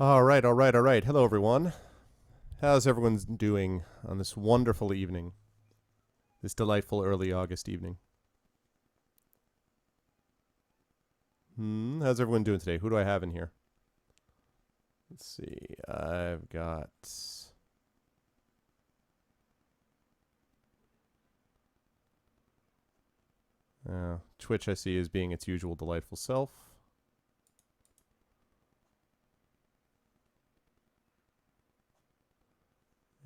All right, all right, all right. Hello, everyone. How's everyone doing on this wonderful evening? This delightful early August evening. How's everyone doing today? Who do I have in here? Let's see. I've got... Twitch, I see, is being its usual delightful self.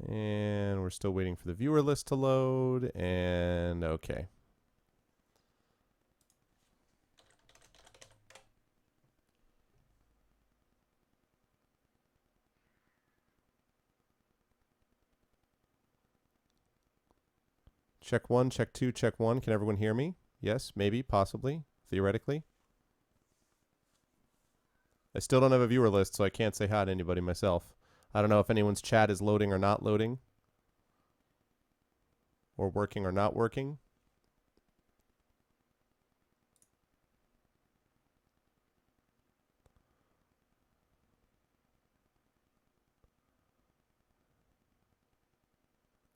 And we're still waiting for the viewer list to load. And okay. Check one, check two, check one. Can everyone hear me? Yes, maybe, possibly, theoretically. I still don't have a viewer list, so I can't say hi to anybody myself. I don't know if anyone's chat is loading or not loading. Or working or not working.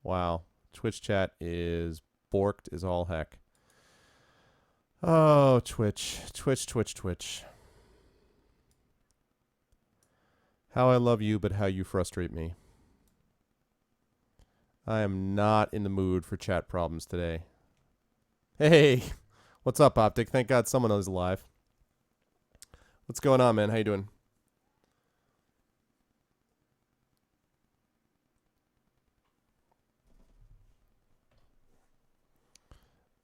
Wow. Twitch chat is borked as all heck. Oh, Twitch. Twitch. How I love you, but how you frustrate me. I am not in the mood for chat problems today. Hey, what's up, Optic? Thank God someone is alive. What's going on, man? How you doing?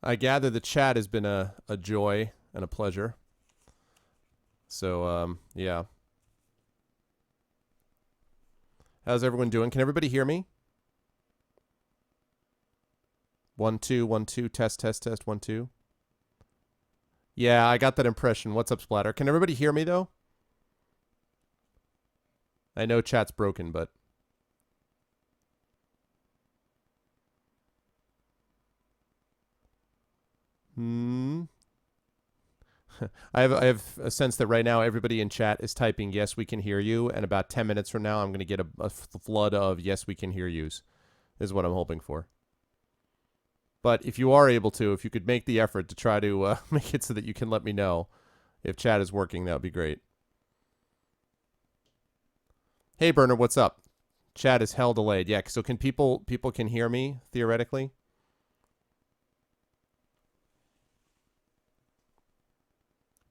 I gather the chat has been a joy and a pleasure. So, yeah. How's everyone doing? Can everybody hear me? 1 2 1 2 test 1 2. Yeah, I got that impression. What's up, Splatter? Can everybody hear me though? I know chat's broken, but I have a sense that right now everybody in chat is typing yes we can hear you, and about 10 minutes from now I'm going to get a flood of yes we can hear yous is what I'm hoping for. But if you are able to, if you could make the effort to try to make it so that you can let me know if chat is working, that would be great. Hey Burner, what's up? Chat is hell delayed. Yeah, so can people can hear me theoretically?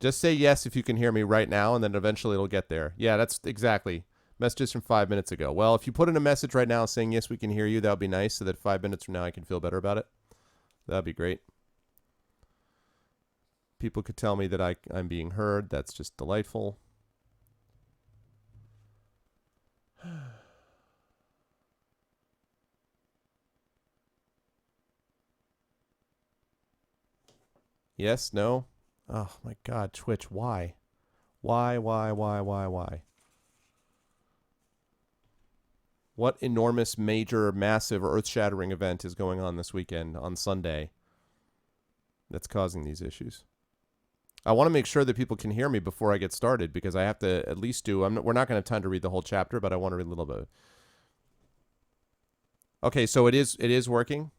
Just say yes if you can hear me right now, and then eventually it'll get there. Yeah, that's exactly. Messages from 5 minutes ago. Well, if you put in a message right now saying yes we can hear you, that would be nice, so that 5 minutes from now I can feel better about it. That'd be great. People could tell me that I'm being heard. That's just delightful. Yes, no? Oh my God, Twitch, why? Why? What enormous, major, massive, earth-shattering event is going on this weekend on Sunday that's causing these issues? I want to make sure that people can hear me before I get started, because I have to at least do... we're not going to have time to read the whole chapter, but I want to read a little bit. Okay, so it is working?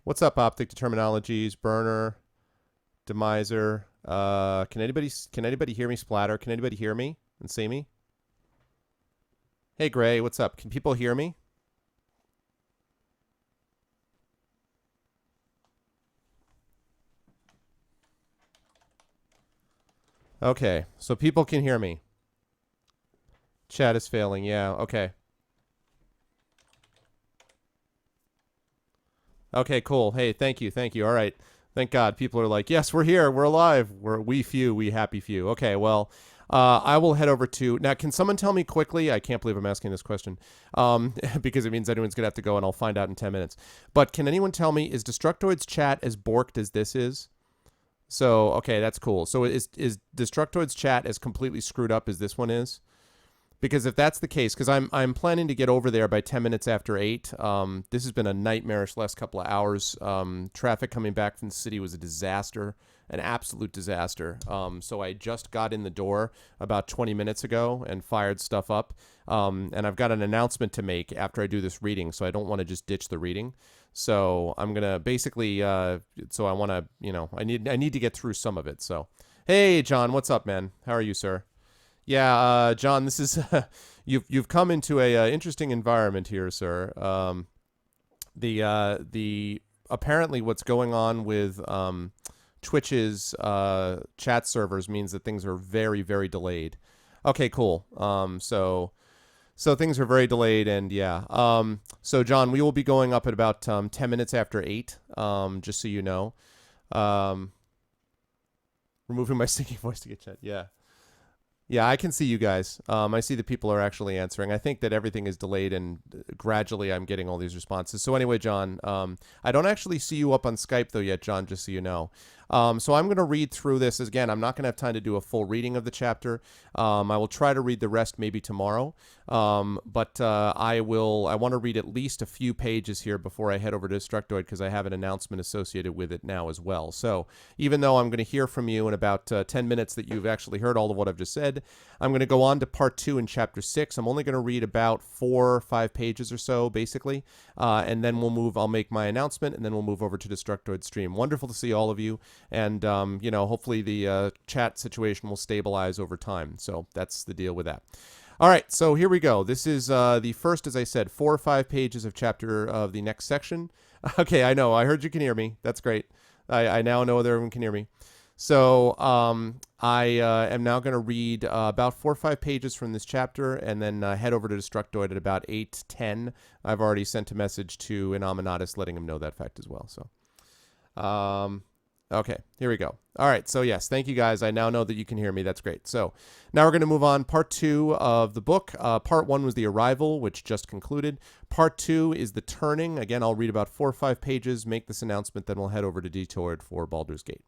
What's up, Optic Determinologies, Burner, Demiser? Can anybody hear me? Splatter, can anybody hear me and see me? Hey, Gray, what's up? Can people hear me? Okay, so people can hear me. Chat is failing, yeah, okay. Okay, cool. Hey, thank you. All right. Thank God. People are like, yes, we're here. We're alive. We happy few. Okay, well, I will head over to... Now, can someone tell me quickly? I can't believe I'm asking this question, because it means anyone's going to have to go, and I'll find out in 10 minutes. But can anyone tell me, is Destructoid's chat as borked as this is? So, okay, that's cool. So is Destructoid's chat as completely screwed up as this one is? Because if that's the case, because I'm planning to get over there by 10 minutes after 8. This has been a nightmarish last couple of hours. Traffic coming back from the city was a disaster, an absolute disaster. So I just got in the door about 20 minutes ago and fired stuff up. And I've got an announcement to make after I do this reading, so I don't want to just ditch the reading. So I'm gonna basically, so I want to, I need to get through some of it. So, hey, John, what's up, man? How are you, sir? Yeah, John, this is you've come into a interesting environment here, sir. The apparently what's going on with Twitch's chat servers means that things are very, very delayed. Okay, cool. So things are very delayed, and yeah. So John, we will be going up at about 10 minutes after 8. Just so you know. Removing my singing voice to get chat. Yeah. Yeah, I can see you guys. I see the people are actually answering. I think that everything is delayed, and gradually I'm getting all these responses. So anyway, John, I don't actually see you up on Skype though yet, John, just so you know. So I'm going to read through this. Again, I'm not going to have time to do a full reading of the chapter. I will try to read the rest maybe tomorrow. But I want to read at least a few pages here before I head over to Destructoid, because I have an announcement associated with it now as well. So even though I'm going to hear from you in about 10 minutes that you've actually heard all of what I've just said, I'm going to go on to part 2 in chapter 6. I'm only going to read about 4 or 5 pages or so, basically. And then I'll make my announcement, and then we'll move over to Destructoid stream. Wonderful to see all of you. And, hopefully the chat situation will stabilize over time. So that's the deal with that. All right, so here we go. This is the first, as I said, 4 or 5 pages of chapter of the next section. Okay, I know. I heard you can hear me. That's great. I now know that everyone can hear me. So I am now going to read about 4 or 5 pages from this chapter, and then head over to Destructoid at about 8:10. I've already sent a message to Inominatus letting him know that fact as well. So, okay, here we go. All right, so yes, thank you guys. I now know that you can hear me. That's great. So now we're going to move on. Part 2 of the book. Part 1 was the arrival, which just concluded. Part 2 is the turning. Again, I'll read about 4 or 5 pages, make this announcement, then we'll head over to Detour for Baldur's Gate.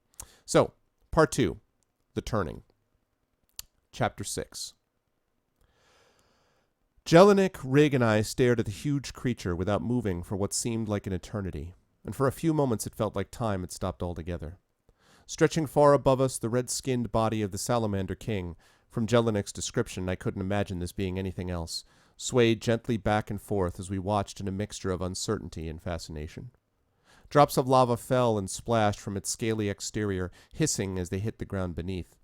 So, part 2, the turning. Chapter 6. Jelinek, Rig, and I stared at the huge creature without moving for what seemed like an eternity, and for a few moments it felt like time had stopped altogether. Stretching far above us, the red-skinned body of the Salamander King, from Jelinek's description I couldn't imagine this being anything else, swayed gently back and forth as we watched in a mixture of uncertainty and fascination. Drops of lava fell and splashed from its scaly exterior, hissing as they hit the ground beneath,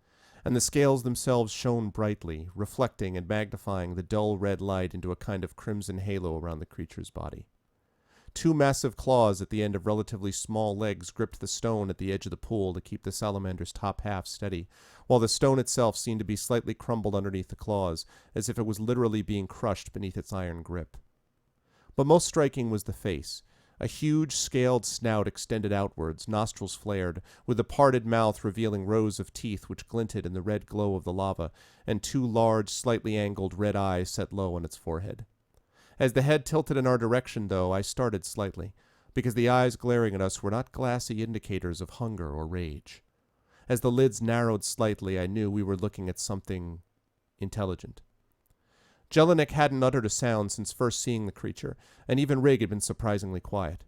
and the scales themselves shone brightly, reflecting and magnifying the dull red light into a kind of crimson halo around the creature's body. 2 massive claws at the end of relatively small legs gripped the stone at the edge of the pool to keep the salamander's top half steady, while the stone itself seemed to be slightly crumbled underneath the claws, as if it was literally being crushed beneath its iron grip. But most striking was the face. A huge, scaled snout extended outwards, nostrils flared, with a parted mouth revealing rows of teeth which glinted in the red glow of the lava, and 2 large, slightly angled red eyes set low on its forehead. As the head tilted in our direction, though, I started slightly, because the eyes glaring at us were not glassy indicators of hunger or rage. As the lids narrowed slightly, I knew we were looking at something intelligent. Jelinek hadn't uttered a sound since first seeing the creature, and even Rig had been surprisingly quiet.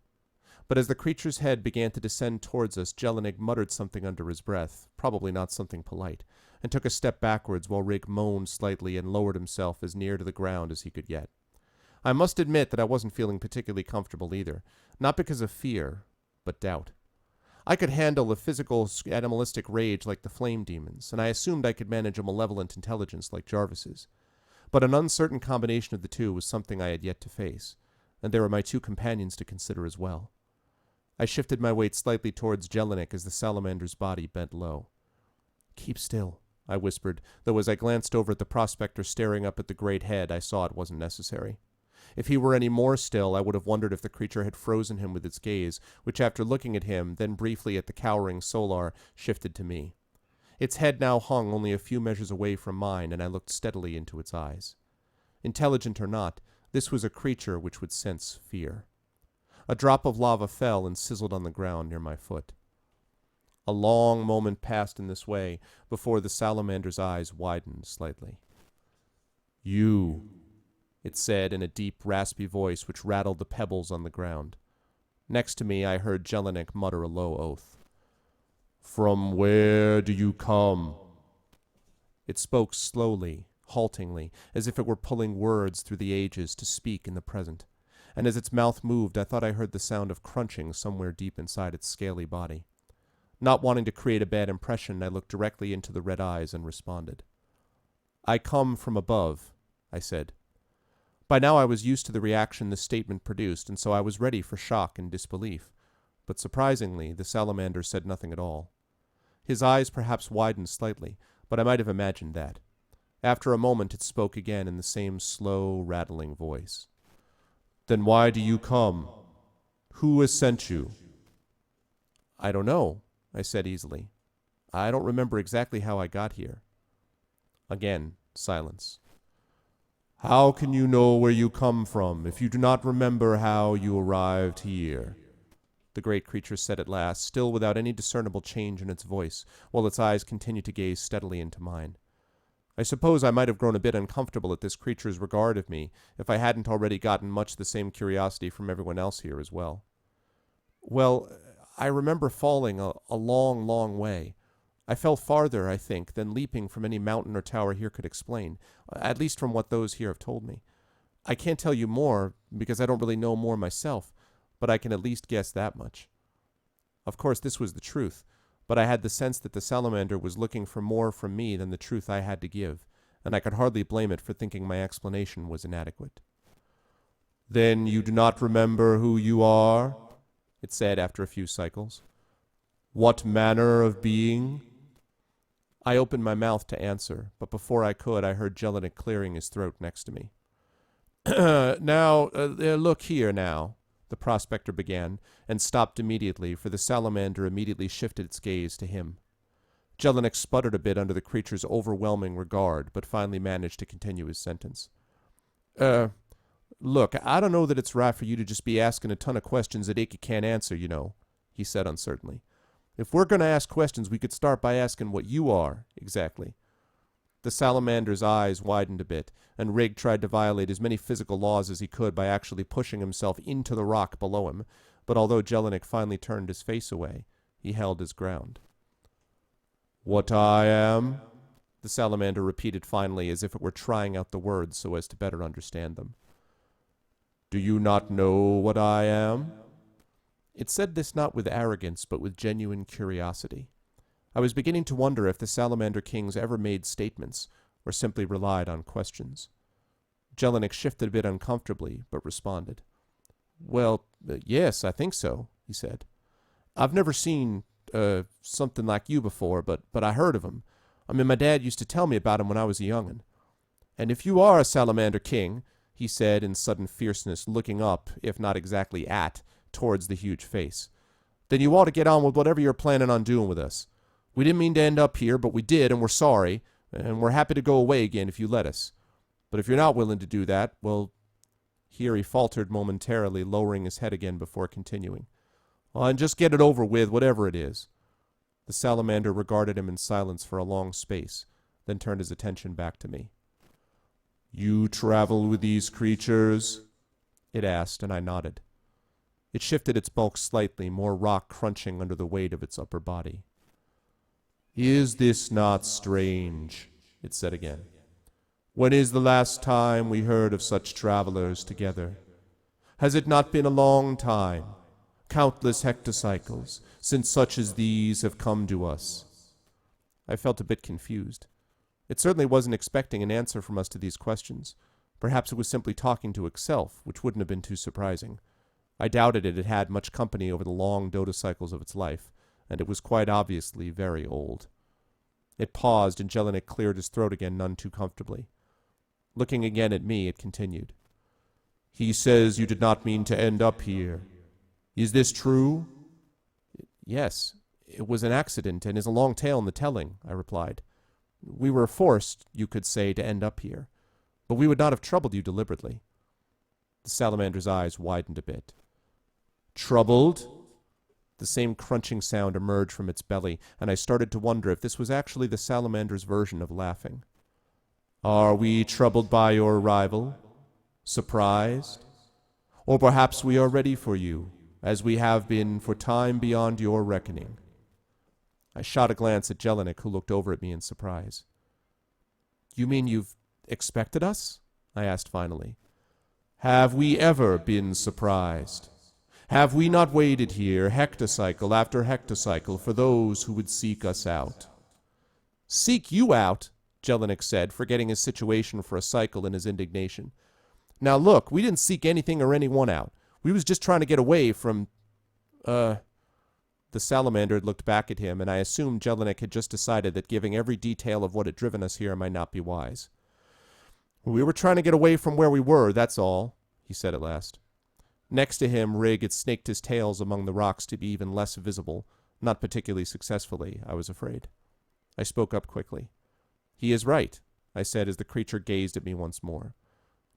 But as the creature's head began to descend towards us, Jelinek muttered something under his breath, probably not something polite, and took a step backwards while Rig moaned slightly and lowered himself as near to the ground as he could get. I must admit that I wasn't feeling particularly comfortable either, not because of fear, but doubt. I could handle a physical, animalistic rage like the flame demons, and I assumed I could manage a malevolent intelligence like Jarvis's. But an uncertain combination of the two was something I had yet to face, and there were my 2 companions to consider as well. I shifted my weight slightly towards Jelinek as the salamander's body bent low. "Keep still," I whispered, though as I glanced over at the prospector staring up at the great head, I saw it wasn't necessary. If he were any more still, I would have wondered if the creature had frozen him with its gaze, which after looking at him, then briefly at the cowering Solar, shifted to me. Its head now hung only a few measures away from mine, and I looked steadily into its eyes. Intelligent or not, this was a creature which would sense fear. A drop of lava fell and sizzled on the ground near my foot. A long moment passed in this way before the salamander's eyes widened slightly. "You," it said in a deep, raspy voice which rattled the pebbles on the ground. Next to me I heard Jelinek mutter a low oath. "From where do you come?" It spoke slowly, haltingly, as if it were pulling words through the ages to speak in the present, and as its mouth moved I thought I heard the sound of crunching somewhere deep inside its scaly body. Not wanting to create a bad impression, I looked directly into the red eyes and responded. "I come from above," I said. By now I was used to the reaction this statement produced, and so I was ready for shock and disbelief. But surprisingly, the salamander said nothing at all. His eyes perhaps widened slightly, but I might have imagined that. After a moment it spoke again in the same slow, rattling voice. "Then why do you come? Who has sent you?" "I don't know," I said easily. "I don't remember exactly how I got here." Again, silence. "How can you know where you come from if you do not remember how you arrived here?" the great creature said at last, still without any discernible change in its voice, while its eyes continued to gaze steadily into mine. I suppose I might have grown a bit uncomfortable at this creature's regard of me if I hadn't already gotten much the same curiosity from everyone else here as well. "Well, I remember falling a long, long way. I fell farther, I think, than leaping from any mountain or tower here could explain, at least from what those here have told me. I can't tell you more, because I don't really know more myself, but I can at least guess that much." Of course, this was the truth, but I had the sense that the salamander was looking for more from me than the truth I had to give, and I could hardly blame it for thinking my explanation was inadequate. "Then you do not remember who you are?" it said after a few cycles. "What manner of being?" I opened my mouth to answer, but before I could, I heard Jelinek clearing his throat next to me. Now, look here now," the prospector began, and stopped immediately, for the salamander immediately shifted its gaze to him. Jelinek sputtered a bit under the creature's overwhelming regard, but finally managed to continue his sentence. "Look, I don't know that it's right for you to just be asking a ton of questions that Icky can't answer, you know," he said uncertainly. "If we're going to ask questions, we could start by asking what you are, exactly." The salamander's eyes widened a bit, and Rig tried to violate as many physical laws as he could by actually pushing himself into the rock below him, but although Jelinek finally turned his face away, he held his ground. "What I am?" the salamander repeated finally, as if it were trying out the words so as to better understand them. "Do you not know what I am?" It said this not with arrogance, but with genuine curiosity. I was beginning to wonder if the Salamander Kings ever made statements, or simply relied on questions. Jelinek shifted a bit uncomfortably, but responded. "Well, yes, I think so," he said. "I've never seen, something like you before, but I heard of 'em. I mean, my dad used to tell me about 'em when I was a young'un. And if you are a Salamander King," he said in sudden fierceness, looking up, if not exactly at, towards the huge face, "then you ought to get on with whatever you're planning on doing with us. We didn't mean to end up here, but we did, and we're sorry, and we're happy to go away again if you let us. But if you're not willing to do that, well..." Here he faltered momentarily, lowering his head again before continuing. "And just get it over with, whatever it is." The salamander regarded him in silence for a long space, then turned his attention back to me. "You travel with these creatures?" it asked, and I nodded. It shifted its bulk slightly, more rock crunching under the weight of its upper body. "Is this not strange?" it said again. "When is the last time we heard of such travelers together? Has it not been a long time, countless hectocycles, since such as these have come to us?" I felt a bit confused. It certainly wasn't expecting an answer from us to these questions. Perhaps it was simply talking to itself, which wouldn't have been too surprising. I doubted it had had much company over the long dodocycles of its life, and it was quite obviously very old. It paused, and Jelinek cleared his throat again none too comfortably. Looking again at me, it continued. "He says you did not mean to end up here. Is this true?" "Yes, it was an accident, and is a long tale in the telling," I replied. "We were forced, you could say, to end up here, but we would not have troubled you deliberately." The salamander's eyes widened a bit. "Troubled? The same crunching sound emerged from its belly, and I started to wonder if this was actually the salamander's version of laughing. "Are we troubled by your arrival? Surprised? Or perhaps we are ready for you, as we have been for time beyond your reckoning." I shot a glance at Jelinek, who looked over at me in surprise. "You mean you've expected us?" I asked finally. "Have we ever been surprised? Have we not waited here, hectocycle after hectocycle, for those who would seek us out?" "Seek you out?" Jelinek said, forgetting his situation for a cycle in his indignation. "Now look, we didn't seek anything or anyone out. We was just trying to get away from, The salamander had looked back at him, and I assumed Jelinek had just decided that giving every detail of what had driven us here might not be wise. "We were trying to get away from where we were, that's all," he said at last. Next to him, Rig had snaked his tails among the rocks to be even less visible, not particularly successfully, I was afraid. I spoke up quickly. "He is right," I said as the creature gazed at me once more.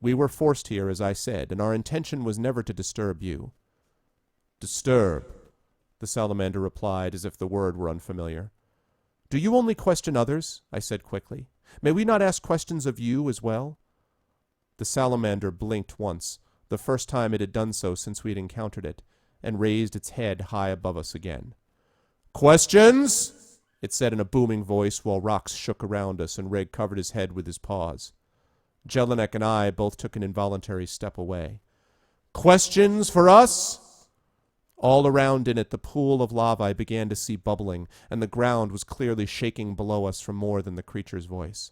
"We were forced here, as I said, and our intention was never to disturb you." "Disturb," the salamander replied, as if the word were unfamiliar. "Do you only question others?" I said quickly. "May we not ask questions of you as well?" The salamander blinked once, the first time it had done so since we had encountered it, and raised its head high above us again. "Questions?" it said in a booming voice while rocks shook around us and Rig covered his head with his paws. Jelinek and I both took an involuntary step away. "Questions for us?" All around in it, the pool of lava I began to see bubbling, and the ground was clearly shaking below us from more than the creature's voice.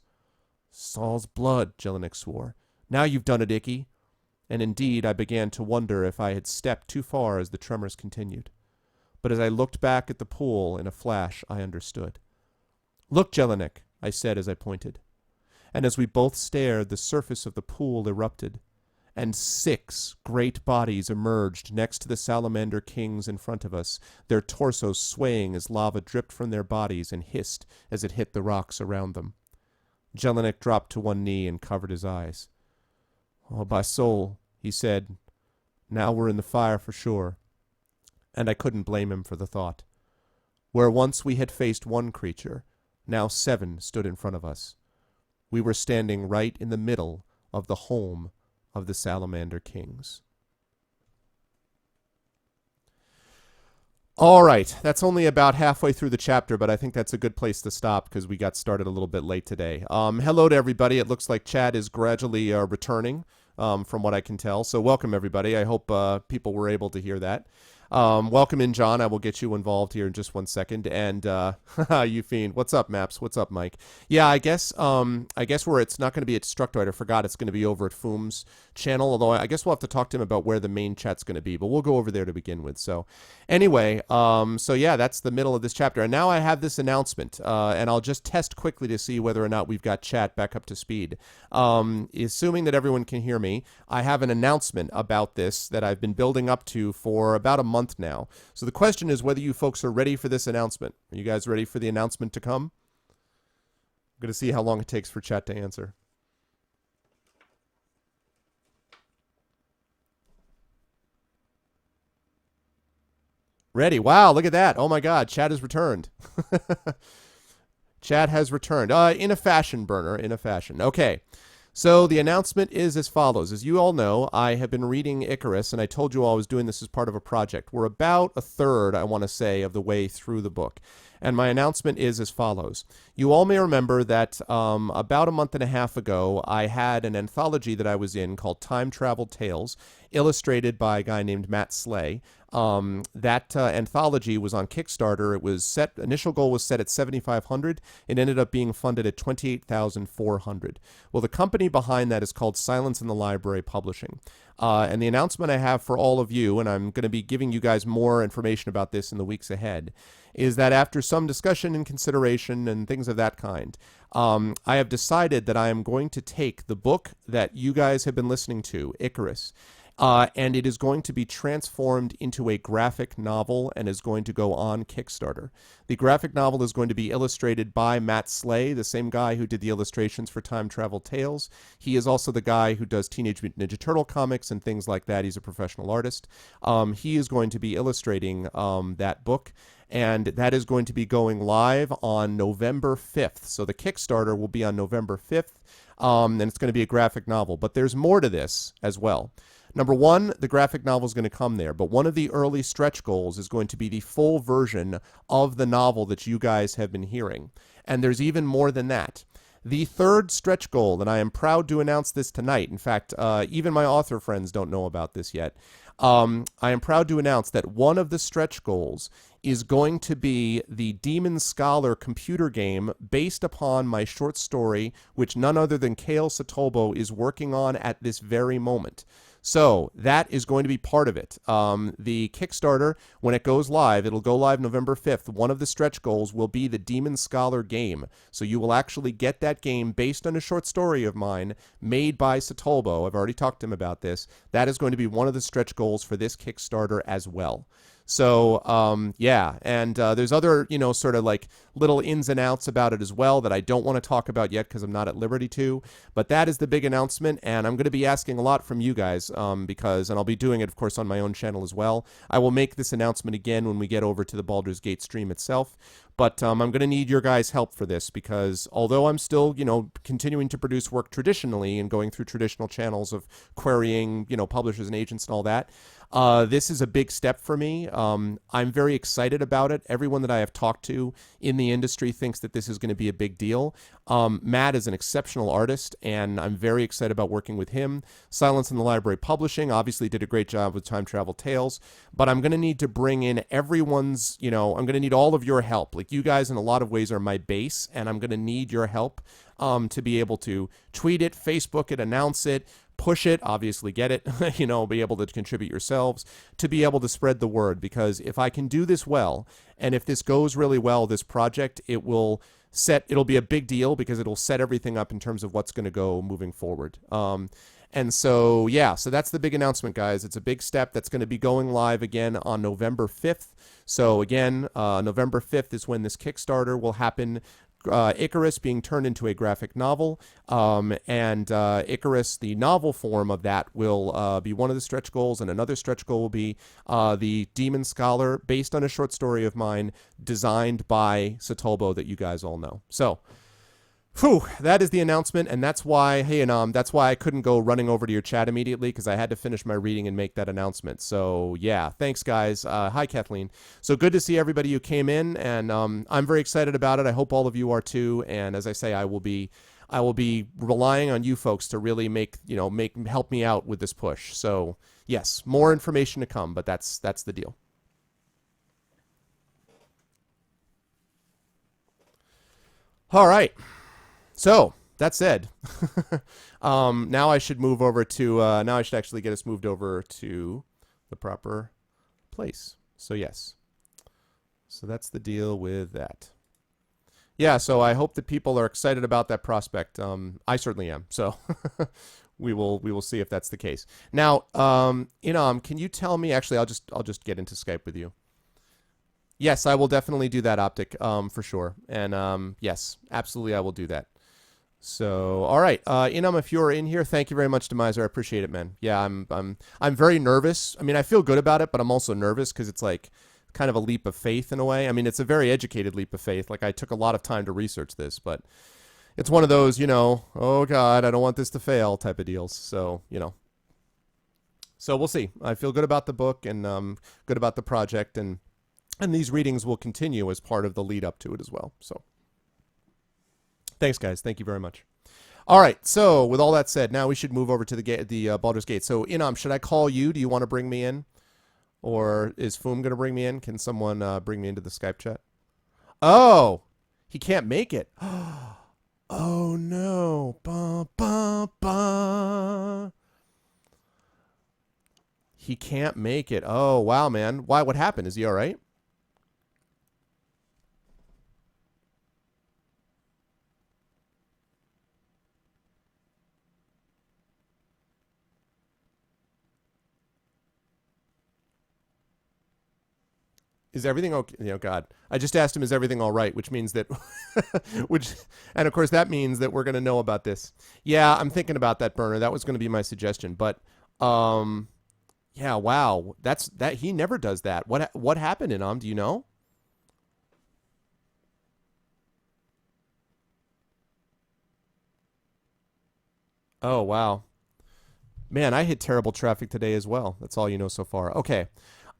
"Saul's blood," Jelinek swore. "Now you've done it, Icky." And indeed, I began to wonder if I had stepped too far as the tremors continued. But as I looked back at the pool, in a flash, I understood. "Look, Jelinek," I said as I pointed. And as we both stared, the surface of the pool erupted, and 6 great bodies emerged next to the salamander kings in front of us, their torsos swaying as lava dripped from their bodies and hissed as it hit the rocks around them. Jelinek dropped to one knee and covered his eyes. "Oh, by soul," he said, "now we're in the fire for sure." And I couldn't blame him for the thought. Where once we had faced one creature, now 7 stood in front of us. We were standing right in the middle of the home of the Salamander Kings. All right, that's only about halfway through the chapter, but I think that's a good place to stop because we got started a little bit late today. Hello to everybody. It looks like chat is gradually returning from what I can tell. So welcome, everybody. I hope people were able to hear that. Welcome in, John. I will get you involved here in just 1 second. And you fiend, what's up, Maps? What's up, Mike? Yeah, I guess where it's not going to be at Structoid, I forgot it's going to be over at Foom's channel. Although I guess we'll have to talk to him about where the main chat's going to be. But we'll go over there to begin with. So anyway, so yeah, that's the middle of this chapter. And now I have this announcement, and I'll just test quickly to see whether or not we've got chat back up to speed. Assuming that everyone can hear me, I have an announcement about this that I've been building up to for about a month now. So the question is whether you folks are ready for this announcement. Are you guys ready for the announcement to come? I'm going to see how long it takes for chat to answer. Ready. Wow, look at that. Oh my God, chat has returned. Chat has returned. In a fashion, Burner, in a fashion. Okay. So the announcement is as follows. As you all know, I have been reading Icarus, and I told you all I was doing this as part of a project. We're about a third, I want to say, of the way through the book. And my announcement is as follows. You all may remember that about a month and a half ago, I had an anthology that I was in called Time Travel Tales, illustrated by a guy named Matt Slay. That anthology was on Kickstarter. It was set, initial goal was set at $7,500. It ended up being funded at $28,400. Well, the company behind that is called Silence in the Library Publishing. And the announcement I have for all of you, and I'm going to be giving you guys more information about this in the weeks ahead, is that after some discussion and consideration and things of that kind, I have decided that I am going to take the book that you guys have been listening to, Icarus, and it is going to be transformed into a graphic novel and is going to go on Kickstarter. The graphic novel is going to be illustrated by Matt Slay, the same guy who did the illustrations for Time Travel Tales. He is also the guy who does Teenage Mutant Ninja Turtle comics and things like that. He's a professional artist. He is going to be illustrating that book, and that is going to be going live on November 5th. So the Kickstarter will be on November 5th, and it's going to be a graphic novel. But there's more to this as well. Number one, the graphic novel is going to come there, but one of the early stretch goals is going to be the full version of the novel that you guys have been hearing. And there's even more than that. The third stretch goal, and I am proud to announce this tonight. In fact, even my author friends don't know about this yet. I am proud to announce that one of the stretch goals is going to be the Demon Scholar computer game based upon my short story, which none other than Kale Satobo is working on at this very moment. So that is going to be part of it. The Kickstarter, when it goes live, it'll go live November 5th. One of the stretch goals will be the Demon Scholar game. So you will actually get that game based on a short story of mine made by Satobo. I've already talked to him about this. That is going to be one of the stretch goals for this Kickstarter as well. So, yeah, and there's other, sort of like little ins and outs about it as well that I don't want to talk about yet because I'm not at liberty to, but that is the big announcement, and I'm going to be asking a lot from you guys and I'll be doing it, of course, on my own channel as well. I will make this announcement again when we get over to the Baldur's Gate stream itself, but I'm going to need your guys' help for this because although I'm still, continuing to produce work traditionally and going through traditional channels of querying, publishers and agents and all that, this is a big step for me. I'm very excited about it. Everyone that I have talked to in the industry thinks that this is going to be a big deal. Matt is an exceptional artist, and I'm very excited about working with him. Silence in the Library Publishing obviously did a great job with Time Travel Tales, but I'm going to need to bring in everyone's, I'm going to need all of your help. Like, you guys in a lot of ways are my base, and I'm going to need your help to be able to tweet it, Facebook it, announce it, push it, obviously get it, be able to contribute yourselves, to be able to spread the word. Because if I can do this well, and if this goes really well, this project, it'll be a big deal because it'll set everything up in terms of what's going to go moving forward. And so, yeah, so that's the big announcement, guys. It's a big step that's going to be going live again on November 5th. So again, November 5th is when this Kickstarter will happen. Icarus being turned into a graphic novel, and Icarus, the novel form of that, will be one of the stretch goals, and another stretch goal will be the Demon Scholar, based on a short story of mine, designed by Satobo that you guys all know. So, that is the announcement, and that's why, that's why I couldn't go running over to your chat immediately, because I had to finish my reading and make that announcement. So, yeah, thanks, guys. Hi, Kathleen. So good to see everybody who came in, and I'm very excited about it. I hope all of you are too, and as I say, I will be relying on you folks to really help me out with this push. So, yes, more information to come, but that's the deal. All right. So, that said, now I should move over to, now I should actually get us moved over to the proper place. So, yes. So, that's the deal with that. Yeah, so I hope that people are excited about that prospect. I certainly am. So, we will see if that's the case. Now, Inam, can you tell me, actually, I'll just get into Skype with you. Yes, I will definitely do that, Optic, for sure. And yes, absolutely, I will do that. So, all right, Inam, if you're in here, thank you very much, Demizer. I appreciate it, man. Yeah, I'm very nervous. I mean, I feel good about it, but I'm also nervous because it's like kind of a leap of faith in a way. I mean, it's a very educated leap of faith. Like, I took a lot of time to research this, but it's one of those, oh God, I don't want this to fail type of deals. So, so we'll see. I feel good about the book and good about the project, and these readings will continue as part of the lead up to it as well. So. Thanks, guys. Thank you very much. All right. So, with all that said, now we should move over to the Baldur's Gate. So, Inam, should I call you? Do you want to bring me in, or is Foom going to bring me in? Can someone bring me into the Skype chat? Oh, he can't make it. Oh no! Ba, ba, ba. He can't make it. Oh wow, man. Why? What happened? Is he all right? Is everything okay? You know, God, I just asked him, is everything all right? Which means that, and of course that means that we're going to know about this. Yeah, I'm thinking about that, Burner. That was going to be my suggestion, but, yeah, wow, that he never does that. What happened in do you know? Oh, wow. Man, I hit terrible traffic today as well. That's all you know so far. Okay.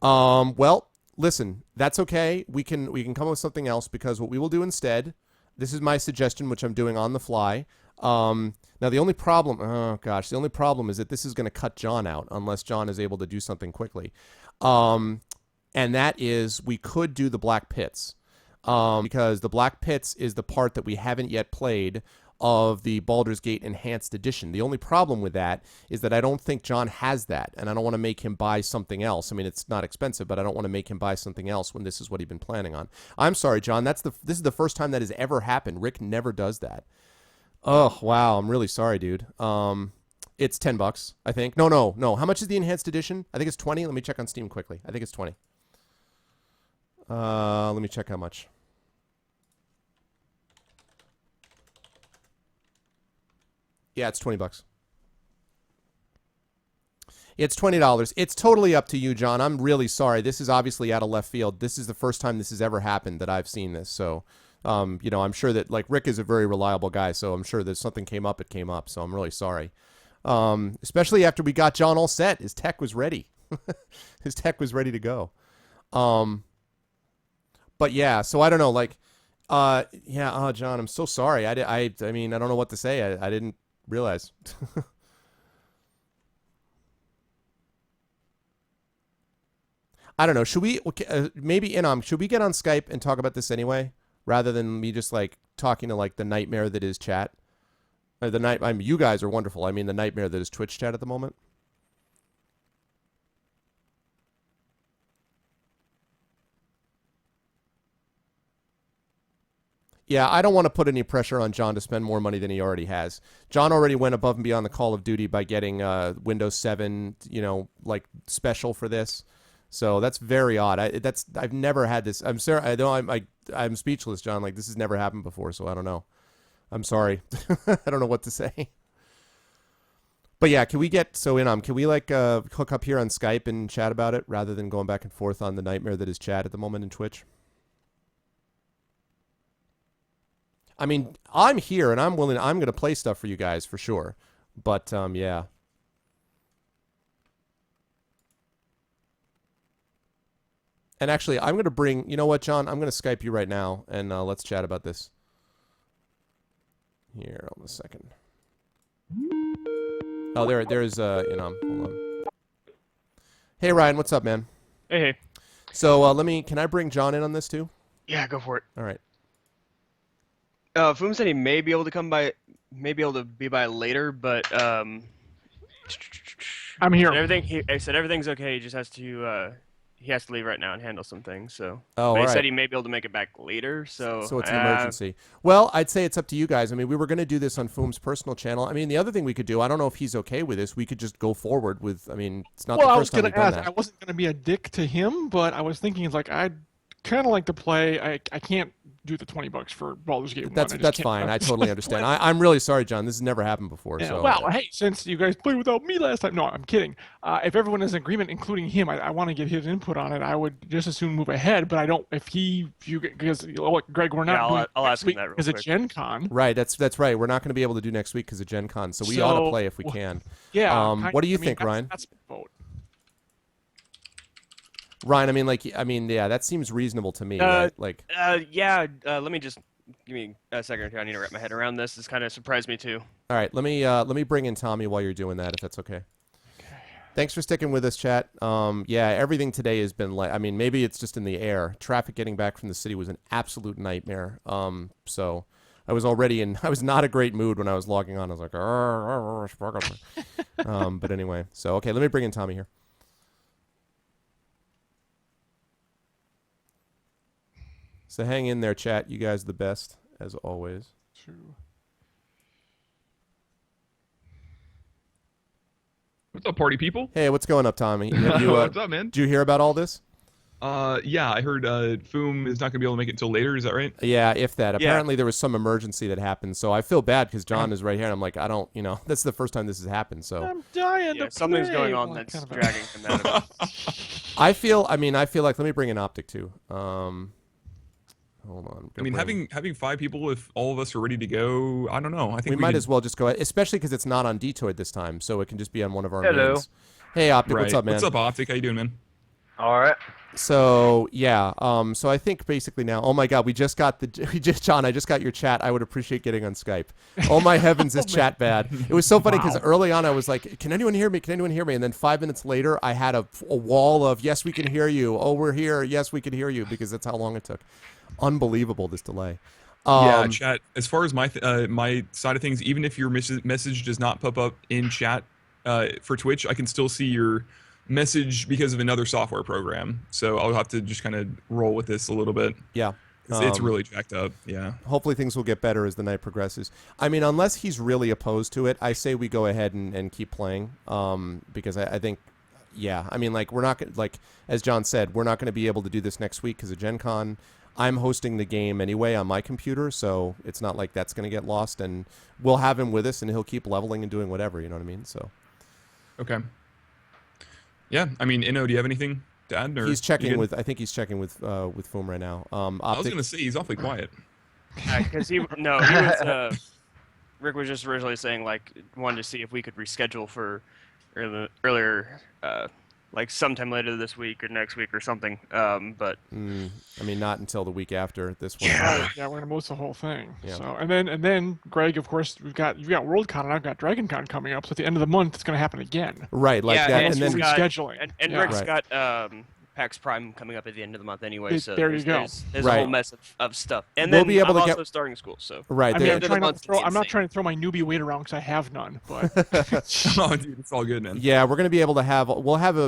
Well, listen, that's okay. We can come up with something else because what we will do instead, this is my suggestion, which I'm doing on the fly. Now the only problem, oh gosh, the only problem is that this is going to cut John out unless John is able to do something quickly. And that is we could do the Black Pits. Because the Black Pits is the part that we haven't yet played of the Baldur's Gate Enhanced Edition. The only problem with that is that I don't think John has that, and I don't want to make him buy something else. I mean, it's not expensive, but I don't want to make him buy something else when this is what he'd been planning on. I'm sorry, John. This is the first time that has ever happened. Rick never does that. Oh, wow. I'm really sorry, dude. It's $10, I think. No. How much is the Enhanced Edition? I think it's 20. Let me check on Steam quickly. I think it's 20. Let me check how much. Yeah, it's $20. It's $20. It's totally up to you, John. I'm really sorry. This is obviously out of left field. This is the first time this has ever happened that I've seen this. So, you know, I'm sure that, like, Rick is a very reliable guy, so I'm sure that something came up, it came up. So I'm really sorry. Especially after we got John all set. His tech was ready. His tech was ready to go. But yeah, so I don't know, like, yeah, oh, John, I'm so sorry. I mean, I don't know what to say. I didn't realize. I don't know. Should we maybe should we get on Skype and talk about this anyway, rather than me just like talking to like the nightmare that is chat? You guys are wonderful. I mean, the nightmare that is Twitch chat at the moment. Yeah, I don't want to put any pressure on John to spend more money than he already has. John already went above and beyond the Call of Duty by getting Windows 7, you know, like special for this. So that's very odd. I've never had this. I'm sorry. I'm speechless, John. Like, this has never happened before, so I don't know. I'm sorry. I don't know what to say. But yeah, can we like hook up here on Skype and chat about it rather than going back and forth on the nightmare that is chat at the moment in Twitch? I mean, I'm here and I'm going to play stuff for you guys for sure. But yeah. And actually, I'm going to bring, you know what, John? I'm going to Skype you right now and let's chat about this. Here, hold on a second. Oh, there's hold on. Hey Ryan, what's up, man? Hey. So, can I bring John in on this too? Yeah, go for it. All right. Foom said he may be able to be by later, but I'm here. He said everything's okay. He just has to leave right now and handle some things. So, but he said he may be able to make it back later. So it's an emergency. Well, I'd say it's up to you guys. I mean, we were going to do this on Foom's personal channel. I mean, the other thing we could do, I don't know if he's okay with this. We could just go forward with. I mean, it's not the first time we've done that. I wasn't going to be a dick to him, but I was thinking like I'd kind of like to play. I can't do the $20 for Baldur's Gate 1. That's fine. I totally understand. I'm really sorry, John. This has never happened before. Yeah, so well, hey, since you guys played without me last time, no, I'm kidding. If everyone is in agreement, including him, I want to get his input on it. I would just as soon move ahead, but I don't. Because Greg, we're not. I'll ask him that real quick. Because it's Gen Con. Right. That's right. We're not going to be able to do next week because of Gen Con, so we ought to play if we can. Yeah. What do you think, Ryan? That's a vote. Ryan, yeah, that seems reasonable to me. Right? Like, let me just give me a second here. I need to wrap my head around this. This kind of surprised me too. All right, let me bring in Tommy while you're doing that, if that's okay. Okay. Thanks for sticking with us, chat. Yeah, everything today has been like, I mean, maybe it's just in the air. Traffic getting back from the city was an absolute nightmare. So I was not a great mood when I was logging on. I was like, but anyway, so okay, let me bring in Tommy here. So hang in there, chat. You guys are the best, as always. True. What's up, party people? Hey, what's going up, Tommy? What's up, man? Did you hear about all this? Yeah, I heard Foom is not gonna be able to make it until later. Is that right? Yeah, if that. Yeah. Apparently there was some emergency that happened, so I feel bad because John is right here, and I'm like, I don't, that's the first time this has happened, so I'm dying Yeah, to something's play. going on Well, that's kind of a- dragging him out of it. I feel like let me bring an optic too. Hold on. I mean, having 5 people, if all of us are ready to go, I don't know. I think we might could- as well just go ahead, especially because it's not on Detoid this time, so it can just be on one of our Hello. mains. Hey, Optic, Right. what's up, man? What's up, Optic? How you doing, man? All right. So yeah, so I think basically now, oh my God, John, I just got your chat. I would appreciate getting on Skype. Oh my heavens, is chat bad? It was so funny because early on I was like, can anyone hear me? Can anyone hear me? And then 5 minutes later, I had a wall of yes, we can hear you. Oh, we're here. Yes, we can hear you, because that's how long it took. Unbelievable, this delay. Yeah, chat. As far as my my side of things, even if your message does not pop up in chat for Twitch, I can still see your message because of another software program. So I'll have to just kind of roll with this a little bit. Yeah. It's really jacked up. Yeah. Hopefully things will get better as the night progresses. I mean, unless he's really opposed to it, I say we go ahead and keep playing. Because I think, yeah, I mean, like, we're not like, as John said, we're not going to be able to do this next week because of Gen Con. I'm hosting the game anyway on my computer, so it's not like that's going to get lost. And we'll have him with us, and he'll keep leveling and doing whatever. You know what I mean? So. Okay. Yeah, I mean, Inno, do you have anything to add? Or He's you checking good? with. I think he's checking with Foom right now. I was Optic. gonna say he's awfully quiet. Because he was Rick was just originally saying like wanted to see if we could reschedule for earlier like sometime later this week or next week or something. But I mean, not until the week after this one. Right, yeah, we're gonna miss the whole thing. Yeah. So and then Greg, of course, you've got Worldcon and I've got DragonCon coming up. So at the end of the month, it's gonna happen again. Right, like Yeah, that, and and he's then got- rescheduling. and Yeah. Rick's Right. got PAX Prime coming up at the end of the month anyway. So There you go. There's Right. a whole mess of stuff. And We'll then be able I'm to get- also starting school. So right. I they- mean, end of the month's I'm not insane. trying to throw my newbie weight around because I have none. But Oh, dude, it's all good, man. Yeah, we're gonna be able to have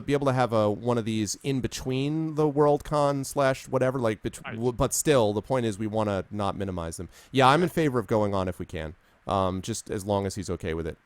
be able to have one of these in between the Worldcon / whatever, like but still the point is we want to not minimize them. Yeah, I'm in favor of going on if we can, just as long as he's okay with it.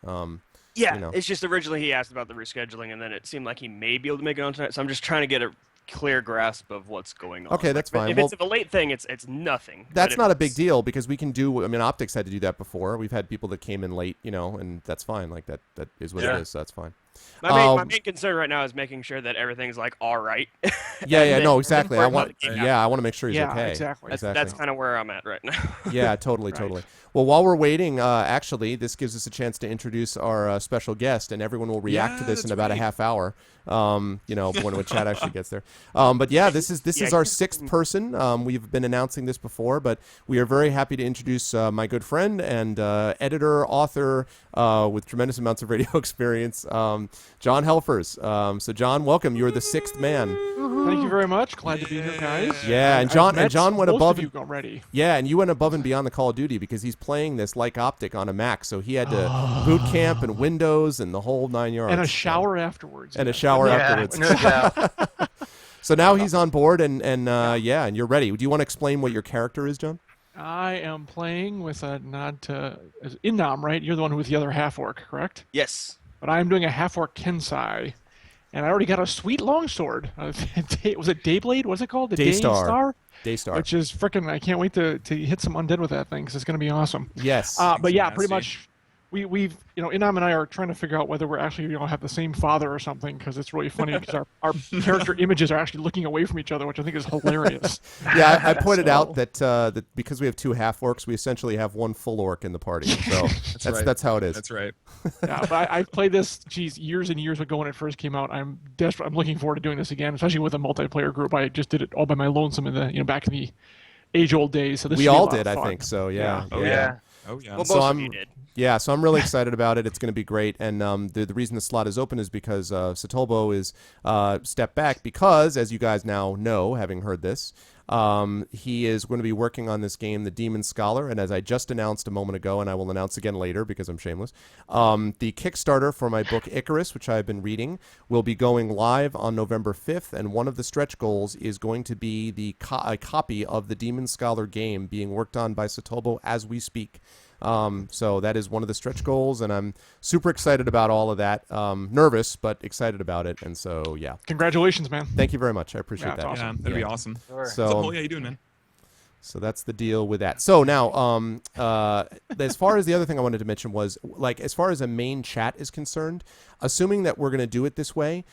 yeah, you know. it's just originally he asked about the rescheduling, and then it seemed like he may be able to make it on tonight. So I'm just trying to get a clear grasp of what's going on. Okay, that's Like, fine. If Well, it's a late thing, it's nothing. But That's if not a big it's- deal because we can do. I mean, Optics had to do that before. We've had people that came in late, and that's fine. Like that is what Yeah. it is. So that's fine. My main concern right now is making sure that everything's like all right. Yeah, And yeah, then- no, exactly. I and then want, for it- I want to make sure he's Yeah, okay. exactly. That's kind of where I'm at right now. Yeah, totally, Right. totally. Well, while we're waiting, actually, this gives us a chance to introduce our special guest, and everyone will react to Yeah, this in that's about a right. half hour. When chat actually gets there. But yeah, this is our 6th person. We've been announcing this before, but we are very happy to introduce my good friend and editor, author with tremendous amounts of radio experience, John Helfers. So, John, welcome. You're the 6th man. thank you very much. Glad to be here, guys. Yeah, and I've met John went most above of you already. Yeah, and you went above and beyond the Call of Duty because he's playing this like Optic on a Mac, so he had to boot camp and Windows and the whole 9 yards. And a shower afterwards. And a yeah. shower Yeah, afterwards. no doubt. So now he's on board and you're ready. Do you want to explain what your character is, John? I am playing with a nod to Innam, right? You're the one with the other half orc, correct? Yes. But I'm doing a half orc Kensai, and I already got a sweet longsword. Was it Dayblade? What's it called? The Daystar. Daystar. Which is freaking. I can't wait to hit some undead with that thing because it's going to be awesome. Yes. But yeah, nasty. pretty much. We've Inam and I are trying to figure out whether we're actually have the same father or something because it's really funny because our character images are actually looking away from each other, which I think is hilarious. Yeah, I pointed So- out that because we have 2 half orcs, we essentially have 1 full orc in the party. So right. that's how it is. That's right. Yeah, but I've played this, years and years ago when it first came out. I'm desperate. I'm looking forward to doing this again, especially with a multiplayer group. I just did it all by my lonesome in the back in the age-old days. So this We should be a all lot of did, I fun. think. So yeah. Oh, Yeah. Oh, yeah. Well, So both of I'm- you did. Yeah, so I'm really excited about it. It's going to be great. And the reason the slot is open is because Satobo is stepped back because, as you guys now know, having heard this, he is going to be working on this game, The Demon Scholar. And as I just announced a moment ago, and I will announce again later because I'm shameless, the Kickstarter for my book Icarus, which I've been reading, will be going live on November 5th. And one of the stretch goals is going to be a copy of the Demon Scholar game being worked on by Satobo as we speak. So that is one of the stretch goals, and I'm super excited about all of that. Nervous, but excited about it. And so, yeah. Congratulations, man. Thank you very much. I appreciate Yeah, that. it's awesome. Yeah, that'd be awesome. Sure. What's up, So, Holly? How you doing, man? so that's the deal with that. So now, as far as the other thing I wanted to mention was, like, as far as a main chat is concerned, assuming that we're going to do it this way,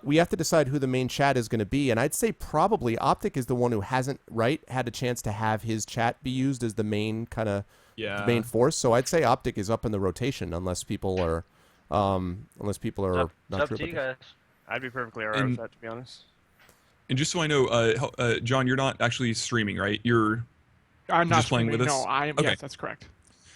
we have to decide who the main chat is going to be. And I'd say probably Optic is the one who hasn't, had a chance to have his chat be used as the main kind of main force. So I'd say Optic is up in the rotation unless people are not It's sure up about to you that. guys. I'd be perfectly alright with that, to be honest. And just so I know, John, you're not actually streaming, right? You're I'm not just playing with streaming. us? No, I am. Okay. Yes, that's correct.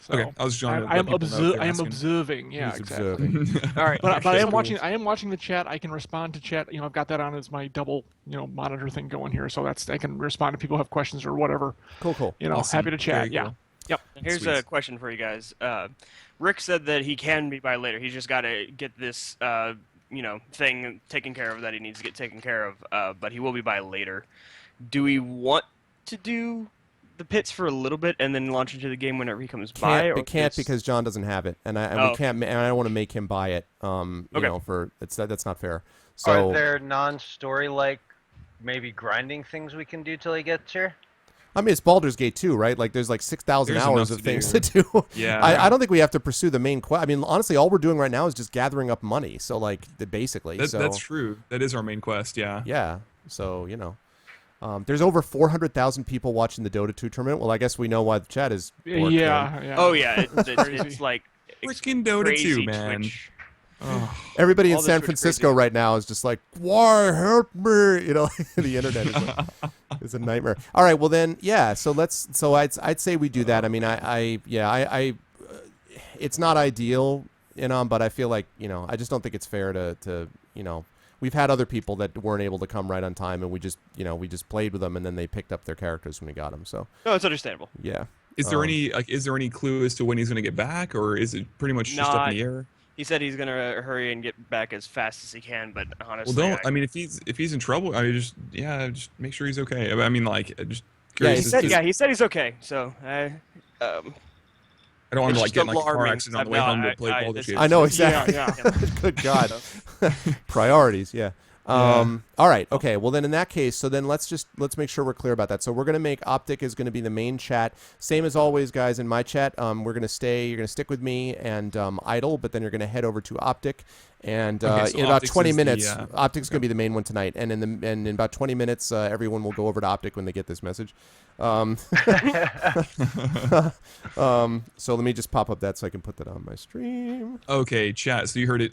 So, okay. I was just trying to I am let people know if they're I am asking. observing. Yeah, He's exactly. observing. All right. But I am Cool. watching. I am watching the chat. I can respond to chat. I've got that on as my double, monitor thing going here. So I can respond to people who have questions or whatever. Cool. Awesome. Happy to chat. Very Yeah. cool. Yep. Here's Sweet. a question for you guys. Rick said that he can be by later. He's just got to get this, thing taken care of that he needs to get taken care of. But he will be by later. Do we want to do the pits for a little bit and then launch into the game whenever he comes by? It can't because John doesn't have it, and we can't. And I don't want to make him buy it. That's not fair. So Are there non-story like maybe grinding things we can do till he gets here? I mean, it's Baldur's Gate 2, right? Like, there's like 6,000 There's hours enough of to things do. to do. Yeah. I don't think we have to pursue the main quest. I mean, honestly, all we're doing right now is just gathering up money. So, like, basically. That's true. That is our main quest. Yeah. Yeah. So, there's over 400,000 people watching the Dota 2 tournament. Well, I guess we know why the chat is. Yeah. borked then. Yeah. Oh, yeah. It's Crazy. like Freaking Dota crazy 2, man. Twitch. Everybody in All the San Twitch Francisco crazy. right now is just like, why help me? The internet is like, is a nightmare. All right, well then, yeah. So I'd say we do that. I mean, it's not ideal, but I feel like I just don't think it's fair to we've had other people that weren't able to come right on time, and we just played with them, and then they picked up their characters when we got them. So No, it's understandable. yeah. Is there any clue as to when he's going to get back, or is it pretty much just up in the air? He said he's gonna hurry and get back as fast as he can, but honestly, Well, don't. I mean, if he's in trouble, I mean, just make sure he's okay. I mean, like, just curious. he said he's okay. So I I don't want it's to just get in like a car alarming. accident on the No, way home to I- play I- Baldur's this- Gate. I know Yeah, exactly. yeah. Good God. Priorities, yeah. All right. Okay. Well, then in that case, so then let's make sure we're clear about that. So we're going to make Optic is going to be the main chat. Same as always, guys, in my chat. You're going to stick with me and Idle, but then you're going to head over to Optic. And Okay, so in about Optics 20 is the, minutes, okay. Optic's going to be the main one tonight. And in about 20 minutes, everyone will go over to Optic when they get this message. So let me just pop up that so I can put that on my stream. Okay, chat. So you heard it.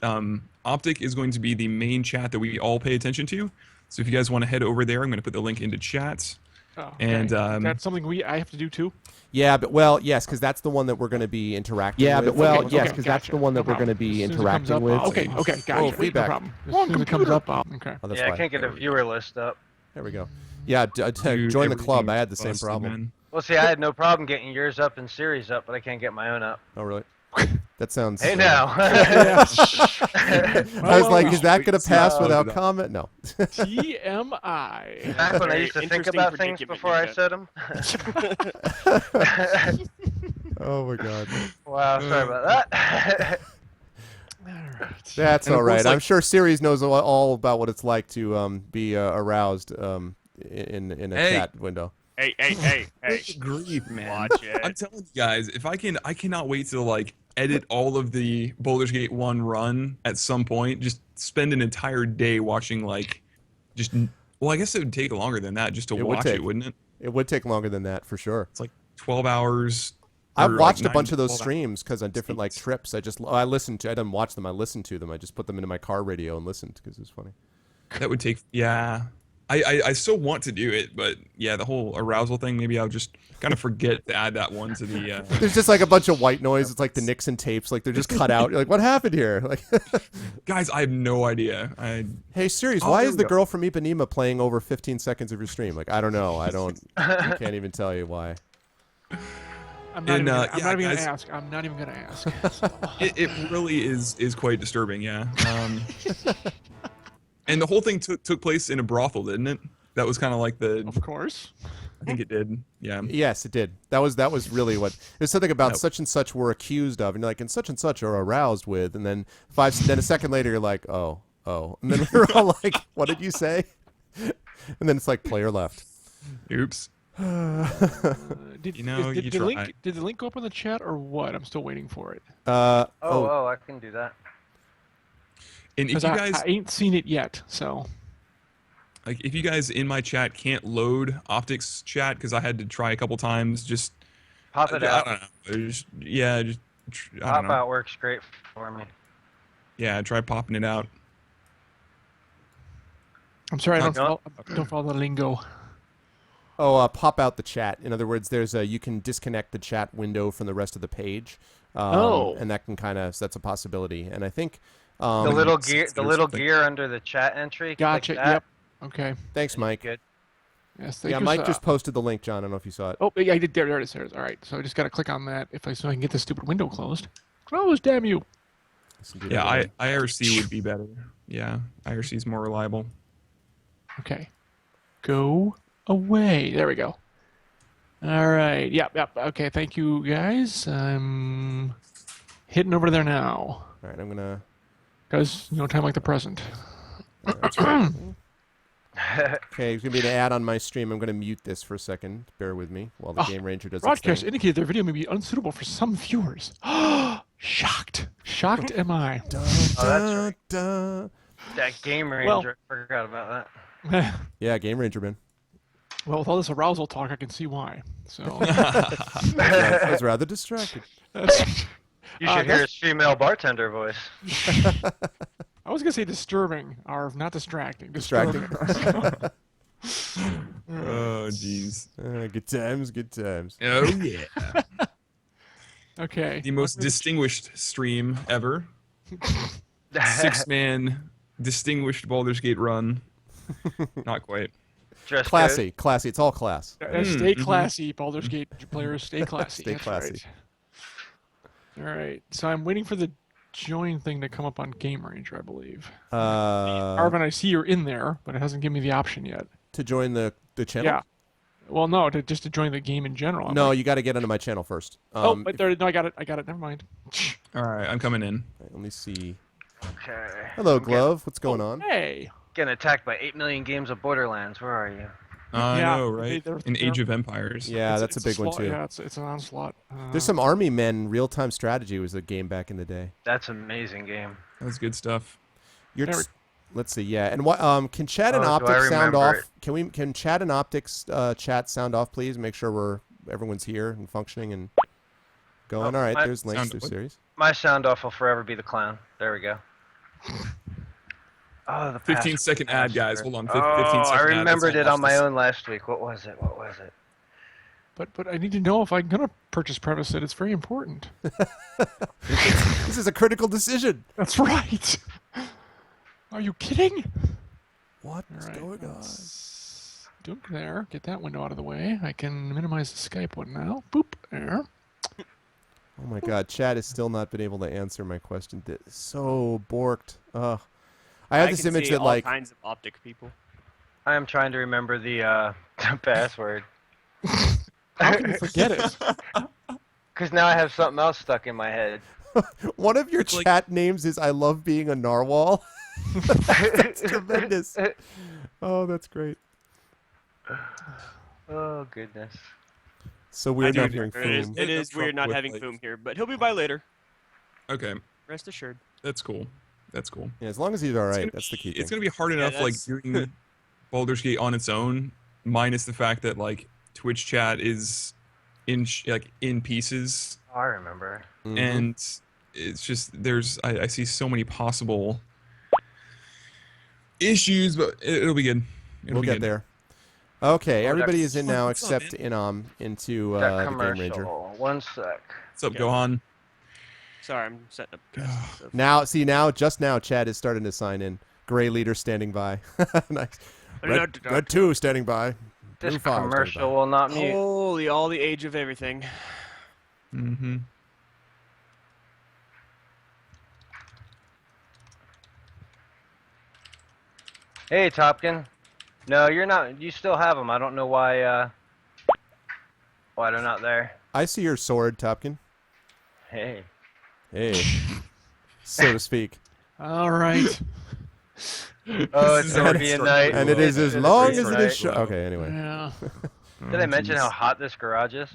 Optic is going to be the main chat that we all pay attention to. So if you guys want to head over there, I'm going to put the link into chat. Oh, okay. And that's something I have to do too. Yeah, but yes, because that's the one that we're going to be interacting with. Okay, That's the one that No we're going to problem. be As soon as it comes interacting up, with. Okay, gotcha. Oh, feedback. No problem. As soon as it comes up, okay. Oh, that's Yeah, why. I can't get a viewer list up. There we go. Yeah, Dude, join the club. everything's I had the same busted, problem. man. Well, see, I had no problem getting yours up and Siri's up, but I can't get my own up. Oh, really? That sounds. Hey, now. I was like, is that going to pass No, without no. comment? No. TMI. Back when I Very used to think interesting about things predicament before I you said them. Oh my God. Wow, sorry about that. That's And of all right. course, I'm like- sure Series knows all about what it's like to be aroused in a Hey. chat window. hey. Good grief, man. Watch it. I'm telling you guys, if I cannot wait to like edit all of the Baldur's Gate 1 run at some point. Just spend an entire day watching like, well, I guess it would take longer than that just to It would watch take. it, wouldn't it? It would take longer than that for sure. It's like 12 hours. I've or, like, watched a 9 bunch to of those 12 hours. streams because on different like trips, I didn't watch them. I listened to them. I just put them into my car radio and listened because it was funny. That would take, yeah. I still want to do it, but yeah, the whole arousal thing, maybe I'll just kind of forget to add that one to the... There's just like a bunch of white noise. It's like the Nixon tapes. Like they're just cut out. You're like, what happened here? Like, Guys, I have no idea. hey, Sirius, Oh, why there is we the go. girl from Ipanema playing over 15 seconds of your stream? Like, I don't know. I can't even tell you why. I'm not even gonna guys- ask. I'm not even gonna ask. It really is quite disturbing, yeah. And the whole thing took place in a brothel, didn't it? That was kind of like the... Of course. I think it did. Yeah. Yes, it did. That was really what. There's something about Nope. such and such were accused of, and you're like, and such are aroused with, and then then a second later you're like, oh, and then we're all like, what did you say? And then it's like player left. Oops. Did, You know, did you the try. link did the link go up in the chat or what? I'm still waiting for it. I can do that. And if Because you guys I ain't seen it yet, so. like, if you guys in my chat can't load Optics chat because I had to try a couple times, just Pop it I out. don't know. Just, I don't Pop know. out works great for me. Yeah, try popping it out. I'm sorry, I No. don't follow the lingo. Pop out the chat. In other words, there's you can disconnect the chat window from the rest of the page. And that can that's a possibility. And I think The little gear under the chat entry. click Gotcha. that, Yep. Okay. thanks, and you're Mike. Good. Yes. Yeah, Thank you, Mike sir. just posted the link, John. I don't know if you saw it. Oh, yeah, I did. There it is. All right. So I just got to click on that so I can get this stupid window closed. Close, damn you. Listen to Yeah, that. IRC would be better. Yeah, IRC is more reliable. Okay. Go away. There we go. All right. Yep. Okay. Thank you, guys. I'm hitting over there now. All right, I'm gonna. Because no time like the present. That's right. Okay, it's gonna be an ad on my stream. I'm gonna mute this for a second. Bear with me while the Game Ranger does its Broadcast thing. indicated their video may be unsuitable for some viewers. Shocked. Shocked am I. that's right. Dun. That Game Ranger. Well- I forgot about that. Well, Yeah, Game Ranger, man. with all this arousal talk, I can see why. So I was rather distracted. that's, You should hear his female bartender voice. I was gonna say disturbing, or not distracting. Distracting. Disturbing. Oh, jeez. Good times, good times. Oh, yeah. Okay. The most distinguished stream ever. 6-man distinguished Baldur's Gate run. Not quite. Dress Classy. It's all class. Stay mhm. classy, Baldur's Gate players. Stay classy. Stay That's classy. Right. All right. So I'm waiting for the join thing to come up on Game Ranger, I believe. Arvan, I see you're in there, but it hasn't given me the option yet. To join the channel? Yeah. Well, no, just to join the game in general. I'm No, like, you got to get onto my channel first. but there, no, I got it. Never mind. All right, I'm coming in. Let me see. Okay. Hello, I'm Glove. What's going on? Hey. Getting attacked by 8 million games of Borderlands. Where are you? I Yeah, know, right? they're- In Age of Empires. Yeah, It's- that's it's a big one slot- too. Yeah, it's an onslaught. There's some Army Men real-time strategy was a game back in the day. That's an amazing game. That's good stuff. You're There we- let's see, yeah. And what can chat and Oh, do I optics sound remember off? Can chat and optics chat sound off, please? Make sure everyone's here and functioning and going. Oh, All right, my- there's links Sound to good. series. My sound off will forever be the clown. There we go. Oh, the 15-second ad, guys. Hold on. 15 Oh, second I ad. remembered Let's it all on my watch own last week. What was it? But I need to know if I'm gonna purchase premise it. It's very important. This is a critical decision. That's right. Are you kidding? What's All right, going on? let's Dunk there. Get that window out of the way. I can minimize the Skype one now. Boop. There. Oh my God, chat has still not been able to answer my question. So borked. I have this can image see that all like kinds of optic people. I am trying to remember the password. How can you forget it? Because now I have something else stuck in my head. one of your like- chat names is "I love being a narwhal." That's tremendous. Oh, that's great. Oh, goodness. So weird I not do- hearing it is, Foom. it is Trouble weird not with, having like- Foom here, but he'll be by later. Okay, Rest assured. that's cool. That's cool. Yeah, as long as he's all It's right, gonna that's the be- key thing. It's gonna be hard enough, like that's- doing Baldur's Gate on its own, minus the fact that like Twitch chat is in pieces, Oh, I remember. Mhm. and it's just I see so many possible issues, but it'll be good. It'll We'll be get good. there. Okay, Oh, everybody that's- is in now What's up, except Inam into That the Game Ranger. commercial. One sec. What's up, Yeah. Gohan? Sorry, I'm setting up casting stuff. Now, just now, Chad is starting to sign in. Gray leader standing by. Nice. Red 2 standing by. This Blue 5 standing commercial by. will not mute. Holy, all the age of everything. Mm-hmm. Hey, Topkin. No, you're not. You still have them. I don't know why Why they're not there? I see your sword, Topkin. Hey. Hey, so to speak. All right. Oh, This it's is already already a starting night. And it is as It's long pretty as it bright. is short. Okay, anyway. Yeah. Did I mention how hot this garage is?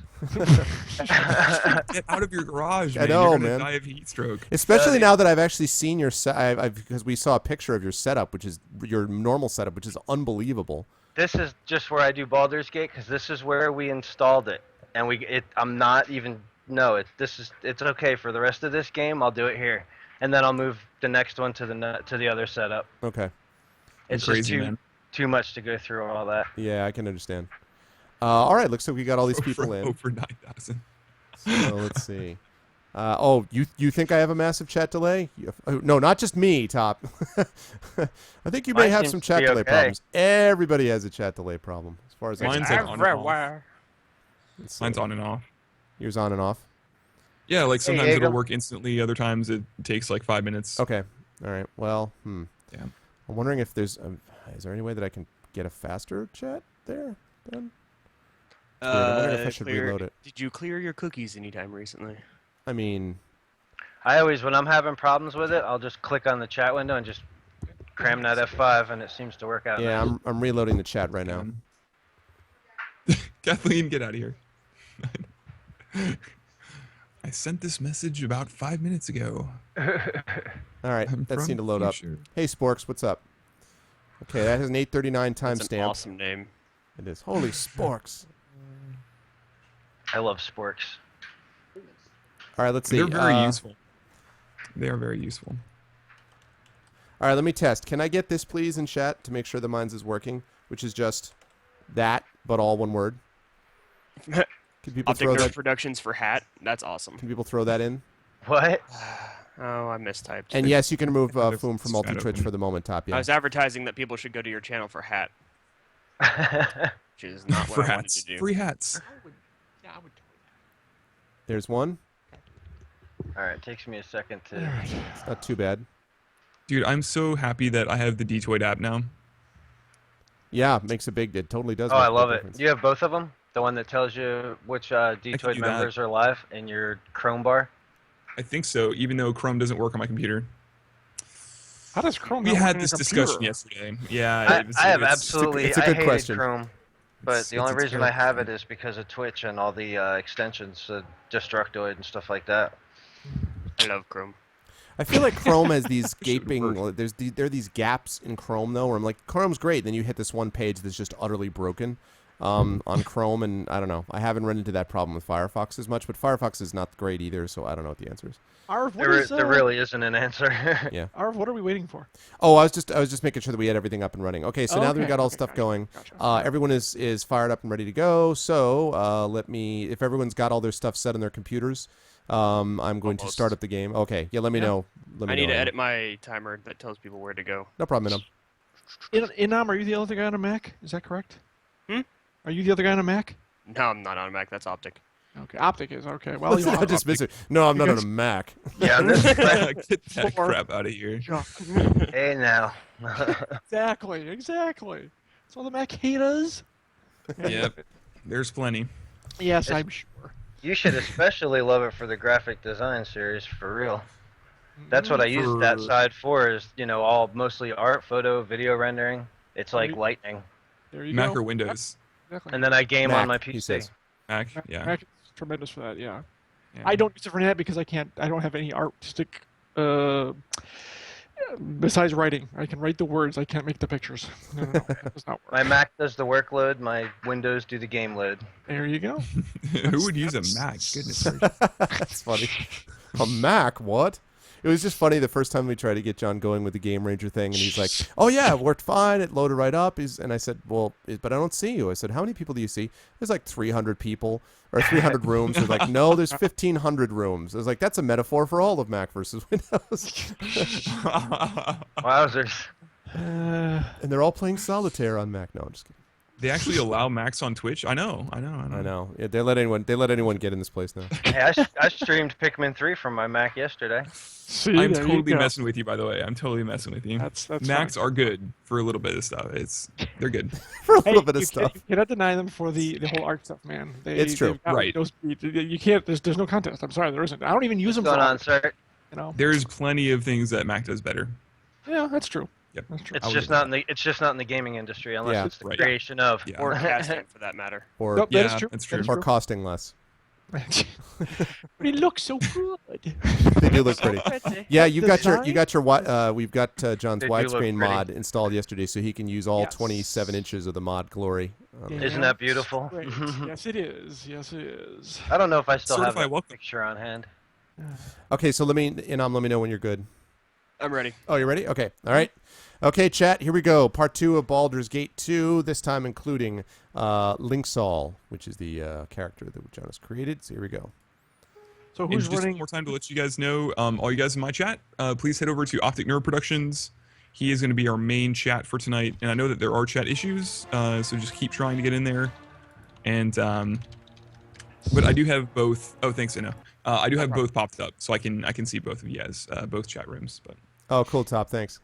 Get out of your garage, I man. know, You're gonna man. die of heat stroke. Especially Yeah, now that I've actually seen your set, because we saw a picture of your setup, which is your normal setup, which is unbelievable. This is just where I do Baldur's Gate because this is where we installed it, and I'm not even. No, it's okay for the rest of this game. I'll do it here, and then I'll move the next one to the other setup. Okay. It's Crazy, just man. too much to go through all that. Yeah, I can understand. All right, looks like we got all these people in. Over 9,000. So let's see. You think I have a massive chat delay? No, not just me, Top. I think you may Mine have seems some to chat be delay okay. problems. Everybody has a chat delay problem, as far as I Mine's can like tell. on and off. Everywhere. Let's see. Mine's on and off. Yours on and off. Yeah, like sometimes Diego. it'll work instantly. Other times it takes like 5 minutes. Okay. All right. Well, Yeah. I'm wondering if is there any way that I can get a faster chat there? Ben? I'm wondering if I should reload it. Did you clear your cookies anytime recently? I mean, I always, when I'm having problems with it, I'll just click on the chat window and just cram that F5, and it seems to work out. yeah, nice. I'm reloading the chat right now. Kathleen, get out of here. I sent this message about 5 minutes ago. All right, I'm that from seemed to load the up. future. Hey, Sporks, what's up? Okay, that has an 839 That's an timestamp. awesome name. It is. Holy Sporks. I love sporks. All right, let's see. They're very useful. They are very useful. All right, let me test. Can I get this, please, in chat to make sure the mine's is working, which is just that, but all one word? Can people Optic throw Nerd that? Productions for hat. That's awesome. Can people throw that in? What? Oh, I mistyped. And yes, you can remove Kind of Flume from chat multi-twitch open. for the moment, Top. I Yeah. was advertising that people should go to your channel for hat, which is not what For I wanted hats. to do. Free hats. There's one. All right, takes me a second to. It's not too bad. Dude, I'm so happy that I have the Dtoid app now. Yeah, makes a big. It totally does. Oh, make I a big love it. difference. You have both of them? The one that tells you which Dtoid do that. members are live in your Chrome bar? I think so, even though Chrome doesn't work on my computer. How does Chrome? We not work had on this your discussion computer? yesterday. Yeah, it was- I have it's- absolutely. it's a I good hated question. Chrome, but It's- the only it's a reason I terrible have it thing. is because of Twitch and all the extensions, Destructoid and stuff like that. I love Chrome. I feel like Chrome has these Should've gaping. worked. There are these gaps in Chrome though, where I'm like, Chrome's great. Then you hit this one page that's just utterly broken on Chrome, and I don't know. I haven't run into that problem with Firefox as much, but Firefox is not great either, so I don't know what the answer is. Arv, what There, is, there really isn't an answer. Yeah. Arv, what are we waiting for? Oh, I was just making sure that we had everything up and running. Okay, so now that we Okay, got all okay, stuff gotcha, going, gotcha. everyone is fired up and ready to go. So let me, if everyone's got all their stuff set on their computers, I'm going to Almost. start up the game. Okay, yeah, let me Yeah. know. Let me I need know. to edit my timer that tells people where to go. No problem, Inam. Inam, are you the other guy on a Mac? Is that correct? Hmm? Are you the other guy on a Mac? No, I'm not on a Mac. That's Optic. Okay, Optic is okay. Well, Let's you not know, dismiss it. No, I'm not on a Because- Mac. yeah, this is Get that Or- crap out of here. hey now. exactly. It's all the Mac haters. Yep. There's plenty. Yes, It's- I'm sure. You should especially love it for the graphic design series, for real. That's what I use that For- side for, is, all mostly art, photo, video rendering. It's like Right. lightning. There you Mac go. or Windows? Exactly. And then I game Mac, on my he PC. says. Mac? Yeah. Mac is tremendous for that. Yeah. Yeah. I don't use it for that because I don't have any artistic. Besides writing, I can write the words. I can't make the pictures. No, that does not work. My Mac does the workload, my Windows do the game load. There you go. Who would use a Mac? Goodness gracious. That's funny. A Mac? What? It was just funny the first time we tried to get John going with the Game Ranger thing, and he's like, "Oh yeah, it worked fine. It loaded right up." And I said, "Well, but I don't see you." I said, "How many people do you see?" There's like 300 people or 300 rooms. He's like, "No, there's 1,500 rooms." I was like, "That's a metaphor for all of Mac versus Windows." Wowzers. Uh, And they're all playing solitaire on Mac. No, I'm just kidding. They actually allow Max on Twitch. I know. I know. Yeah, they let anyone get in this place now. Hey, I streamed Pikmin 3 from my Mac yesterday. See, I'm there you totally go. messing with you, by the way. I'm totally messing with you. That's Macs fine. are good for a little bit of stuff. They're good. For a Hey, little bit of you stuff. cannot deny them for the whole art stuff, man. It's true. they've got Right. Those, you can't. There's no contest. I'm sorry, there isn't. I don't even use them What's for going on, art, sir? you know. There's plenty of things that Mac does better. Yeah, that's true. Yep. That's true. It's I would just agree. not in the gaming industry unless Yeah, it's the right. creation of. Yeah. Or casting, for that matter. Or Nope, that is Yeah, true. that's That is true. or costing less. but it looks so good. They do look pretty. Yeah, you got Design? your we've got John's They do look widescreen pretty. mod installed yesterday, so he can use all Yes. 27 inches of the mod glory. Yeah. Isn't that beautiful? Great. Yes, it is. Yes, it is. I don't know if I still have Certified a welcome. picture on hand. Okay, so let me know when you're good. I'm ready. Oh, you ready? Okay. All right. Okay, chat, here we go. Part 2 of Baldur's Gate 2, this time including Linksall, which is the character that John has created. So here we go. So And who's just one running? more time to let you guys know, all you guys in my chat, please head over to Optic Nerd Productions. He is going to be our main chat for tonight, and I know that there are chat issues, so just keep trying to get in there. And but I do have both. Oh, thanks, Inno. I do have both popped up, so I can see both of you guys, both chat rooms. But Oh, cool, Top. Thanks.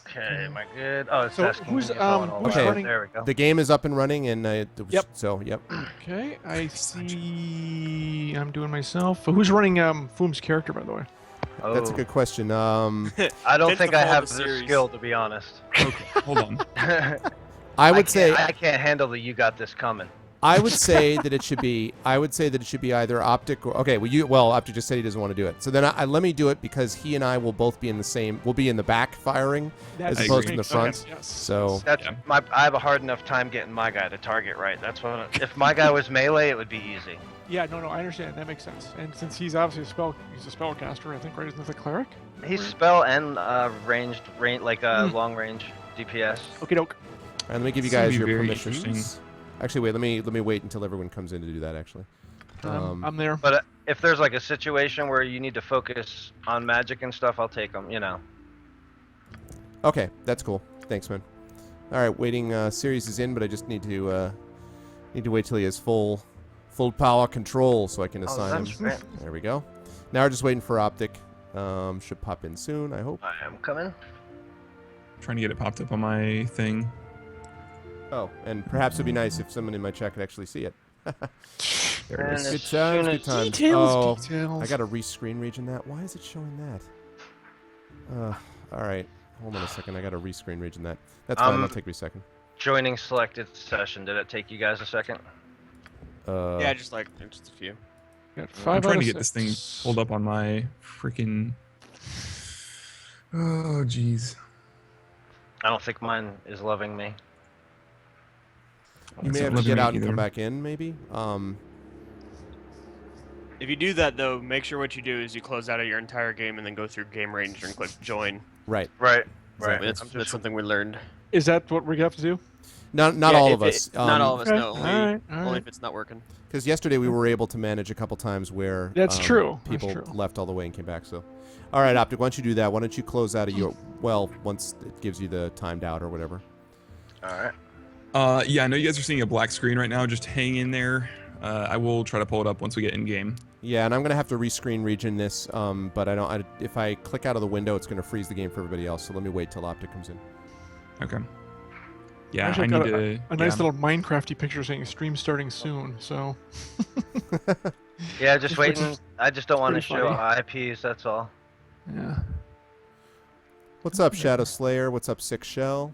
Okay, am I good? Oh, it's So asking who's, me if I wanna who's allow it. running- There we go. The game is up and running, and Yep. So, yep. Okay, I see. I'm doing myself. Who's running Foom's character, by the way? That's a Oh, good question. I don't Tenth think of I all have the the series. skill, to be honest. okay, hold on. I would say I can't handle the you got this coming. I would say that it should be. I would say that it should be either Optic or okay. Well, Optic just said he doesn't want to do it. So then let me do it because he and I will both be in the same. We'll be in the back firing as I opposed to agree. the front. Yes. So That's Yeah. I have a hard enough time getting my guy to target right. That's what. If my guy was melee, it would be easy. Yeah, no, I understand. That makes sense. And since he's obviously he's a spellcaster, I think, right? Isn't he a cleric? He's spell and range, like long range DPS. Okay, doke. and let me give you This will guys be your very permissions. interesting. Actually, wait. Let me wait until everyone comes in to do that. Actually. I'm there. But if there's like a situation where you need to focus on magic and stuff, I'll take them. You know. Okay, that's cool. Thanks, man. All right, waiting. Series is in, but I just need to wait till he has full power control so I can assign that's him. right. There we go. Now we're just waiting for Optic. Should pop in soon, I hope. I am coming. Trying to get it popped up on my thing. Oh, and perhaps it'd be nice if someone in my chat could actually see it. There And it as is. Good soon times, as- good times. Details. Oh, I got to re-screen region that. Why is it showing that? All right. Hold on a second. I got to re-screen region that. That's fine. That'll take me a second. Joining selected session. Did it take you guys a second? Yeah, just a few. Got I'm 5 trying out to of get this 6. thing pulled up on my freaking. Oh, jeez. I don't think mine is loving me. You may It's have not to get letting me out and either. come back in, maybe. If you do that, though, make sure what you do is you close out of your entire game and then go through Game Ranger and click Join. Right. Right. Exactly. That's something we learned. Is that what we have to do? Not Yeah, all if of us. not all of us, Okay. no. Only, Alright, only alright. if it's not working. Because yesterday we were able to manage a couple times where That's true. That's people true. left all the way and came back. So, all right, Optic. Why don't you do that? Why don't you close out of your once it gives you the timed out or whatever. All right. Yeah, I know you guys are seeing a black screen right now. Just hang in there. I will try to pull it up once we get in game. Yeah, and I'm gonna have to rescreen region this. But if I click out of the window, it's gonna freeze the game for everybody else. So let me wait till Optic comes in. Okay. Yeah, Actually, I I've need got to. a nice yeah. little Minecrafty picture saying stream starting soon. So Yeah, just Which waiting. is- I just don't want to pretty show funny. IPs. That's all. yeah. What's up, Shadow Slayer? What's up, Six Shell?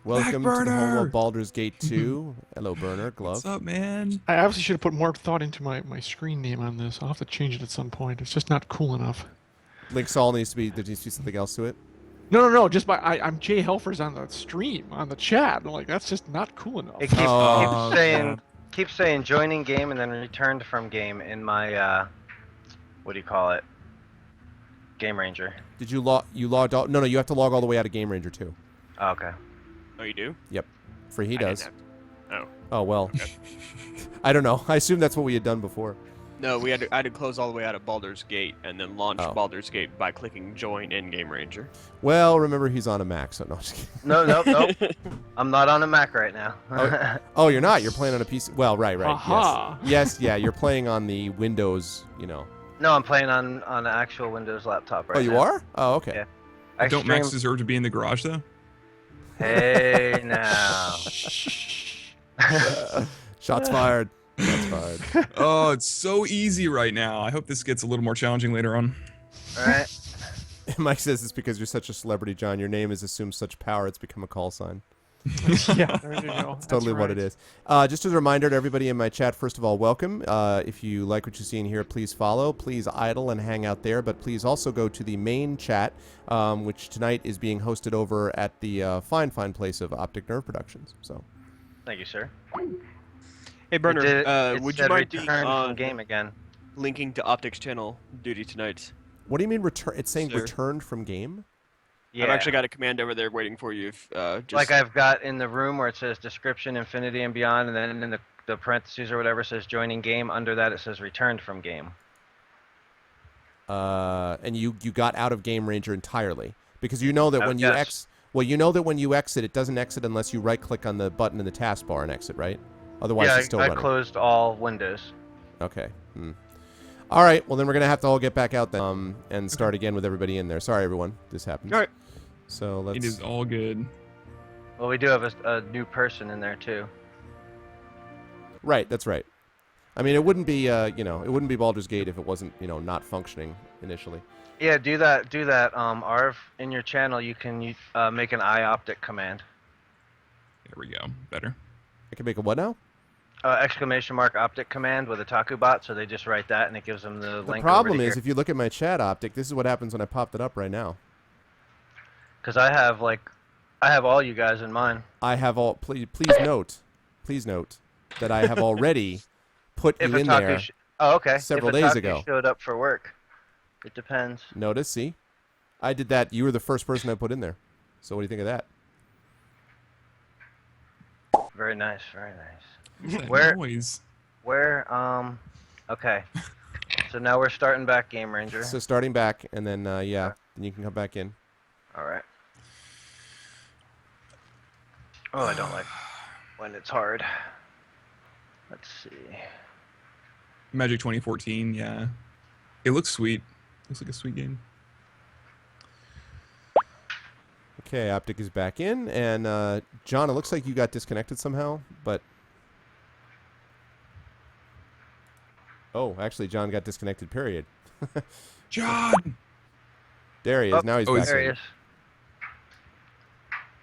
Welcome to the home Burner! of Baldur's Gate 2. Hello, Burner. Glove. What's up, man? I obviously should have put more thought into my screen name on this. I'll have to change it at some point. It's just not cool enough. Linksall needs to be. There needs to be something else to it. No. Just I'm Jay Helfers on the stream on the chat. I'm like, that's just not cool enough. It keeps, Oh, keeps saying joining game and then returned from game in my what do you call it? Game Ranger. Did you logged all? No, you have to log all the way out of Game Ranger too. Oh, okay. Oh, you do? He I didn't does. have to. Oh. Oh well. I don't know. I assume that's what we had done before. No, I had to close all the way out of Baldur's Gate and then launch Oh. Baldur's Gate by clicking Join in Game Ranger. Well, remember he's on a Mac, so no. Just kidding. Nope. I'm not on a Mac right now. Oh, you're not. You're playing on a PC. Well, right. Aha. Yes. Yeah. You're playing on the Windows. No, I'm playing on an actual Windows laptop right now. Oh, you are? Oh, okay. Yeah. I Don't Macs stream- deserve to be in the garage though? Hey now. Shots fired. Shots fired. Oh, it's so easy right now. I hope this gets a little more challenging later on. All right. Mike says it's because you're such a celebrity, John. Your name has assumed such power, it's become a call sign. Yeah, there you go. That's totally what it is. Just as a reminder to everybody in my chat, first of all, welcome. If you like what you see in here, please follow. Please idle and hang out there. But please also go to the main chat, which tonight is being hosted over at the fine place of Optic Nerve Productions. So, Thank you, sir. Hey, Burner, It would you said mind being return from on game again? linking to Optic's channel duty tonight? what do you mean return? It's saying Sir. returned from game. Yeah. I've actually got a command over there waiting for you. If, just Like I've got in the room where it says description, Infinity and Beyond, and then in the parentheses or whatever says joining game. Under that it says returned from game. And you got out of Game Ranger entirely because you know that when you yes. you know that when you exit, it doesn't exit unless you right-click on the button in the taskbar and exit, right? Otherwise, it's still I running. closed all windows. Okay. All right. Well, then we're gonna have to all get back out then and start again with everybody in there. Sorry, everyone. This happens. All right. So let's. It is all good. Well, we do have a new person in there too. Right. That's right. I mean, it wouldn't be it wouldn't be Baldur's Gate if it wasn't not functioning initially. Yeah, do that. Arv, in your channel, you can make an iOptic command. There we go. Better. I can make a what now? Exclamation mark optic command with a Takubot, so they just write that and it gives them the The link. problem is, if you look at my chat optic, this is what happens when I popped it up right now. because I have all you guys in mine. I have all. Please note that I have already put you in there. Oh, okay. several if days Otaku ago. showed up for work. It depends. Notice, see, I did that. You were the first person I put in there. So what do you think of that? Very nice, very nice. What's that Where- noise? Okay. So now we're starting back Game Ranger. So starting back, and then then you can come back in. All right. Oh, I don't like when it's hard. Let's see. Magic 2014. Yeah. It looks sweet. Looks like a sweet game. Okay, optic is back in, and John, it looks like you got disconnected somehow, but. Oh, actually, John got disconnected. Period. John. There he is. Now he's oh, back. There he in. is.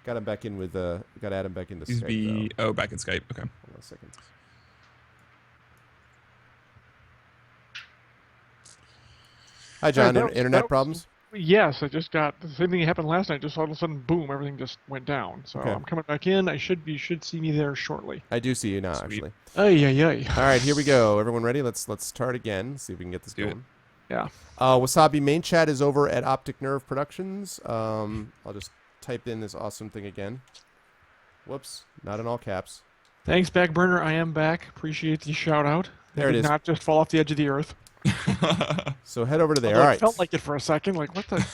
Got him back in with got to add him back into He's Skype. Though. back in Skype. Okay. Hold on a second. Hi, John. that was- Internet that was- problems? Yes, I just got the same thing that happened last night. Just all of a sudden, boom, everything just went down. So Okay. I'm coming back in. You should see me there shortly. I do see you now, Sweet. actually. Ay. All right, here we go. Everyone ready? Let's start again. See if we can get this Do it. going. Yeah. Wasabi main chat is over at Optic Nerve Productions. I'll just type in this awesome thing again. Whoops, not in all caps. Thanks, Backburner. I am back. Appreciate the shout out. There it Did is. not just fall off the edge of the earth. So head over to there. Although All it right. felt like it for a second. Like what the?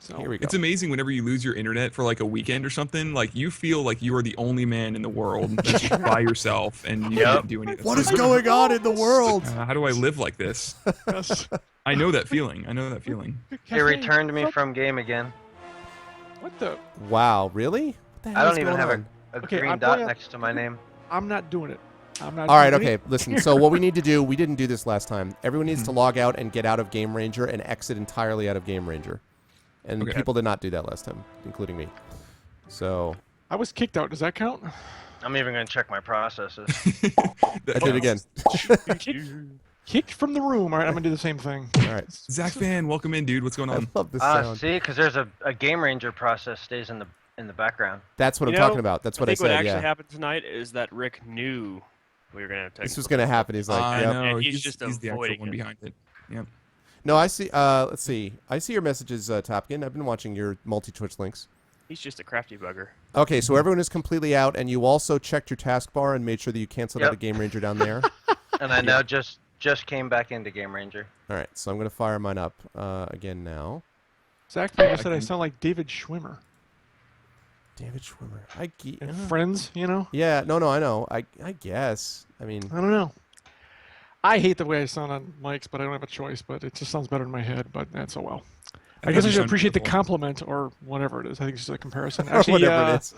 So, Here we go. It's amazing whenever you lose your internet for like a weekend or something. Like you feel like you are the only man in the world that's just by yourself and you Yep. can't do anything. What is going on in the world? How do I live like this? Yes. I know that feeling. It returned me from game again. What the? Wow, really? What the hell I don't is even going have on? a Okay, green I'm dot going- next to my name. I'm not doing it. I'm not. All right, doing okay. it. Listen, so what we need to do, we didn't do this last time. Everyone needs to log out and get out of Game Ranger and exit entirely out of Game Ranger. And Okay. people did not do that last time, including me. So, I was kicked out. Does that count? I'm even gonna check my processes. I did it again. Kicked from the room. All right, I'm gonna do the same thing. All right. Zach Fan, welcome in, dude. What's going I on? love this sound. See, because there's a Game Ranger process stays in the background. That's what You I'm know, talking about. That's what I I think what said, actually yeah. happened tonight is that Rick knew we were gonna have This was technical going to happen. He's like, I yep. know. And he's just the actual avoiding one it. behind it. Yep. No, I see. Let's see. I see your messages, Topkin. I've been watching your multi-Twitch links. He's just a crafty bugger. Okay, so everyone is completely out, and you also checked your taskbar and made sure that you canceled out Yep. a Game Ranger down there. And I now just came back into Game Ranger. All right, so I'm gonna fire mine up again now. Zach Fager said I sound like David Schwimmer. David Schwimmer. And Friends, you know? Yeah, no, I know. I guess. I mean, I don't know. I hate the way I sound on mics, but I don't have a choice. But it just sounds better in my head. But that's well. I guess I should appreciate the compliment or whatever it is. I think it's just a comparison. Actually, whatever it is.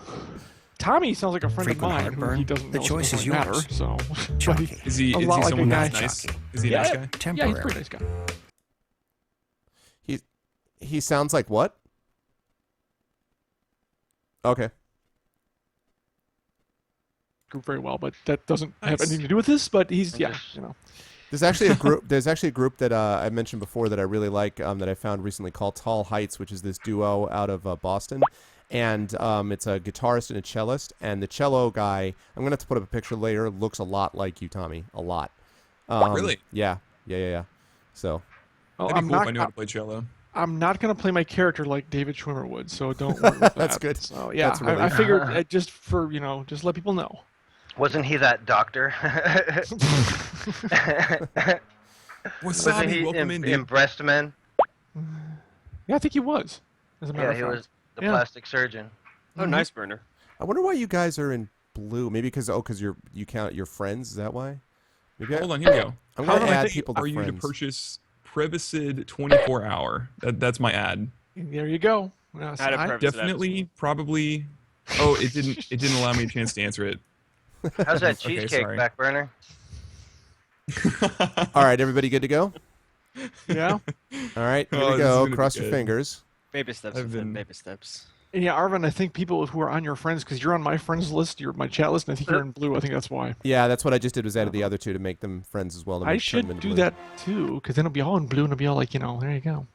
Tommy sounds like a friend Frequent of mine who heartburn. he doesn't The know choice doesn't is matter. yours. So Chalky. Is he a lot like someone a guy. that's nice? Chalky. Is he a nice guy? yeah, he's a Temporary. pretty nice guy. He sounds like what? Okay. Group very well, but that doesn't have Nice. anything to do with this. But he's you know. There's actually a group. There's actually a group that I mentioned before that I really like that I found recently called Tall Heights, which is this duo out of Boston, and it's a guitarist and a cellist. And the cello guy, I'm gonna have to put up a picture later. Looks a lot like you, Tommy. A lot. Really? Yeah. So. Well, That'd be I'm cool if I not. knew how to play cello. I'm not going to play my character like David Schwimmer would, so don't worry about that. That's good. So yeah, That's really I figured just for just let people know. Wasn't he that doctor? Wasn't Wasabi, he welcome in dude. Breast Men? Yeah, I think he was. As a matter Yeah, of he fact. was the Yeah. plastic surgeon. Oh, nice burner. I wonder why you guys are in blue. Maybe because you count your friends. Is that why? Maybe Hold on, here we go. I'm How gonna do I add think people to are you to friends. purchase Prevacid 24 hour? That's my ad. There you go. So Add a I- Prevacid Definitely, probably. Oh, it didn't allow me a chance to answer it. How's that Okay, cheesecake, sorry. Backburner? All right, everybody good to go? yeah. All right, here Oh, we this is go. gonna be Cross your good. fingers. Baby steps, I've been- baby steps. And yeah, Arvin, I think people who are on your friends, because you're on my friends list, you're my chat list, and I think you're in blue. I think that's why. Yeah, that's what I just did. Was added the other two to make them friends as well. To I make- turn should them into do blue. that too, because then it'll be all in blue, and it'll be all like, there you go.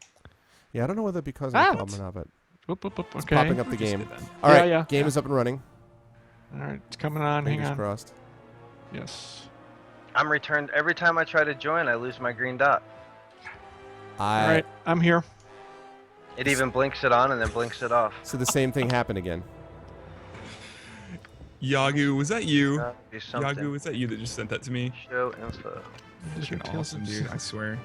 Yeah, I don't know whether because of Ah! the problem or not, but Whoop, whoop, whoop. it's Okay. popping up the Just game. did that. All Yeah, right, yeah, game yeah. is up and running. All right, it's coming on. Hang Fingers on. crossed. Yes. I'm returned every time I try to join. I lose my green dot. All right, I'm here. It even blinks it on and then blinks it off. So the same thing happened again. Yagu, was that you? Do something. Yagu, was that you that just sent that to me? Show info. You're awesome, dude. I swear.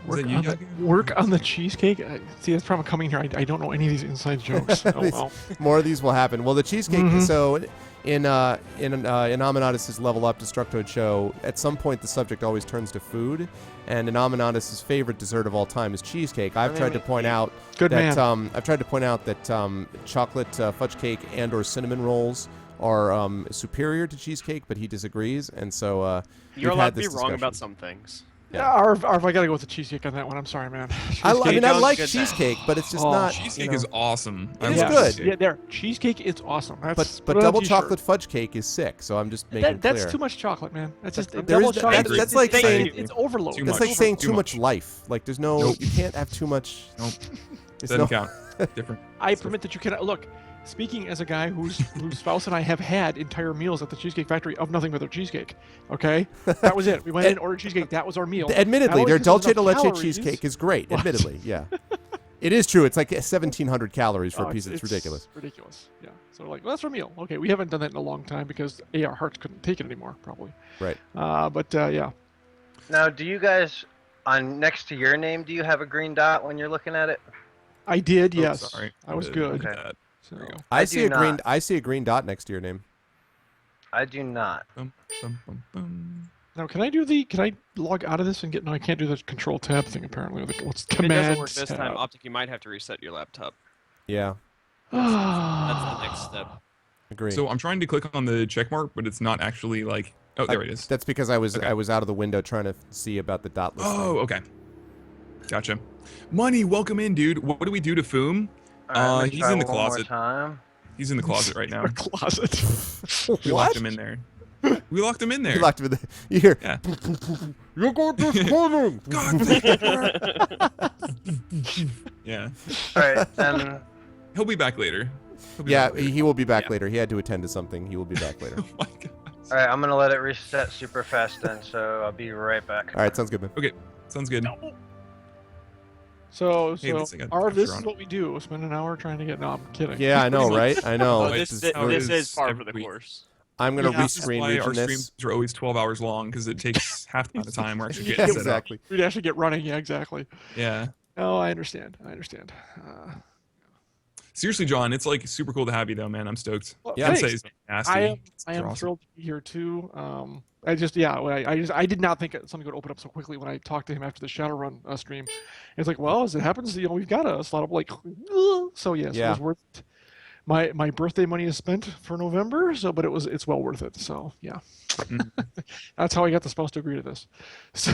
Was Work that you, on, the, Yagu? work on the cheesecake. See, that's probably coming here. I don't know any of these inside jokes. Oh well. More of these will happen. Well, the cheesecake. Mhm. So in Aminatus's Level Up Destructoid show, at some point the subject always turns to food, and in Aminatus's favorite dessert of all time is cheesecake. I've tried to point out Good that man. I've tried to point out that chocolate fudge cake and/or cinnamon rolls are superior to cheesecake, but he disagrees, and so You're we've allowed had to be this wrong about discussion. some things. Yeah, Arv, I gotta go with the cheesecake on that one. I'm sorry, man. I Cheesecake- mean, I sounds like good now. cheesecake, but it's just Oh. not. Cheesecake is awesome. I It is love good. cheesecake. Yeah, there. Cheesecake is awesome. That's, But put it on a double t-shirt. chocolate fudge cake is sick, so I'm just making That's clear. too much chocolate, man. That's just There double is that- chocolate. that's like saying- it's overload. Too That's much. like saying Too too much much. life. Like there's no, Nope. you can't have too much. Nope. It's Doesn't no, count. Different. I permit that you cannot look. Speaking as a guy whose spouse and I have had entire meals at the Cheesecake Factory of nothing but their cheesecake. Okay, that was it. We went in and ordered cheesecake. That was our meal. Admittedly, Not their only 'cause dulce there's de no leche calories. cheesecake is great. What? Admittedly, yeah, it is true. It's like 1,700 calories for Oh, a piece. It's ridiculous. Ridiculous. Yeah. So we're like, well, that's our meal. Okay, we haven't done that in a long time because our hearts couldn't take it anymore, probably. Right. But yeah. Now, do you guys, on next to your name, do you have a green dot when you're looking at it? I did. Oh, Yes. sorry. I was did good. that. So, There you go. I I see do a green. not. I see a green dot next to your name. I do not. Bum, bum, bum, bum. now, can I log out of this and get? No, I can't do the Control Tab thing apparently. What's If it Command doesn't work this time, Tab? Optic, you might have to reset your laptop. Yeah, That's the next step. agree. So I'm trying to click on the check mark, but it's not actually like. Oh, there it is. That's because I was Okay. I was out of the window trying to see about the dot list. Oh, okay. Gotcha. Money, welcome in, dude. What do we do to Foom? All right, let me He's try in the one more closet. time. He's in the closet right now. A closet. We locked him in there. We locked him in there. You locked him in the. You hear? Yeah. You got this coming. Yeah. All right, then. He'll be back later. He'll be Yeah, back later. he will be back Yeah. later. He had to attend to something. He will be back later. Oh my god. All right, I'm gonna let it reset super fast then, so I'll be right back. All right, sounds good, man. Okay, sounds good. So, Hey, this thing got Arv, this pressure is on it. what we do. Spend an hour trying to get. No, I'm kidding. Yeah, I know, right? I know. Oh, It's this just- this is par for every the week. course. I'm gonna Yeah. This is rescreen why our region this. streams are always 12 hours long because it takes half the amount of time we're actually Yeah, getting set exactly. We'd actually get running. Yeah, exactly. up. Yeah. Oh, I understand. Seriously, John, it's like super cool to have you though, man. I'm stoked. Well, Yeah. thanks. Sensei is nasty. I am awesome. thrilled to be here too. I did not think something would open up so quickly when I talked to him after the Shadowrun stream. It's like, well, as it happens, we've got a slot of like, so yes, Yeah. it was worth it. My birthday money is spent for November, but it's well worth it. So yeah, that's how I got the spouse to agree to this. So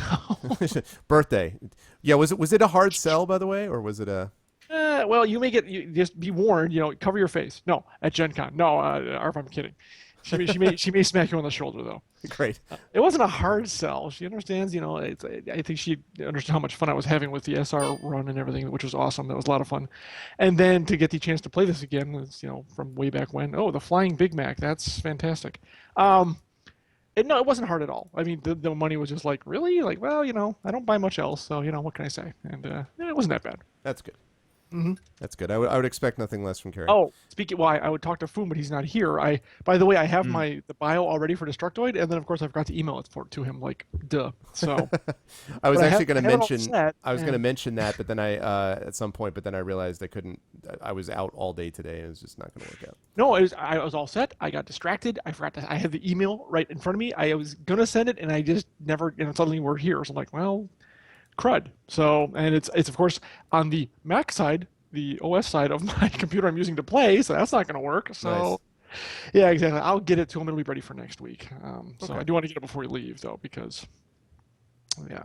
Birthday. Yeah, was it a hard sell, by the way, or was it a? well, you just be warned. Cover your face. No, at Gen Con. No, Arv, I'm kidding. She may smack you on the shoulder though. Great. It wasn't a hard sell. She understands. I think she understood how much fun I was having with the SR run and everything, which was awesome. That was a lot of fun. And then to get the chance to play this again, from way back when. Oh, the Flying Big Mac. That's fantastic. No, it wasn't hard at all. I mean, the money was just like, really? Like, well, I don't buy much else, so what can I say? And it wasn't that bad. That's good. Mm-hmm. That's good. I would expect nothing less from Carrie. Oh, I would talk to Foom, but he's not here. By the way, I have the bio already for Destructoid, and then of course I forgot to email it to him. Like, duh. So I was but actually going to I had it all mention. set, I was going to and- mention that, but then I at some point, but then I realized I couldn't. I was out all day today, and it was just not going to work out. No, I was all set. I got distracted. I forgot I had the email right in front of me. I was gonna send it, and I just never. Suddenly we're here. So I'm like, well, crud. So and it's of course on the Mac side, the OS side of my computer I'm using to play. So that's not gonna work. So. Nice. Yeah, exactly. I'll get it to him. It'll be ready for next week. So Okay. I do want to get it before he leaves, though, because, yeah.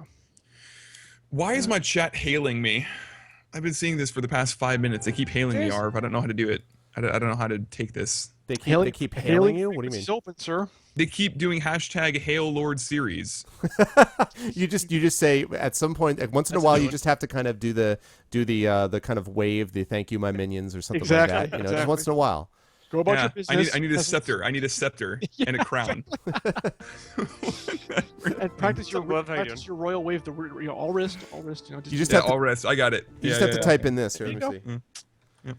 Why is my chat hailing me? I've been seeing this for the past 5 minutes. They keep hailing me, Yes. Arv. I don't know how to do it. I don't know how to take this. They keep hailing you. What do you mean? It's open, sir. They keep doing hashtag Hail Lord series. you just say at some point, once in a That's while, good. you just have to kind of do the kind of wave, the thank you my minions or something Exactly, like that. Just exactly. once in a while. Go about Yeah, your business. I need a scepter. I need a scepter and a crown. And practice your Love how you doing. royal wave. All wrist. Just You just Yeah, have to. all rest. I got it. You just have to type in this. Here, There let you me see.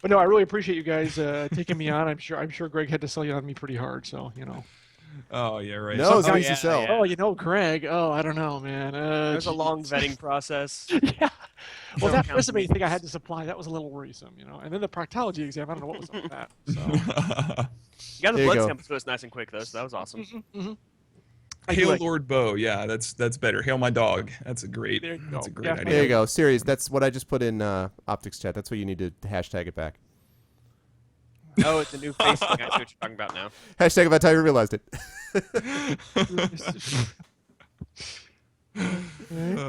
But no, I really appreciate you guys taking me on. I'm sure Greg had to sell you on me pretty hard. So Oh yeah, right. No, it's Oh, easy yeah, to sell. yeah. Oh, Greg. Oh, I don't know, man. There's a long geez. vetting process. Yeah. Well, No that counseling. resume thing I had to supply, that was a little worrisome, And then the proctology exam, I don't know what was up with that. So. You got the There you blood go. sample to us nice and quick though, so that was awesome. I do Hail like- Lord Bo. Yeah, that's better. Hail my dog. That's a great. There you That's a go. great Yeah. idea. There you go. Series. That's what I just put in Optics chat. That's what you need to hashtag it back. Oh, it's a new face thing. I see what you're talking about now. Hashtag about time you realized it.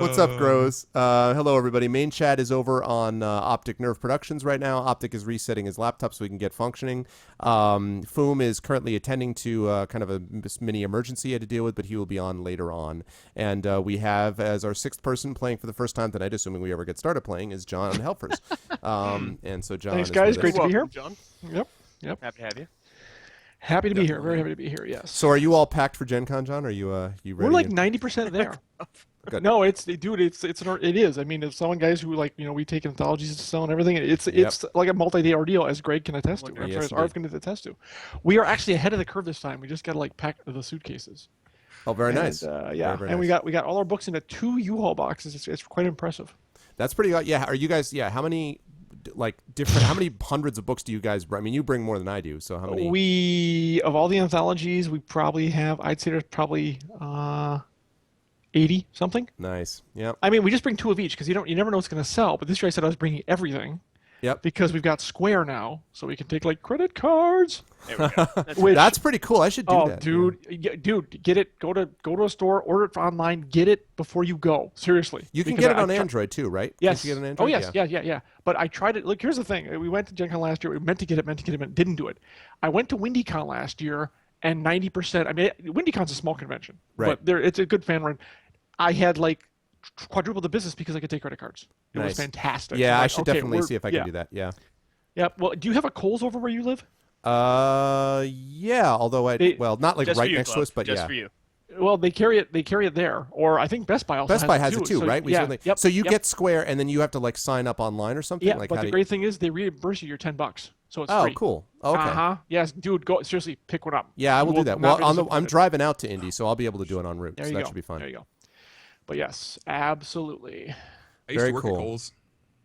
What's up, Grows? Hello, everybody. Main chat is over on Optic Nerve Productions right now. Optic is resetting his laptop so he can get functioning. Foom is currently attending to kind of a mini emergency he had to deal with, but he will be on later on. And we have, as our sixth person playing for the first time tonight, assuming we ever get started playing, is John Helfers. And so John Thanks, is guys. with Great us. to be here. Welcome, John. Yep. Happy to have you. Happy to be here. Very happy to be here. Yes. So are you all packed for Gen Con, John? Are you you ready? We're like 90% there. Good. No, it is. I mean, it's some guys who we take anthologies to sell and everything. It's like a multi-day ordeal, as Greg can attest to. I'm Yes, sorry, as indeed. Arv can attest to. We are actually ahead of the curve this time. We just got to pack the suitcases. Oh, very And, nice. yeah, Very and nice. we got all our books into 2 U-Haul boxes. It's quite impressive. That's pretty good. Yeah. Are you guys? Yeah. How many? How many hundreds of books do you guys bring? I mean, you bring more than I do. So how many? We of all the anthologies, we probably have. I'd say there's probably 80 something. Nice. Yep. I mean, we just bring 2 of each because you never know what's going to sell. But this year I said I was bringing everything. Yep. Because we've got Square now, so we can take credit cards. There we go. That's Which- That's pretty cool. I should do that. dude, dude, get it. Go to a store, order it online, get it before you go. Seriously. You can Because get it on I- Android too, right? Yes. You can get it on Oh Android? yes, yeah. But I tried it. Look, here's the thing. We went to Gen Con last year. We meant to get it, didn't do it. I went to WindyCon last year, and 90%. I mean, WindyCon's a small convention, Right. but it's a good fan run. I had quadruple the business because I could take credit cards. It was Nice. fantastic. Yeah, I'm I like, should okay, definitely we're- see if I yeah. can do that. Yeah. Yeah. Well, do you have a Kohl's over where you live? Yeah. Although They- not like Just right for you, next to Glove. us, but just yeah. for you. Well, they carry it. They carry it there, or I think Best Buy also Best Buy has has it too, so, right? We yeah. certainly- Yep. So you yep. get Square, and then you have to like sign up online or something. Yeah, Like, but how the do you... great thing is they reimburse you your $10, so it's Oh, free. cool. Okay. Yes, dude, go seriously pick one up. Yeah, I will You do that. not Well, be I'm disappointed. driving out to Indy, so I'll be able to do it en route. There So you that go. should be fun. There you go. But yes, absolutely. I used Very to work cool. at Kohl's.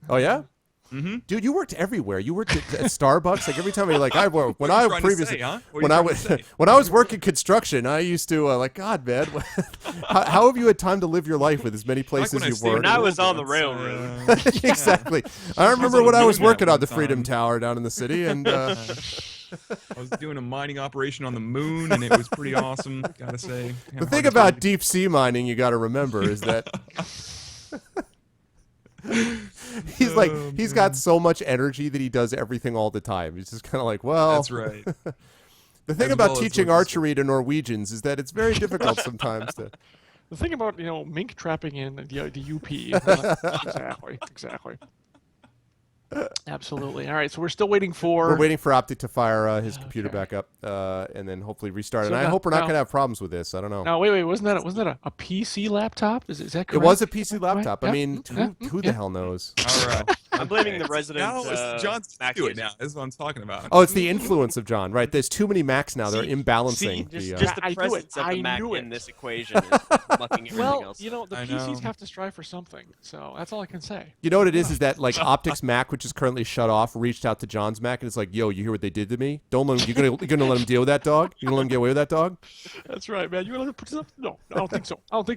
Oh yeah. Mm-hmm. Dude, you worked everywhere. You worked at Starbucks. Like every time you're like, I worked when What are I you trying to previously say, huh? What are when you I trying was to say? when I was working construction, I used to like, God, man, how have you had time to live your life with as many places when I you've stayed worked? When I at was on the Kohl's, railroad. Exactly. I remember on when the I was moon that working on one the Freedom time. Tower down in the city, and I was doing a mining operation on the moon, and it was pretty awesome. Gotta say. the thing about deep sea mining you got to remember is that he's like he's got so much energy that he does everything all the time. He's just kind of like, well, That's right. the thing As about well as teaching logistics. archery to Norwegians is that it's very difficult sometimes to. The thing about mink trapping in the UP. Exactly. Absolutely. All right, so we're still waiting for. We're waiting for Optic to fire his Okay. computer back up, and then hopefully restart. So And I now- hope we're not now- going to have problems with this. I don't know. No, wait. Wasn't that a PC laptop? Is that It correct? was a PC Right? laptop. I Yeah. mean, who the hell knows? All right. I'm blaming the Okay. resident. Now it's John's Mac do it user. now. That's what I'm talking about. Oh, it's the influence of John, right? There's too many Macs now. They're See, imbalancing. Just, the, just the I knew it. presence of I the Mac knew in it. this equation is mucking everything Well, else. the I PCs know. have to strive for something, so that's all I can say. You know what it is that like Optic's Mac, which is currently shut off, reached out to John's Mac and it's like, yo, you hear what they did to me? Don't let him. You're gonna let him deal with that dog? You gonna let him get away with that dog? That's right, man. You want to put this up? No, I don't think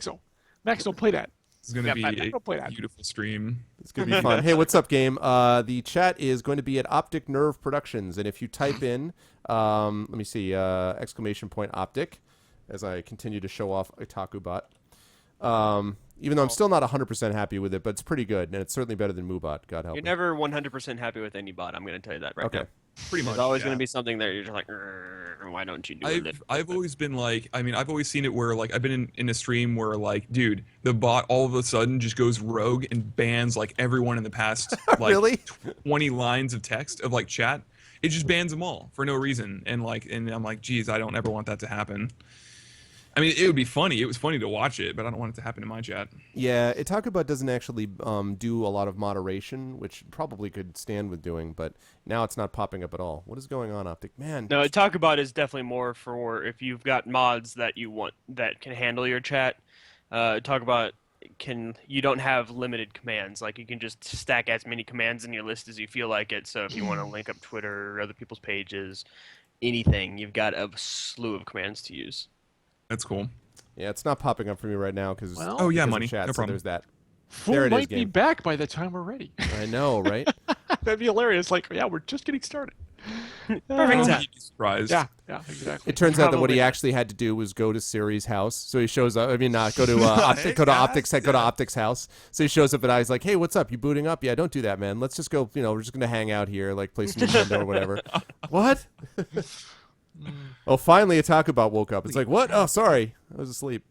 so. Max, don't play that. It's going to Yeah, be but a don't play that. beautiful stream. It's gonna be fun. Hey, what's up, game? The chat is going to be at Optic Nerve Productions, and if you type in, let me see, exclamation point Optic, as I continue to show off Otaku Bot. Even though I'm still not 100% happy with it, but it's pretty good, and it's certainly better than Moobot. God help You're me. never 100% happy with any bot. I'm going to tell you that right Okay. now. Pretty much. There's always yeah. going to be something there. You're just like, why don't you do it? I've always been like, I mean, I've always seen it where like I've been in a stream where like, dude, the bot all of a sudden just goes rogue and bans like everyone in the past like Really? 20 lines of text of like chat. It just bans them all for no reason, and I'm like, geez, I don't ever want that to happen. I mean, it would be funny. It was funny to watch it, but I don't want it to happen in my chat. Yeah, Itakubot doesn't actually do a lot of moderation, which probably could stand with doing, but now it's not popping up at all. What is going on, Optic? Man. No, talk about is definitely more for if you've got mods that you want that can handle your chat. Talk about you don't have limited commands. Like you can just stack as many commands in your list as you feel like it. So if you want to link up Twitter or other people's pages, anything, you've got a slew of commands to use. That's cool. Yeah, it's not popping up for me right now because Well- Oh, yeah, because of money. chat, No so problem. there's that. Fool There it is, might be game. back by the time we're ready. I know, right? That'd be hilarious. Like, yeah, we're just getting started. Perfect Uh, time. You'd be surprised. Yeah, exactly. It turns out that what he Probably. actually had to do was go to Siri's house. So he shows up. I mean, go to Optic's house. So he shows up and I was like, "Hey, what's up? You booting up? Yeah, don't do that, man. Let's just go. We're just gonna hang out here, like play some Nintendo or whatever." What? Oh, finally, Itakubot woke up. It's like, what? Oh, sorry, I was asleep.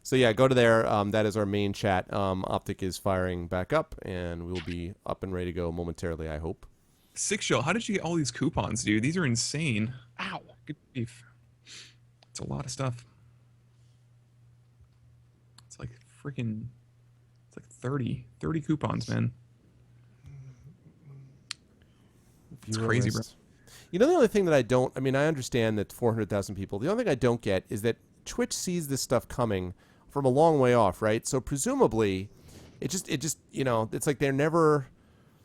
So yeah, go to there. That is our main chat. Optic is firing back up, and we'll be up and ready to go momentarily. I hope. Six Shell, how did you get all these coupons, dude? These are insane. Ow. Good beef. It's a lot of stuff. It's like freaking. It's like 30 coupons, man. It's Viewer crazy, bro. list. You know, the only thing that I mean, I understand that 400,000 people. The only thing I don't get is that Twitch sees this stuff coming from a long way off, right? So presumably, it just it's like they're never.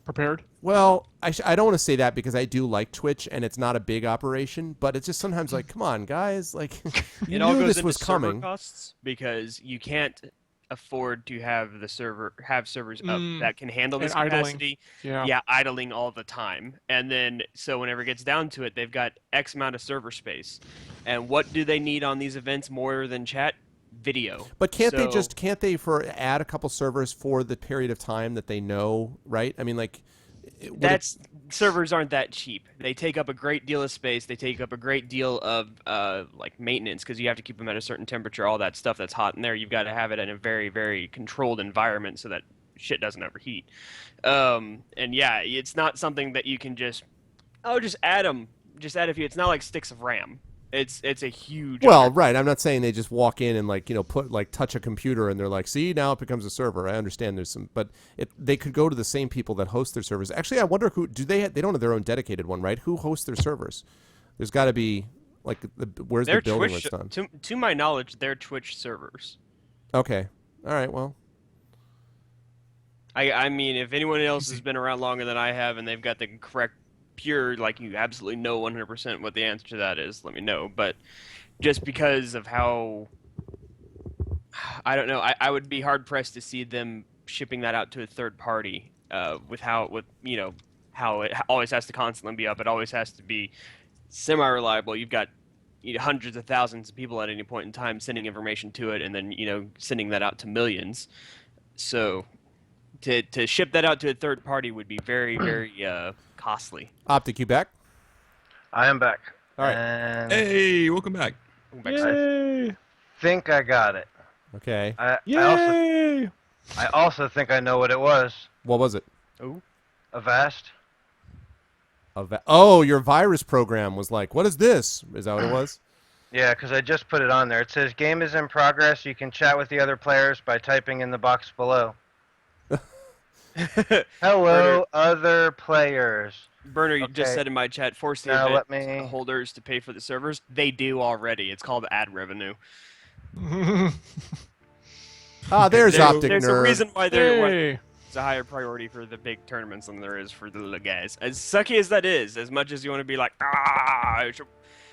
Prepared? Well, I don't want to say that because I do like Twitch and it's not a big operation, but it's just sometimes like, come on, guys, like you It all knew goes this into was server coming. costs because you can't afford to have servers up that can handle And this idling. capacity. Yeah. Idling all the time. And then so whenever it gets down to it, they've got X amount of server space. And what do they need on these events more than chat? Video. But can't they add a couple servers for the period of time that they know, right? I mean, like servers aren't that cheap. They take up a great deal of space. They take up a great deal of like maintenance because you have to keep them at a certain temperature. All that stuff that's hot in there, you've got to have it in a very, very controlled environment so that shit doesn't overheat. And yeah, it's not something that you can just add them. Just add a few. It's not like sticks of RAM. It's a huge. Well, right. I'm not saying they just walk in and touch a computer and they're like, see, now it becomes a server. I understand there's some, but they could go to the same people that host their servers. Actually, I wonder who do they don't have their own dedicated one, right? Who hosts their servers? There's got to be where's the building Twitch, that's done? to my knowledge, they're Twitch servers. Okay. All right. Well, I mean, if anyone else has been around longer than I have and they've got the correct pure, like you absolutely know 100% what the answer to that is, let me know. But just because of how, I don't know, I would be hard pressed to see them shipping that out to a third party with how it always has to constantly be up. It always has to be semi-reliable. You've got hundreds of thousands of people at any point in time sending information to it and then, sending that out to millions. So to ship that out to a third party would be very, very costly. Optic, you back? I am back. All right. And Hey, welcome back. Yay! think I got it. Okay. Yay! I also think I know what it was. What was it? Avast. Oh, your virus program was like, what is this? Is that what it was? Yeah, because I just put it on there. It says game is in progress. You can chat with the other players by typing in the box below. Hello, other players. Burner, you just Okay. said in my chat, force the Now event let me- holders to pay for the servers. They do already. It's called ad revenue. Ah, there's Optic There's a Nerd. reason why Hey. it's a higher priority for the big tournaments than there is for the little guys. As sucky as that is, as much as you want to be like, it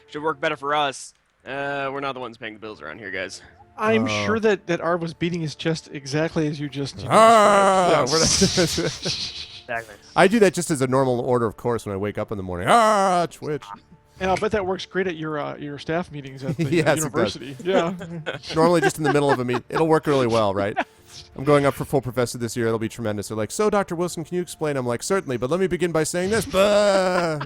should work better for us, we're not the ones paying the bills around here, guys. I'm Oh. sure that Arv was beating his chest exactly as you just. Ah, described. Exactly. I do that just as a normal order of course when I wake up in the morning. Ah, Twitch. And I'll bet that works great at your staff meetings at the Yes, it does. university. Yeah. Normally just in the middle of a meet. It'll work really well, right? I'm going up for full professor this year. It'll be tremendous. They're like, so Dr. Wilson, can you explain? I'm like, certainly, but let me begin by saying this. Bah.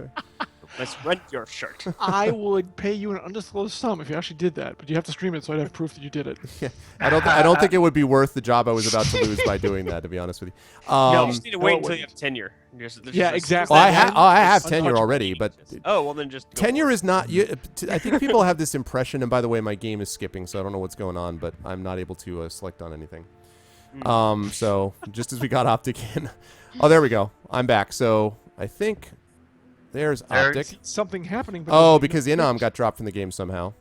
Let's rent your shirt. I would pay you an undisclosed sum if you actually did that, but you have to stream it so I'd have proof that you did it. Yeah. I don't think it would be worth the job I was about to lose by doing that, to be honest with you. You just need to no, wait it until you wouldn't. have tenure. Yeah, exactly. Well, that I is have tenure untouchable. already, but Oh, well then just go tenure for it. is not. I think people have this impression, and by the way, my game is skipping, so I don't know what's going on, but I'm not able to select on anything. So just as we got Optic in, oh, there we go. I'm back. So I think there's Optic. Something happening. But Oh, there's- because Inam got dropped from the game somehow.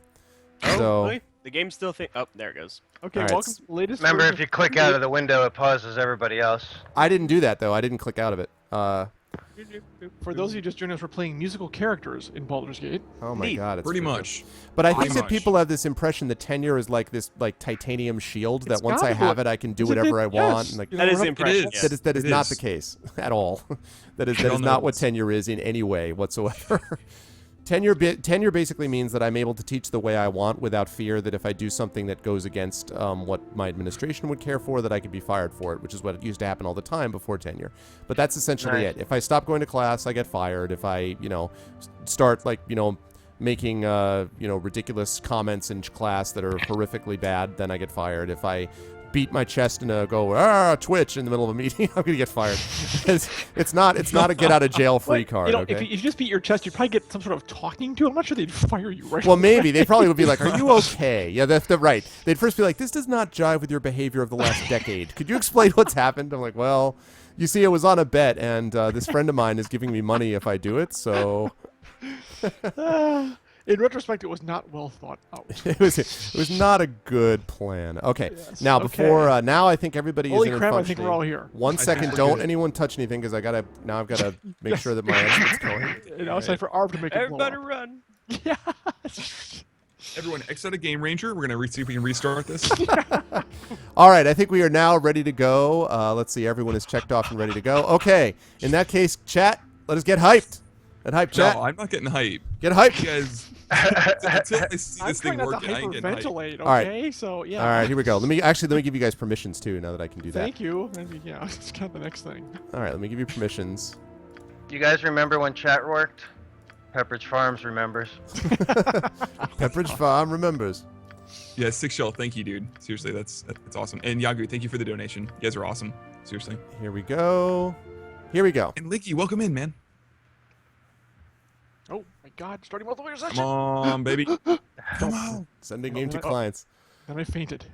Oh, So really? The game still oh, there it goes. Okay, All right, welcome to the latest. Remember, version if you of click out of the window, it pauses everybody else. I didn't do that though. I didn't click out of it. For those of you just joining us, we're playing musical characters in Baldur's Gate. Oh my Neat. God, it's Pretty freaking- much. But I think Pretty that much. people have this impression that tenure is like this titanium shield that It's once I gotta be. have it, I can do Is it whatever I that- want. yes. And like, You know, That is we're the not- impression. is. yes. that is It not is. the case at all. that is Hell not no. what tenure is in any way whatsoever. Tenure basically means that I'm able to teach the way I want without fear that if I do something that goes against what my administration would care for, that I could be fired for it, which is what used to happen all the time before tenure. But that's essentially Nice. it. If I stop going to class, I get fired. If I, start making ridiculous comments in class that are horrifically bad, then I get fired. If I beat my chest and go Twitch in the middle of a meeting, I'm gonna get fired. it's not a get out of jail free But, card. if Okay. you just beat your chest, you'd probably get some sort of talking to. I'm not sure they'd fire you right Well, away. maybe they probably would be like, "Are you okay?" Yeah, that's right. They'd first be like, "This does not jive with your behavior of the last decade. Could you explain what's happened?" I'm like, "Well, you see, it was on a bet, and this friend of mine is giving me money if I do it, so." In retrospect, it was not well thought out. It was not a good plan. Okay. Yes, Now okay. before now I think everybody Holy is in crap, I think functioning. we're all here. One think second, we're don't good. anyone touch anything because I've got to make sure that my engine's going. And now it's time for Arv to make it blow Everybody up. run. Yeah. Everyone, exit out of Game Ranger. We're gonna see if we can restart this. All right, I think we are now ready to go. Let's see, everyone is checked off and ready to go. Okay, in that case, chat, let us get hyped. Get hyped, chat. No, I'm not getting hype. Get hyped. You guys, until I see I'm this thing trying not to working, I ain't getting hype. hyperventilate, All right. okay? So, yeah. All right, here we go. Let me give you guys permissions too. Now that I can do that. Thank you. Maybe, yeah, it's kind of the next thing. All right, let me give you permissions. You guys remember when chat worked? Pepperidge Farms remembers. Pepperidge Farm remembers. Yeah, 6 shell. Thank you, dude. Seriously, that's awesome. And Yagu, thank you for the donation. You guys are awesome. Seriously. Here we go. Here we go. And Licky, welcome in, man. Oh, my God, starting multiplayer Come section. on, baby. Come on. Sending Oh, game to oh. clients. Then I fainted.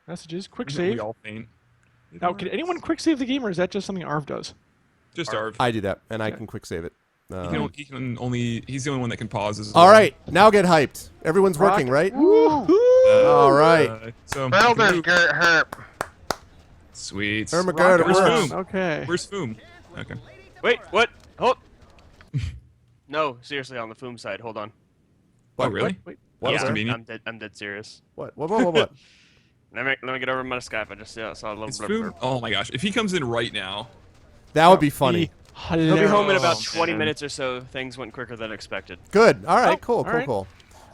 Messages, quick We save. all faint. Now, can anyone quick save the game, or is that just something Arv does? Just Arv. I do that, and I Okay. can quick save it. He's the only one that can pause. As All well. right, now get hyped. Everyone's Rock. working, right? Woo! All right. So Baldur's move. Gate herp. Sweet. Ermagerd, Where's works. Foom? Okay. Where's Foom? Okay. Wait, what? Hold. No, seriously, on the Foom side. Hold on. Oh, really? Wait. What? yeah, Where? convenient. I'm dead serious. What? What? Let me get over my Skype. I just saw a little Is blurb. Foom? Oh my gosh! If he comes in right now, That would be funny. He'll be home in about Oh, 20 man. minutes or so. Things went quicker than expected. Good. All right. Oh, Cool. all Cool. right. Cool.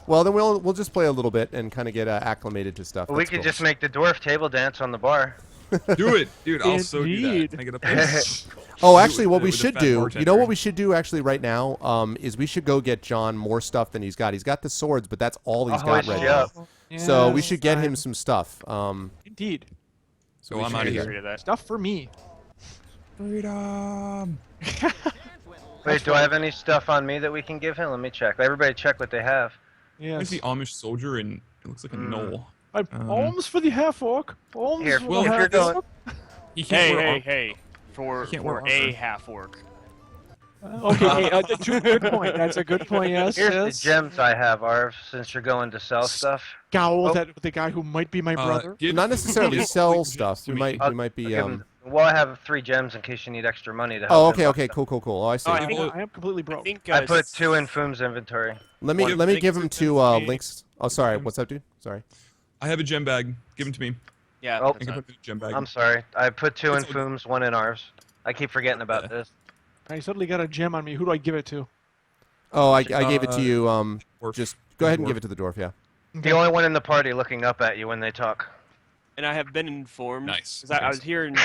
Well, then we'll just play a little bit and kind of get acclimated to stuff. We That's could cool. just make the dwarf table dance on the bar. do it, dude. I'll so do Indeed. that. Can I get a place? Oh, Do it actually, with what the- we with the should fat do, you know bartender. what we should do actually right now, is we should go get John more stuff than he's got. He's got the swords, but that's all he's Oh, got yeah. right now. So we Yes, should get him I'm- some stuff. Indeed. So Oh, we I'm should outta do here. that. Agree to that. Stuff for me. Freedom. Wait, do I have any stuff on me that we can give him? Let me check. Everybody check what they have. Yes. There's the Amish soldier, and it looks like a knoll. Alms for the half orc. Alms Here, for well, the if you're half going- orc. He can't Hey, wear hey, armor. hey! For can't wear a armor. half orc. Okay, hey, good point. That's a good point. Yes, Here's yes. the gems I have, Arv, since you're going to sell stuff. Scowl Oh. that the guy who might be my brother. Give- Not necessarily give sell all the stuff. gems to We me. might be. I'll give him- well, I have 3 gems in case you need extra money to help Oh, him okay, buy okay, stuff. cool. Oh, I see. Oh, I, I think- I am completely broke. I think I put 2 in Foom's inventory. let me Give- let me give give the him gems to to me. links. Oh, sorry. What's up, dude? Sorry. I have a gem bag. Give him to me. Yeah. Oh. that's I can fine. put it in the gem bag. I'm sorry. I put 2 in It's all- Foom's, 1 in Arv's. I keep forgetting about Yeah. this. I suddenly got a gem on me. Who do I give it to? Oh, I gave it to you. Dwarf. Just go ahead and Dwarf. give it to the dwarf. Yeah. The only one in the party looking up at you when they talk. And I have been informed. Nice, 'cause I was nice. hearing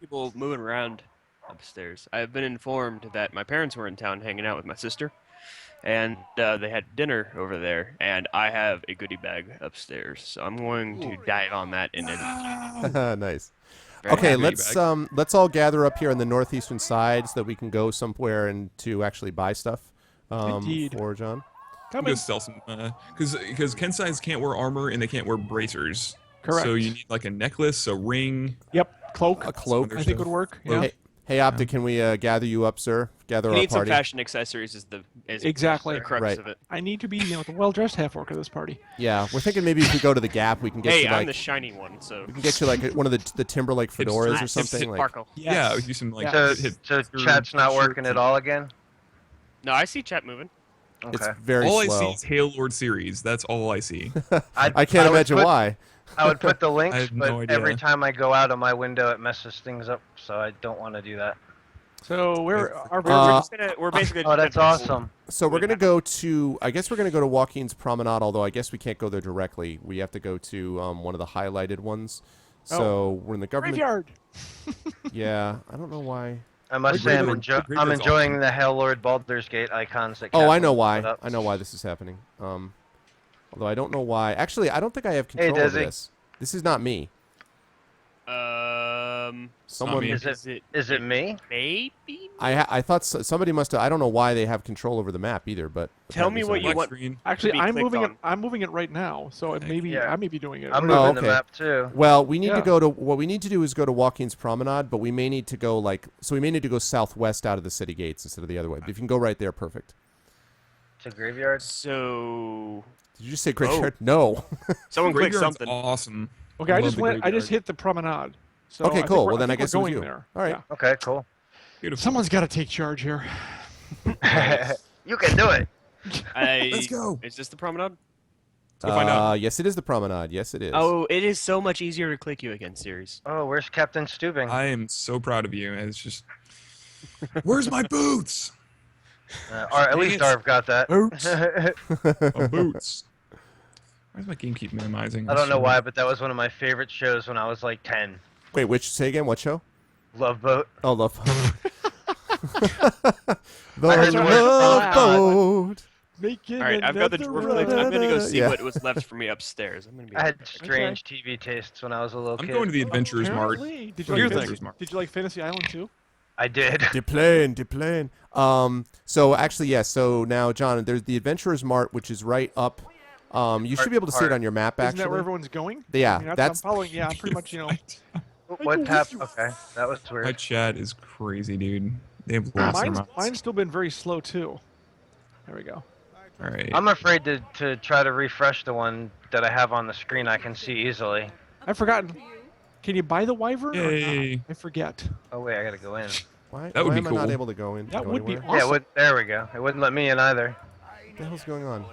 people moving around upstairs. I have been informed that my parents were in town hanging out with my sister, and they had dinner over there. And I have a goodie bag upstairs, so I'm going to dive on that in a Nice. very Okay, happy. let's all gather up here on the northeastern side so that we can go somewhere and to actually buy stuff. Indeed. For John. I'm Coming. gonna sell some because Kensai's can't wear armor and they can't wear bracers. Correct. So you need like a necklace, a ring. Yep. Cloak. A cloak. Some I other think stuff. would work. Well, Yeah. Hey, Optic, can we gather you up, sir? Gather You our need some party. fashion accessories. Is Exactly. the crux Right. of it. I need to be, the well-dressed half orc of this party. Yeah, we're thinking maybe if we go to the Gap, we can get Hey, you I'm like the shiny one, so. we can get you like one of the Timberlake fedoras or Hipster. something. Like, Sparkle. Yeah, we do some like So, hip- so hipster chat's not working shirts at and- all again? No, I see chat moving. it's Okay. very All I slow. see is Hail Lord series. That's all I see. I can't would imagine put- why. I would put the links, have but no idea. every time I go out of my window, it messes things up, so I don't want to do that. So where are We're basically. Oh, that's awesome. So we're gonna go to. I guess we're gonna go to Joaquin's Promenade. Although I guess we can't go there directly. We have to go to one of the highlighted ones. So we're in the government. graveyard? Yeah, I don't know why. I must The say I'm, graveyard- the I'm graveyard's enjoying awesome. the Hell Lord Baldur's Gate icons that Oh, I Catherine know put why. up. I know why this is happening. Although I don't know why. Actually, I don't think I have control over Desi. this. This is not me. Someone. me. Is it me? Maybe. I thought somebody must have. I don't know why they have control over the map either. But Tell me apparently what you somebody- want. Screen. Actually, be I'm clicked moving it. on. I'm moving it right now. So maybe Yeah. I may be doing it. I'm Oh, moving okay. the map too. Well, we need to Yeah. go to. What we need to do is go to Joaquin's Promenade, but we may need to go we may need to go southwest out of the city gates instead of the other way. But if you can go right there, perfect. To graveyard? So Did you just say graveyard? No. someone click Graveyard's something. awesome. Okay, I Love just the went. I just graveyard. hit the promenade. So Okay, I think cool. we're- Well, then I think guess it we're was going you. there. All right. Okay, cool. Beautiful. Someone's got to take charge here. You can do it. Let's go. Is this the promenade? Let's go find out. Yes, it is the Promenade. Yes, it is. Oh, it is so much easier to click you again, series. Oh, where's Captain Stubing? I am so proud of you. It's just, where's my boots? Or at least Dang it. Arv got that. My boots. Why does my game keep minimizing? I don't know why, but that was one of my favorite shows when I was like 10. Wait, say again? What show? Love Boat. Oh, Love The I heard the word Love promenade. Boat. Making All right, I've got the another dwarf clicked. I'm gonna go see Yeah. what was left for me upstairs. I'm gonna be. I had right back. strange TV tastes when I was a little I'm kid. going to the Adventurers Mart. Apparently. Did Go you to like the Fantasy, Adventurers Mart. did you like Fantasy Island too? I did. Deplane. So actually, yes. So now, John, there's the Adventurer's Mart, which is right up. You should be able to see it on your map. Isn't Actually, that where everyone's going? Yeah, I mean, that's- I'm following. Yeah, I'm pretty much, What tab? Okay, that was My weird. chat is crazy, dude. They have lost their minds. Mine's still been very slow too. There we go. All right. I'm afraid to try to refresh the one that I have on the screen. I can see easily. I've forgotten. Can you buy the wyvern? Or Yay. not? I forget. Oh wait, I gotta go in. Why, That would why be am I not cool. able to go in? That go would be anywhere? awesome. Yeah, there we go. It wouldn't let me in either. What the hell's going on?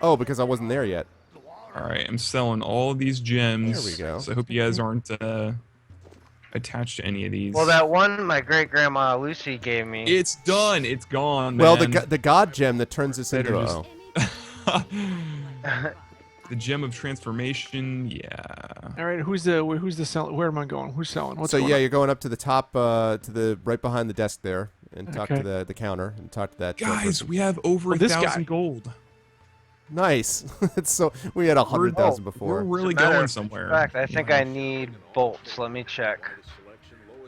Oh, because I wasn't there yet. All right, I'm selling all of these gems. There we go. So I hope you guys aren't attached to any of these. Well, that one my great grandma Lucy gave me. It's done. It's gone, man. Well, the god gem that turns us Better into. just- Oh. The gem of transformation. Yeah. All right, who's the sell? Where am I going? Who's selling? What's So going yeah, on? you're going up to the top, to the right behind the desk there, and talk Okay. to the counter and talk to that. Guys, person. we have over Oh, this 1,000 guy. gold. Nice. It's so we had 100,000 We're before. really Matter going of somewhere. fact, I think I need bolts. Let me check.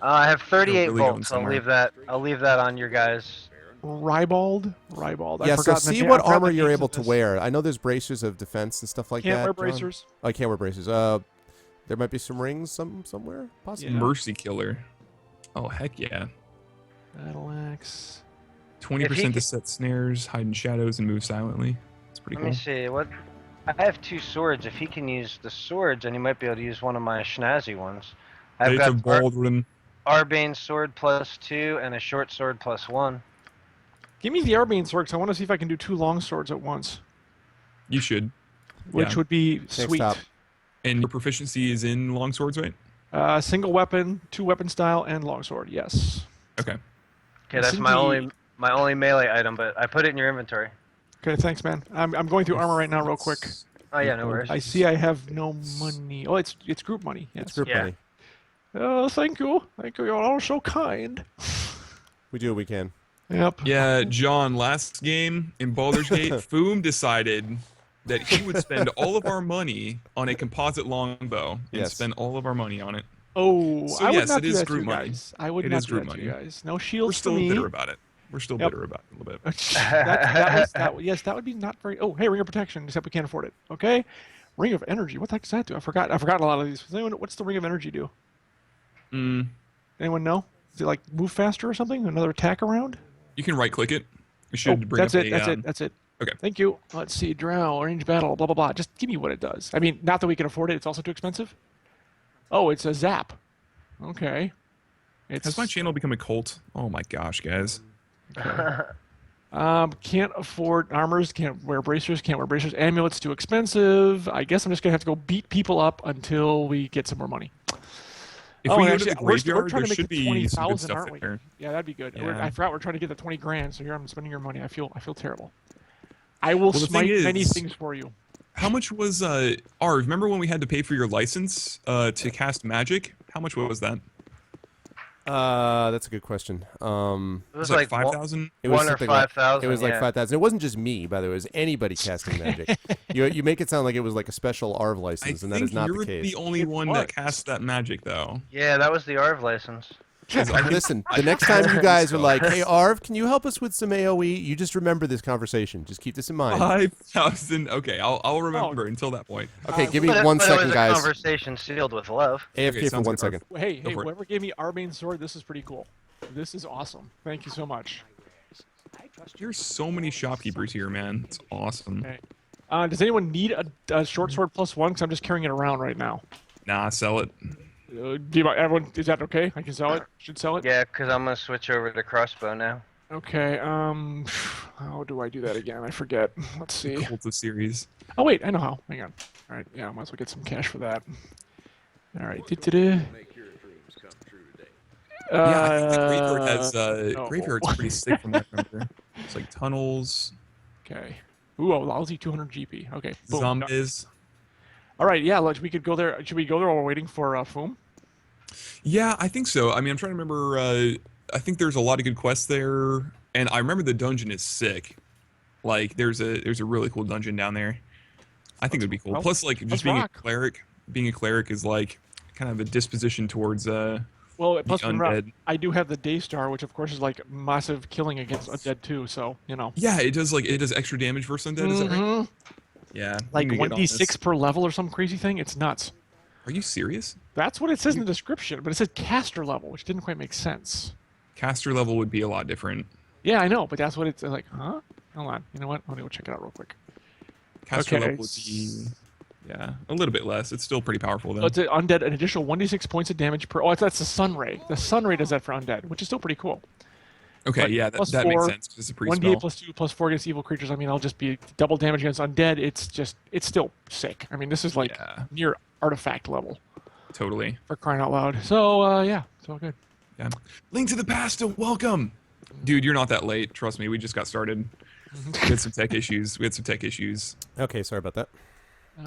I have 38 really going bolts. I'll somewhere. leave that on your guys. Ribald. Yeah. I've So forgotten the see name- what I've forgotten armor the you're names able of to this. wear. I know there's bracers of defense and stuff like Can't that. wear John. bracers. Oh, I can't wear bracers. There might be some rings somewhere, possibly. Yeah. Mercy killer. Oh heck yeah. Battle axe. 20% to set snares, hide in shadows, and move silently. It's pretty Let cool. me see. What? I have 2 swords. If he can use the swords, then he might be able to use one of my schnazzy ones. I've Take got a Baldwin. Arbane sword +2 and a short sword +1. Give me the Arbane sword, 'cause I want to see if I can do 2 long swords at once, You should. which Yeah. would be Next sweet. stop. And your proficiency is in long swords, right? Single weapon, 2 weapon style, and longsword. Yes. Okay. Okay, that's my only melee item, but I put it in your inventory. Okay, thanks, man. I'm going through armor right now, real quick. Oh yeah, no worries. I see I have no money. Oh, it's group money. Yes. It's group Yeah. money. Oh, thank you. Thank you. You're all so kind. We do what we can. Yep. Yeah, John, last game in Baldur's Gate, Foom decided that he would spend all of our money on a composite longbow and Yes. spend all of our money on it. Oh, So, I would yes, not it do is that to group you money. guys. I would It not is do group that to you money. guys. No We're shields still for me. bitter about it. We're still Yep. bitter about it a little bit. Yes, that would be not very. Oh, hey, ring of protection. Except we can't afford it. Okay, ring of energy. What the heck does that do? I forgot a lot of these. Does anyone, what's the ring of energy do? Mm, Anyone know? Does it like move faster or something? Another attack around? you can right click it. You Oh, should bring that's up it. a, That's it. okay. Thank you. Let's see. Drow, range battle, blah blah blah. Just give me what it does. I mean, not that we can afford it. It's also too expensive. Oh, it's a zap. Okay. It's Has my channel become a cult? Oh my gosh, guys. Can't afford armors. Can't wear bracers. Can't wear bracers. Amulets too expensive. I guess I'm just gonna have to go beat people up until we get some more money. If Oh, we and go actually, to the we're graveyard, trying there to make should the be some good 20,000, stuff aren't we? there. Yeah, that'd be good. Yeah. I forgot we're trying to get the 20 grand, so here I'm spending your money. I feel terrible. I will Well, the thing smite many is- things for you. How much was Arv? Remember when we had to pay for your license to cast magic? How much was that? That's a good question. It was It's like like 5,000. It was 1 or something like 5,000. it was like yeah. 5,000. It wasn't just me, by the way. It was anybody casting magic. You make it sound like it was like a special ARV I license, and that think is not you're the case. the only It one was. that casts that magic, though. Yeah, that was the ARV license. Listen, the next time you guys are like, "Hey, Arv, can you help us with some AOE?" You just remember this conversation. Just keep this in mind. 5,000. Okay, I'll remember until that point. Okay, give me But it- 1 but it second, was a guys. conversation sealed with love. AFK Okay, for sounds 1 good, second. Hey, Go for it. whoever gave me Arbane sword, this is pretty cool. This is awesome. Thank you so much. There's so many shopkeepers here, man. It's awesome. Okay. Does anyone need a short sword +1? Because I'm just carrying it around right now. Nah, sell it. Everyone, is that okay? I can sell it. Should sell it. Yeah, because I'm gonna switch over to crossbow now. Okay. How do I do that again? I forget. Let's see. Cult of series. Oh wait, I know how. Hang on. All right. Yeah, I might as well get some cash for that. All right. Du-du-du. Yeah, I think the graveyard has no. graveyard's pretty sick from that number. It's like tunnels, Okay. Ooh, a lousy 200 GP. Okay. Boom. zombies. All right. Yeah. We could go there. Should we go there while we're waiting for Foom? Yeah, I think so. I mean, I'm trying to remember. I think there's a lot of good quests there, and I remember the dungeon is sick. Like, there's a really cool dungeon down there. I think it would be cool. Well, Plus, like, let's just being rock. a cleric is like kind of a disposition towards Well, Well, plus the remember, undead. I do have the Daystar, which of course is like massive killing against undead too. So Yeah, it does extra damage versus undead. Is that right? Mhm. Yeah. Like I'm gonna get on 1d6 this. per level or some crazy thing. It's nuts. Are you serious? That's what it says in the description, but it said caster level, which didn't quite make sense. Caster level would be a lot different. Yeah, I know, but that's what it's like. Huh? Hold on. You know what? Let me go check it out real quick. Caster Okay, level would be, yeah, a little bit less. It's still pretty powerful though. So it's an undead, an additional 1d6 points of damage per. Oh, that's the sun ray. The sun ray does that for undead, which is still pretty cool. Okay, But yeah, plus that makes 4, sense because it's a 1d8 pre-spell. plus 2 plus 4 against evil creatures. I mean, I'll just be double damage against undead. It's still sick. I mean, this is like Yeah. near artifact level Totally. for crying out loud. So yeah, it's all good. Yeah. Link to the past, welcome. Dude, you're not that late. Trust me, we just got started. We had some tech issues. Okay, sorry about that.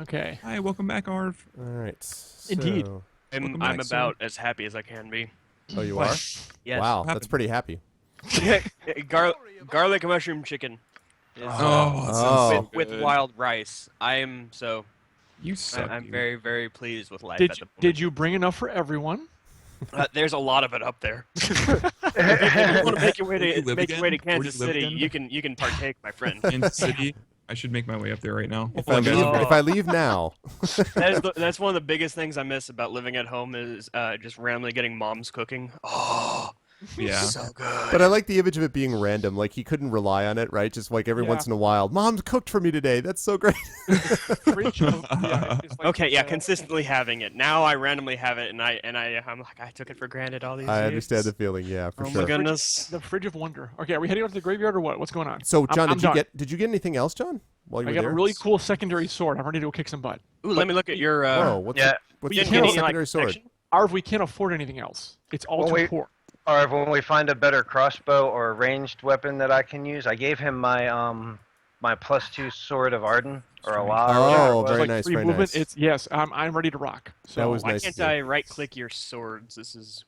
Okay. Hi, welcome back, Arv. All right. Indeed. so- Welcome I'm back, sir. about as happy as I can be. Oh, you What? are? Yes. Wow, What that's happened? pretty happy. Garlic mushroom chicken. Is, Oh, that Oh. sounds so with good. wild rice. I'm You suck. I'm dude. very, very pleased with life. Did at the you, moment. did you bring enough for everyone? There's a lot of it up there. If you want to make your way Where do you to live make your way to again? Where do you Kansas live City, again? you can partake, my friend. Kansas City. I should make my way up there right now. If Hold I on, guys. leave, Oh. if I leave now, That's one of the biggest things I miss about living at home is just randomly getting mom's cooking. Oh, Yeah. so good. but I like the image of it being random. Like he couldn't rely on it, right? Just like every Yeah. once in a while, Mom's cooked for me today. That's so great. Fridge of- yeah, it's like, Okay, yeah, consistently having it. Now I randomly have it, and I'm like, I took it for granted all these years. I understand the feeling. Yeah, for Oh sure. my goodness. The fridge of wonder. Okay, are we heading out to the graveyard or what? What's going on? So, John, I'm done. did you get anything else, John? While you I were got there? a really cool secondary sword. I'm ready to go kick some butt. Ooh, let me look at your. Whoa, what's Yeah. the, what's you the didn't cool get any, like, secondary sword? protection? Arv, we can't afford anything else. It's all Well, too wait. poor. Or when we find a better crossbow or a ranged weapon that I can use, I gave him my my +2 sword of Arden or Allah. or whatever it Oh, was. very Like nice, free very movement. nice. It's yes. I'm ready to rock. So That was Why nice to can't see. I right-click your swords? This is.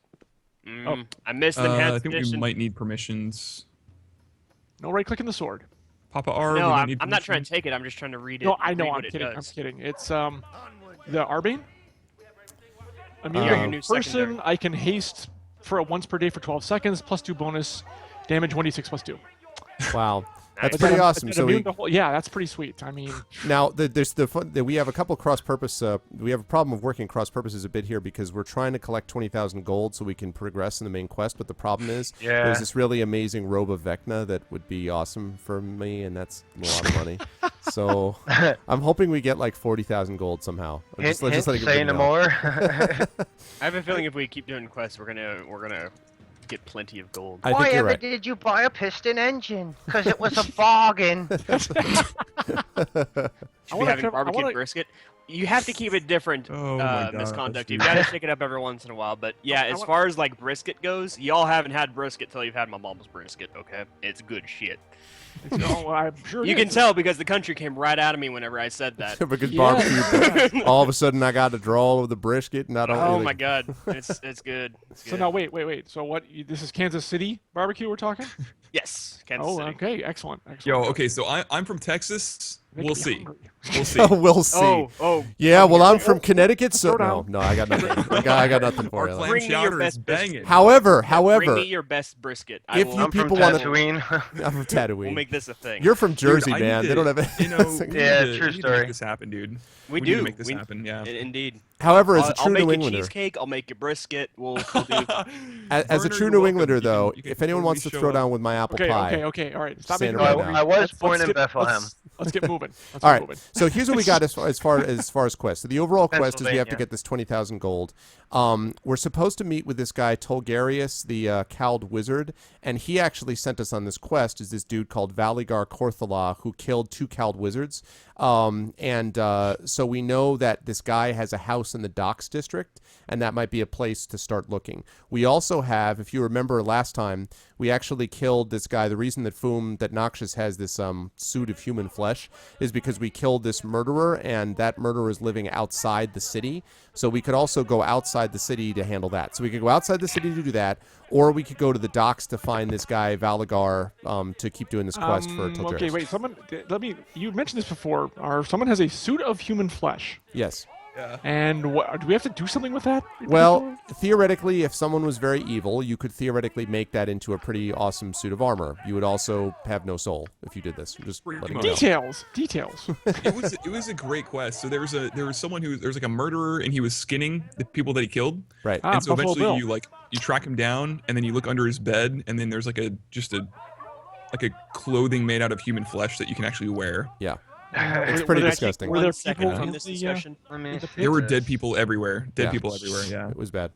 Oh. I missed the I enhanced think we edition. might need permissions. no right clicking the sword. Papa Arv, No, we might I'm need not trying permissions. to take it. I'm just trying to read it. No, I know. read I'm what it kidding. I'm does. kidding. It's the Arbane. Immune Yeah, your new person. secondary. I can haste for once per day for 12 seconds. +2 bonus damage. 1d6 +2. Wow, that's Nice. pretty It's awesome. So immune we to whole- yeah, that's pretty sweet. I mean, now there's the fun, we have a couple cross purpose. We have a problem of working cross purposes a bit here because we're trying to collect 20,000 gold so we can progress in the main quest. But the problem is Yeah. there's this really amazing robe of Vecna that would be awesome for me, and that's a lot of money. So I'm hoping we get like 40,000 gold somehow. I'm Hint, just letting say everybody no know. more. I have a feeling if we keep doing quests, we're gonna get plenty of gold. I think Why you're ever right. did you buy a piston engine? Because it was a bargain. Should be wanna having cover- I barbecue wanna- brisket. You have to keep it different, Oh my God, Misconduct. You dude. gotta shake it up every once in a while. But yeah, I as want- far as like brisket goes, y'all haven't had brisket till you've had my mom's brisket. Okay, it's good shit. no, I'm sure it You can is. tell because the country came right out of me whenever I said that. because Yeah. barbecue. All of a sudden, I got to draw with the brisket, and I don't. Oh really, my god, it's good. It's So good. now wait. So what? This is Kansas City barbecue we're talking? Yes, Kansas Oh, City. okay, excellent. Yo, okay, so I'm from Texas. Making We'll me see. hungry. We'll see. We'll see. Oh, Yeah, well, I'm from Connecticut, so Throw no, down. no, I got nothing. I got nothing for Our you. clam Bring me your chowder is best biscuit. banging. However, Bring me your best brisket. I if will, you I'm from people wanna- Tatooine. I'm from Tatooine. we'll make this a thing. You're from Jersey, Dude, I man. need They to- don't have it. You know, we Yeah, need to- true we need to story. make this happen, dude. we need do to make this We- happen. Yeah. Indeed. However, as a I'll true make New you Englander, cheesecake. I'll make you brisket. We'll do. as a Burner, true you're New welcome. Englander, You can- though, you can if anyone totally wants to show throw up. down with my apple Okay, pie, okay. All right. Stop Stand making right noise. now. I was Let's born in get- Bethlehem. Let's get moving. Let's all get right. moving. So here's what we got as far as quests. So the overall quest is we have to Pennsylvania. get this 20,000 gold. We're supposed to meet with this guy Tolgarius, the cowled wizard, and he actually sent us on this quest. Is this dude called Valigar Korthala who killed 2 cowled wizards? So we know that this guy has a house in the Docks district, and that might be a place to start looking. We also have, if you remember last time, we actually killed this guy. The reason that Noxious has this suit of human flesh is because we killed this murderer, and that murderer is living outside the city. So we could also go outside the city to handle that. So we could go outside the city to do that, or we could go to the docks to find this guy Valigar to keep doing this quest for Tolgarius. Okay, wait. You mentioned this before. Someone has a suit of human flesh. Yes. Yeah. And do we have to do something with that? in Well, particular? theoretically, if someone was very evil, you could theoretically make that into a pretty awesome suit of armor. You would also have no soul if you did this. Just Pretty letting much. you know. Details. It was a great quest. So there was someone there was like a murderer, and he was skinning the people that he killed. Right. Ah, And so Buffalo eventually Bill. you track him down, and then you look under his bed, and then there's like a clothing made out of human flesh that you can actually wear. Yeah. It's pretty disgusting. Were there 1 second people from in this the, discussion? Let me see There were this. dead people everywhere. Dead Yeah. people everywhere. Yeah. It was bad.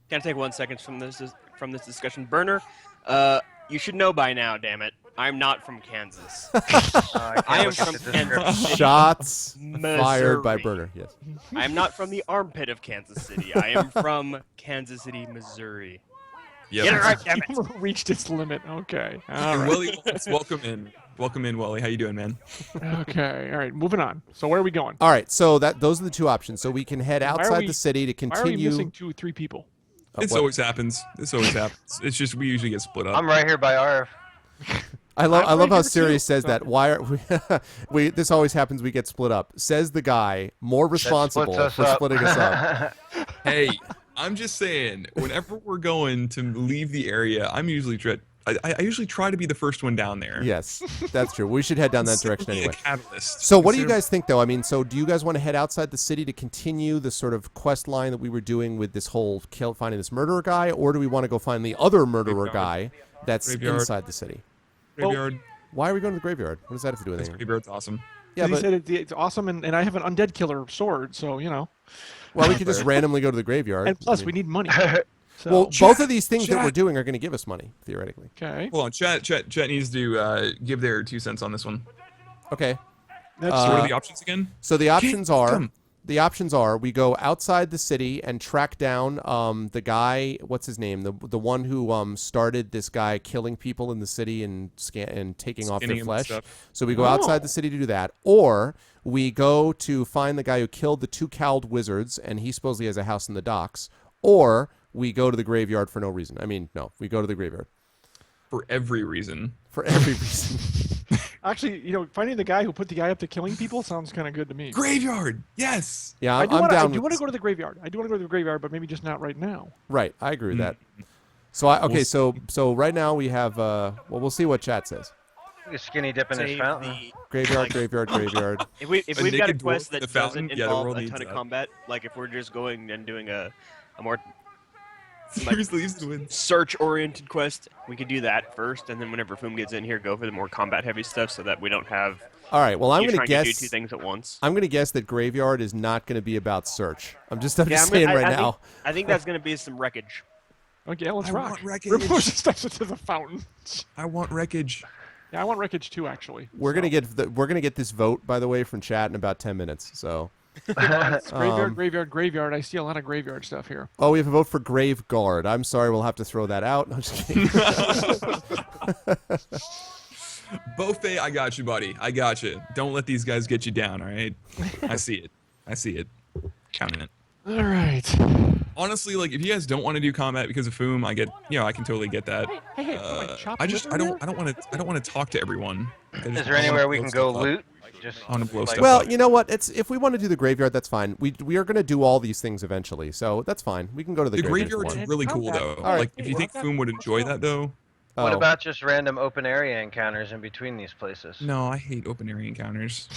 Can I take 1 second from this discussion? Burner, you should know by now, damn it. I'm not from Kansas. I I am look at from the Kansas description. City, Shots fired by Missouri. Burner. Yes. I am not from the armpit of Kansas City. I am from Kansas City, Missouri. Yeah. Get it right, damn it. Humor reached its limit. Okay. All And right. Wally, welcome in. Welcome in, Wally. How you doing, man? Okay. All right. Moving on. So where are we going? All right. So those are the two options. So we can head Why are outside we- the city to Why are we continue. missing 2 or 3 people? This what? always happens. This always happens. It's just we usually get split up. I'm right here by Arv. I love I'm how right here Sirius too, says so- that. Why are we? This always happens. We get split up. Says the guy more That responsible splits for us up. splitting us up. Hey, I'm just saying. Whenever we're going to leave the area, I usually try to be the first one down there. Yes, that's true. We should head down that direction Consider me anyway. A catalyst. So what do you Consider- guys think, though? I mean, so do you guys want to head outside the city to continue the sort of quest line that we were doing with this whole finding this murderer guy, or do we want to go find the other murderer Graveyard. guy that's Graveyard. inside the city? Graveyard? Why are we going to the graveyard? What does that have to do with This anything? graveyard's awesome. Yeah, he but said it's awesome, and I have an undead killer sword, so you know. well, we could just randomly go to the graveyard. And plus, I we mean- need money. So, Well, both of these things that Chat. we're doing are going to give us money theoretically. okay. Hold on, chat needs to give their 2 cents on this one. Okay. That's So what Uh, are the options again? So the options are come. we go outside the city and track down the guy, what's his name, the one who started this guy killing people in the city and taking off Skinning their him and flesh. stuff. So we go Oh. outside the city to do that, or we go to find the guy who killed the 2 cowled wizards, and he supposedly has a house in the docks, or we go to the graveyard for no reason. I mean, no, we go to the graveyard For every reason. for every reason. actually, you know, finding the guy who put the guy up to killing people sounds kind of good to me. Graveyard! Yes! Yeah, I I'm do want down. to with go to the graveyard. I do want to go to the graveyard, but maybe just not right now. Right, I agree with Mm. that. So so right now we have well, we'll see what chat says. Skinny dip in his Save fountain. the- Graveyard, graveyard, graveyard. If A we've got a naked dwarf quest in that the fountain? doesn't Yeah, the involve world a needs ton of that. combat, like if we're just going and doing a more Seriously, leaves the wins. search-oriented quest, we could do that first, and then whenever Foom gets in here, go for the more combat-heavy stuff, so that we don't have All right. Well, I'm you going to trying guess. to do 2 things at once. I'm going to guess that graveyard is not going to be about search. I'm just Yeah, saying right I now. I think that's going to be some wreckage. Okay, yeah, let's I rock. want wreckage. Ripple just steps into the fountain. I want wreckage. Yeah, I want wreckage too, actually. We're So, gonna get this vote, by the way, from chat in about 10 minutes. So it's graveyard, Um, graveyard, graveyard. I see a lot of graveyard stuff here. we have a vote for grave guard. I'm sorry, we'll have to throw that out. No, I'm just kidding. Bofei, I got you, buddy. I got you. Don't let these guys get you down, all right? I see it. I see it. Counting it. All right. Honestly, like if you guys don't want to do combat because of Foom, I can totally get that. Hey, put my chopped I just liver I don't want to talk to everyone. Like, Is there anywhere we can go loot? Just I want to blow stuff well, up. you know what? If we want to do the graveyard, that's fine. We are gonna do all these things eventually, so that's fine. We can go to the, The graveyard. if we graveyard's want. really cool though. All right. Like if you think Foom would enjoy that though. What Oh. about just random open area encounters in between these places? No, I hate open area encounters.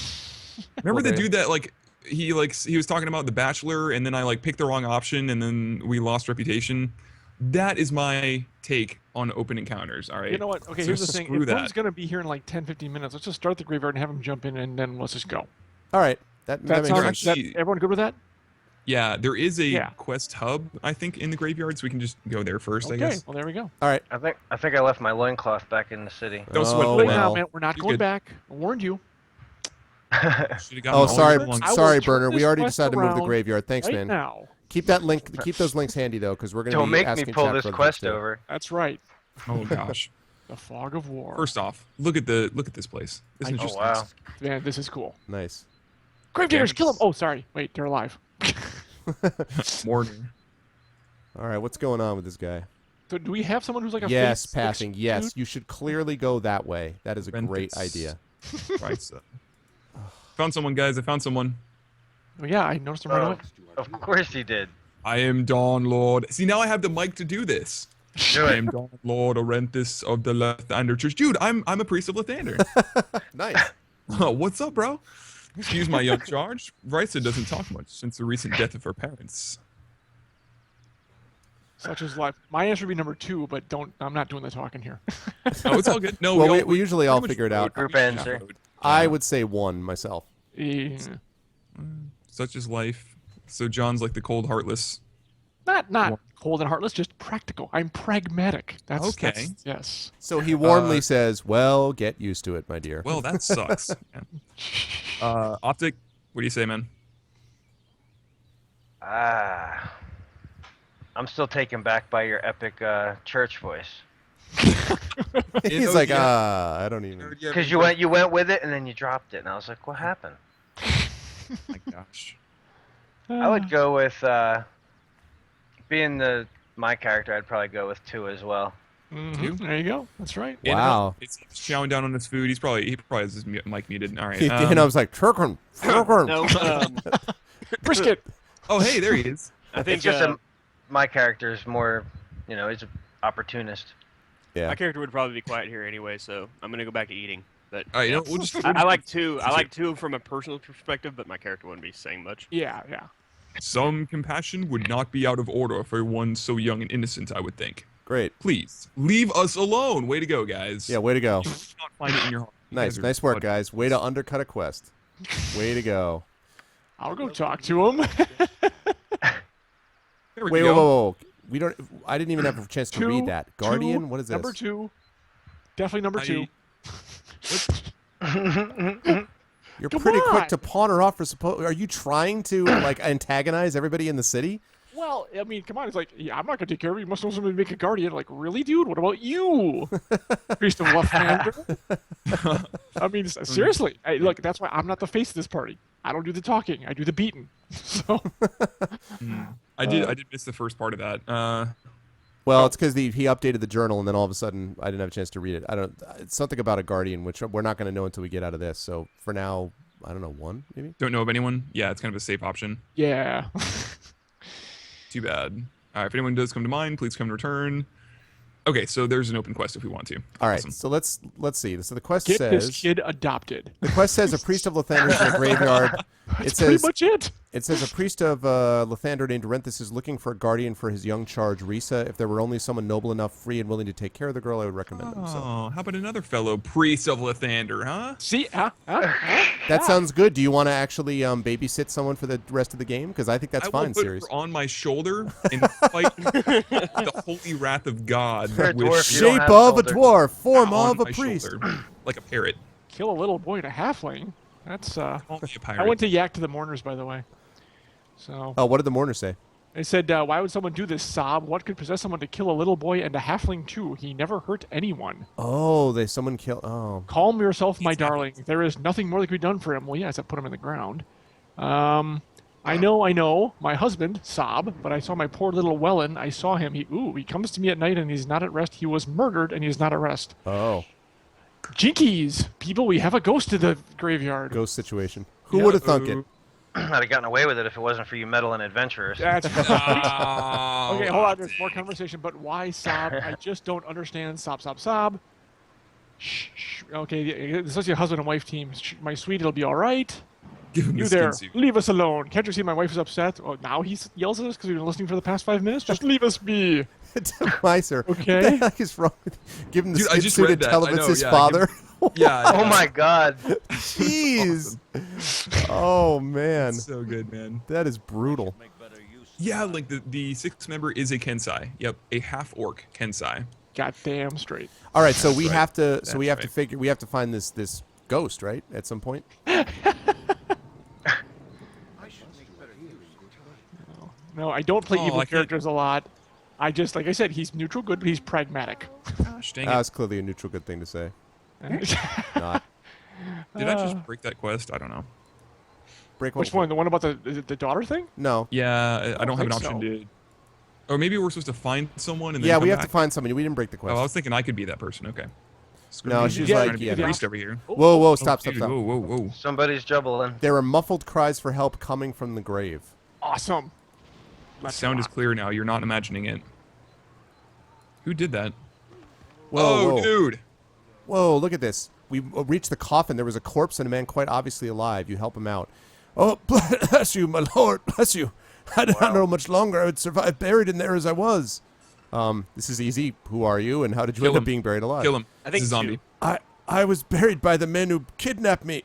Remember Well, the there- dude that he was talking about The Bachelor, and then I picked the wrong option, and then we lost reputation. That is my take on open encounters. All right. You know what? Okay, So here's the thing. screw If that. Boom's going to be here in like 10, 15 minutes, let's just start the graveyard and have him jump in, and then let's just go. All right. That That makes sounds sense. like sense. everyone good with that? Yeah, there is a Yeah. quest hub, I think, in the graveyard, so we can just go there first, I Okay, guess. well there we go. All right. I think I left my loincloth back in the city. Don't sweat Oh, the Wait land. now, well. man. We're not You're going good. back. I warned you. Should've gotten Oh, all sorry, your belongings. I will sorry, turn Burner. We this already quest decided to move the around graveyard. Thanks, right man. now. Keep those links handy though, because we're gonna Don't be make me asking pull chat this for other quest things, too. over. That's right. Oh gosh. The fog of war. First off, look at this place. Isn't it Oh just wow. nice? Man, this is cool. Nice. Gravediggers, kill them! Oh, sorry. Wait, they're alive. Morning. All right. What's going on with this guy? So do we have someone who's like a Yes, face passing. dude? Yes, you should clearly go that way. That is a great Ventus. idea. Right. Found someone, guys. I found someone. Oh, yeah, I noticed him right away. Of course he did. I am Dawn Lord. See, now I have the mic to do this. Do I it. am Dawn Lord Orenthus of the Lathander Church. Dude, I'm a priest of Lathander. Nice. Oh, what's up, bro? Excuse my young charge. Risa doesn't talk much since the recent death of her parents. Such is life. My answer would be number 2, but I'm not doing the talking here. Oh, it's all good. No, Well, all- we usually all pretty much figure it out. Group answer. I would say 1 myself. Eh, Such is life. So John's like the cold, heartless. not cold and heartless, just practical. I'm pragmatic. Okay. Yes. So he warmly says, "Well, get used to it, my dear." Well, that sucks. Yeah. Optic, what do you say, man? I'm still taken back by your epic church voice. He's like, I don't even. Because you went with it and then you dropped it, and I was like, what happened? My gosh. I would go with being my character. I'd probably go with 2 as well. Mhm, there you go. That's right. And, Wow. He's chowing down on his food. He probably has his mic muted. All right. And I was like, "Turkern, turkern." No, Brisket. Oh, hey, there he is. I think It's just my character is more, he's an opportunist. Yeah. my character would probably be quiet here anyway, so I'm gonna go back to eating. But All right, we'll just. I like 2. I like 2 from a personal perspective, but my character wouldn't be saying much. Yeah. Some compassion would not be out of order for one so young and innocent, I would think. Great. Please leave us alone. Way to go, guys. Yeah. Way to go. Do not find it in your heart. You Nice. guys are Nice work, blood- guys. Way to undercut a quest. Way to go. I'll go talk to him. There we Wait, go. whoa. We don't. I didn't even have a chance to 2, read that. Guardian. 2, What is this? Number 2. Definitely number 2. You're Come pretty quick on. to pawn her off for Are you trying to like antagonize everybody in the city? Well, I mean, come on. It's like, yeah, I'm not going to take care of you. You must know somebody to make a guardian. Like, really, dude? What about you? Priest of Lathander? I mean, seriously. Look, that's why I'm not the face of this party. I don't do the talking. I do the beating. So, I did miss the first part of that. Well, it's because he updated the journal, and then all of a sudden, I didn't have a chance to read it. It's something about a guardian, which we're not going to know until we get out of this. So for now, I don't know, 1 maybe. Don't know of anyone. Yeah, it's kind of a safe option. yeah. Too bad. All right, if anyone does come to mind, please come to return. Okay, so there's an open quest if we want to. All right, Awesome. so let's see. So the quest Get says this kid adopted. the quest says a priest of Lathander is in a graveyard. That's pretty much it. It says a priest of Lathander named Orenthus is looking for a guardian for his young charge, Risa. If there were only someone noble enough, free, and willing to take care of the girl, I would recommend them. So Oh, how about another fellow priest of Lathander, huh? See? that sounds good. Do you want to actually babysit someone for the rest of the game? Because I think that's I fine, will put series. her on my shoulder and fight the holy wrath of God You're a with dwarf, you don't Shape have of a shoulder. dwarf, form on of a my priest. shoulder, like a parrot. Kill a little boy and a halfling. That's, Call me a pirate. I went to Yak to the Mourners, by the way. So, Oh, what did the mourner say? they said, why would someone do this, Sob? What could possess someone to kill a little boy and a halfling, too? He never hurt anyone. Oh, someone killed. Oh, Calm yourself, my darling. There is nothing more that can be done for him. Well, yes, I put him in the ground. I know. My husband, Sob, but I saw my poor little Wellen. I saw him. He comes to me at night and he's not at rest. He was murdered and he's not at rest. oh, Jinkies! People, we have a ghost in the graveyard. ghost situation. Who would have thunk it? I'd have gotten away with it if it wasn't for you meddling adventurers. That's Oh, okay, hold on. There's more conversation, but why Sob? I just don't understand. Sob. Shh. Okay, it's such a husband and wife team. Shh, my sweet, it'll be all right. Give him You the there, skin suit. leave us alone. Can't you see my wife is upset? Oh, now he yells at us because we've been listening for the past 5 minutes? Just leave us be. Miser. Okay. What the heck is wrong with you? Give him the Dude, I skin just suit read and that. tell I him it's know, his yeah, father. Yeah. Oh my god. Jeez. Oh, man. So good, man. That is brutal. Yeah, like the sixth member is a Kensai. Yep, a half orc Kensai. Goddamn straight. All right, so we right. have to That's we have to right. figure we have to find this ghost, right? At some point. No, I don't play Oh, evil I can't- characters a lot. I just, like I said, he's neutral good, but he's pragmatic. Gosh, dang it. That's clearly a neutral good thing to say. Not Did I just break that quest? I don't know. break Which one? The one about the daughter thing? No. Yeah, I don't have an think option so. to. Or maybe we're supposed to find someone and then Yeah, come we have back. to find somebody. We didn't break the Oh, quest. I was thinking I could be that person. Okay. No, she was Yeah, like, trying to be yeah. a priest over here. Whoa, whoa, Oh, stop, dude, stop. Whoa, whoa, whoa. Somebody's jubbling. There were muffled cries for help coming from the grave. Awesome. The sound is clear now. You're not imagining it. Who did that? Whoa, whoa. Dude. Whoa, look at this. We reached the coffin. There was a corpse and a man quite obviously alive. You help him out. Oh, bless you, my lord. Bless you. I did not know much longer I would survive buried in there as I was. This is easy. Who are you, and how did you end up being buried alive? Kill him. I This think is a zombie. I was buried by the men who kidnapped me.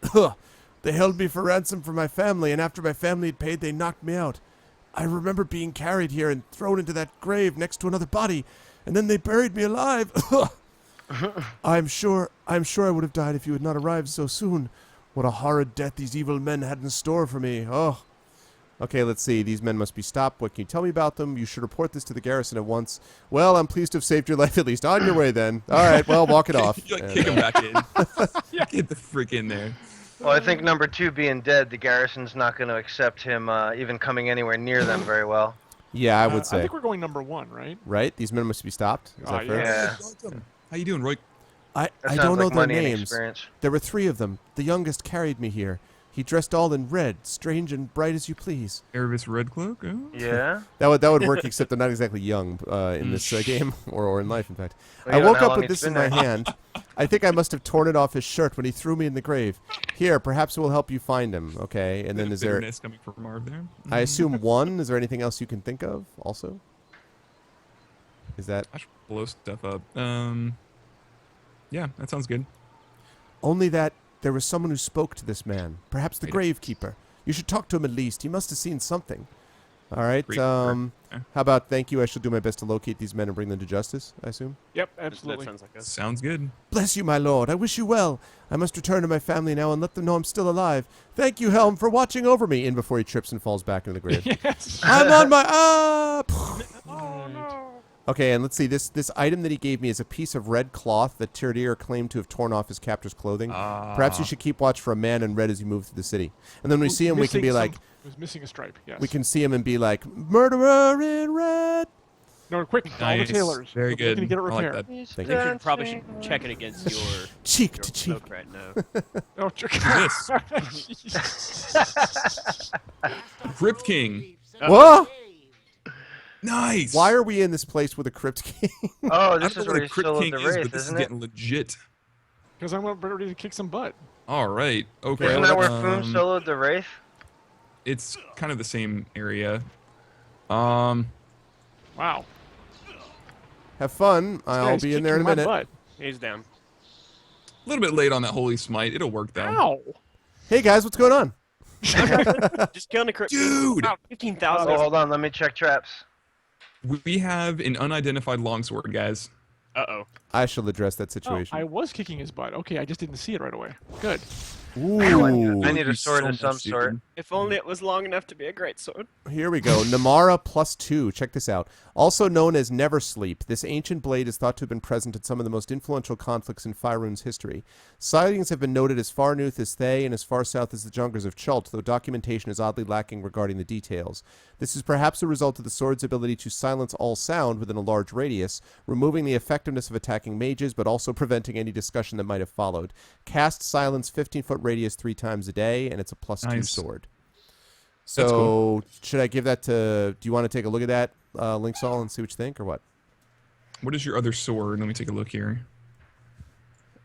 They held me for ransom for my family, and after my family had paid, they knocked me out. I remember being carried here and thrown into that grave next to another body, and then they buried me alive. I'm sure I would have died if you had not arrived so soon. What a horrid death these evil men had in store for me. Oh. Okay, let's see. These men must be stopped. What can you tell me about them? You should report this to the garrison at once. Well, I'm pleased to have saved your life at least. On your way, then. All right, well, walk it off. You kick him back in. Get the frick in there. Well, I think number 2 being dead, the garrison's not going to accept him even coming anywhere near them very well. Yeah, I would say. I think we're going number 1, right? Right? These men must be stopped? Is that fair? Yeah. How you doing, Roy? I That don't sounds know like their money and names. experience. There were 3 of them. The youngest carried me here. He dressed all in red, strange and bright as you please. Erebus Red Cloak? Oh. Yeah. That would work, except they're not exactly young in this game, or in life, in fact. Well, I you don't woke know how up long with it's this in been my there. hand. I think I must have torn it off his shirt when he threw me in the grave. Here, perhaps it will help you find him, okay? And then is there... Bitterness coming from Marv there? I assume 1. Is there anything else you can think of, also? Is that... I should blow stuff up. Yeah, that sounds good. Only that there was someone who spoke to this man. Perhaps the Wait. gravekeeper. You should talk to him at least. He must have seen something. All right. Gravekeeper. How about thank you? I shall do my best to locate these men and bring them to justice, I assume. Yep, That absolutely. sounds like us. Sounds good. Bless you, my lord. I wish you well. I must return to my family now and let them know I'm still alive. Thank you, Helm, for watching over me. In before he trips and falls back into the grave. Yes. I'm on my... Oh, no. Okay, and let's see. This item that he gave me is a piece of red cloth that Tyrdir claimed to have torn off his captor's clothing. Perhaps you should keep watch for a man in red as you move through the city. And then when we see him, we can be like... He was missing a stripe, yes. We can see him and be like, murderer in red. No, quick, all the Nice. tailors. Very We're good. looking to get it I like repaired. that. Thank You you. should probably check it against your Cheek your to cheek. cloak right now. Oh, check This. Crypt King. What? Nice. Why are we in this place with a crypt king? Oh, I this don't is know where what a he's Crypt still King the is, wraith, but this is isn't it? getting legit. Because I'm ready to kick some butt. All right. Okay. Isn't that where um, Foom soloed the wraith? It's kind of the same area. Wow. Have fun. I'll Guy's be in there in a kicking my minute. butt. He's down. A little bit late on that Holy Smite. It'll work though. Ow. Hey guys, what's going on? Just killing a crit. Dude! Wow, 15,000. Oh, hold on. Let me check traps. We have an unidentified longsword, guys. Uh-oh. I shall address that Oh, situation. I was kicking his butt. Okay, I just didn't see it right away. Good. Ooh. I need Thank a you sword so of some much, dude. sort. If only it was long enough to be a great sword. Here we go. Namara +2. Check this out. Also known as Never Sleep, this ancient blade is thought to have been present in some of the most influential conflicts in Faerun's history. Sightings have been noted as far north as Thay and as far south as the jungles of Chult, though documentation is oddly lacking regarding the details. This is perhaps a result of the sword's ability to silence all sound within a large radius, removing the effectiveness of attacking mages, but also preventing any discussion that might have followed. Cast silence 15-foot radius 3 times a day, and it's a +2 Nice. sword. That's So, cool. should I give that to... Do you want to take a look at that, Linksall, and see what you think, or what? What is your other sword? Let me take a look here.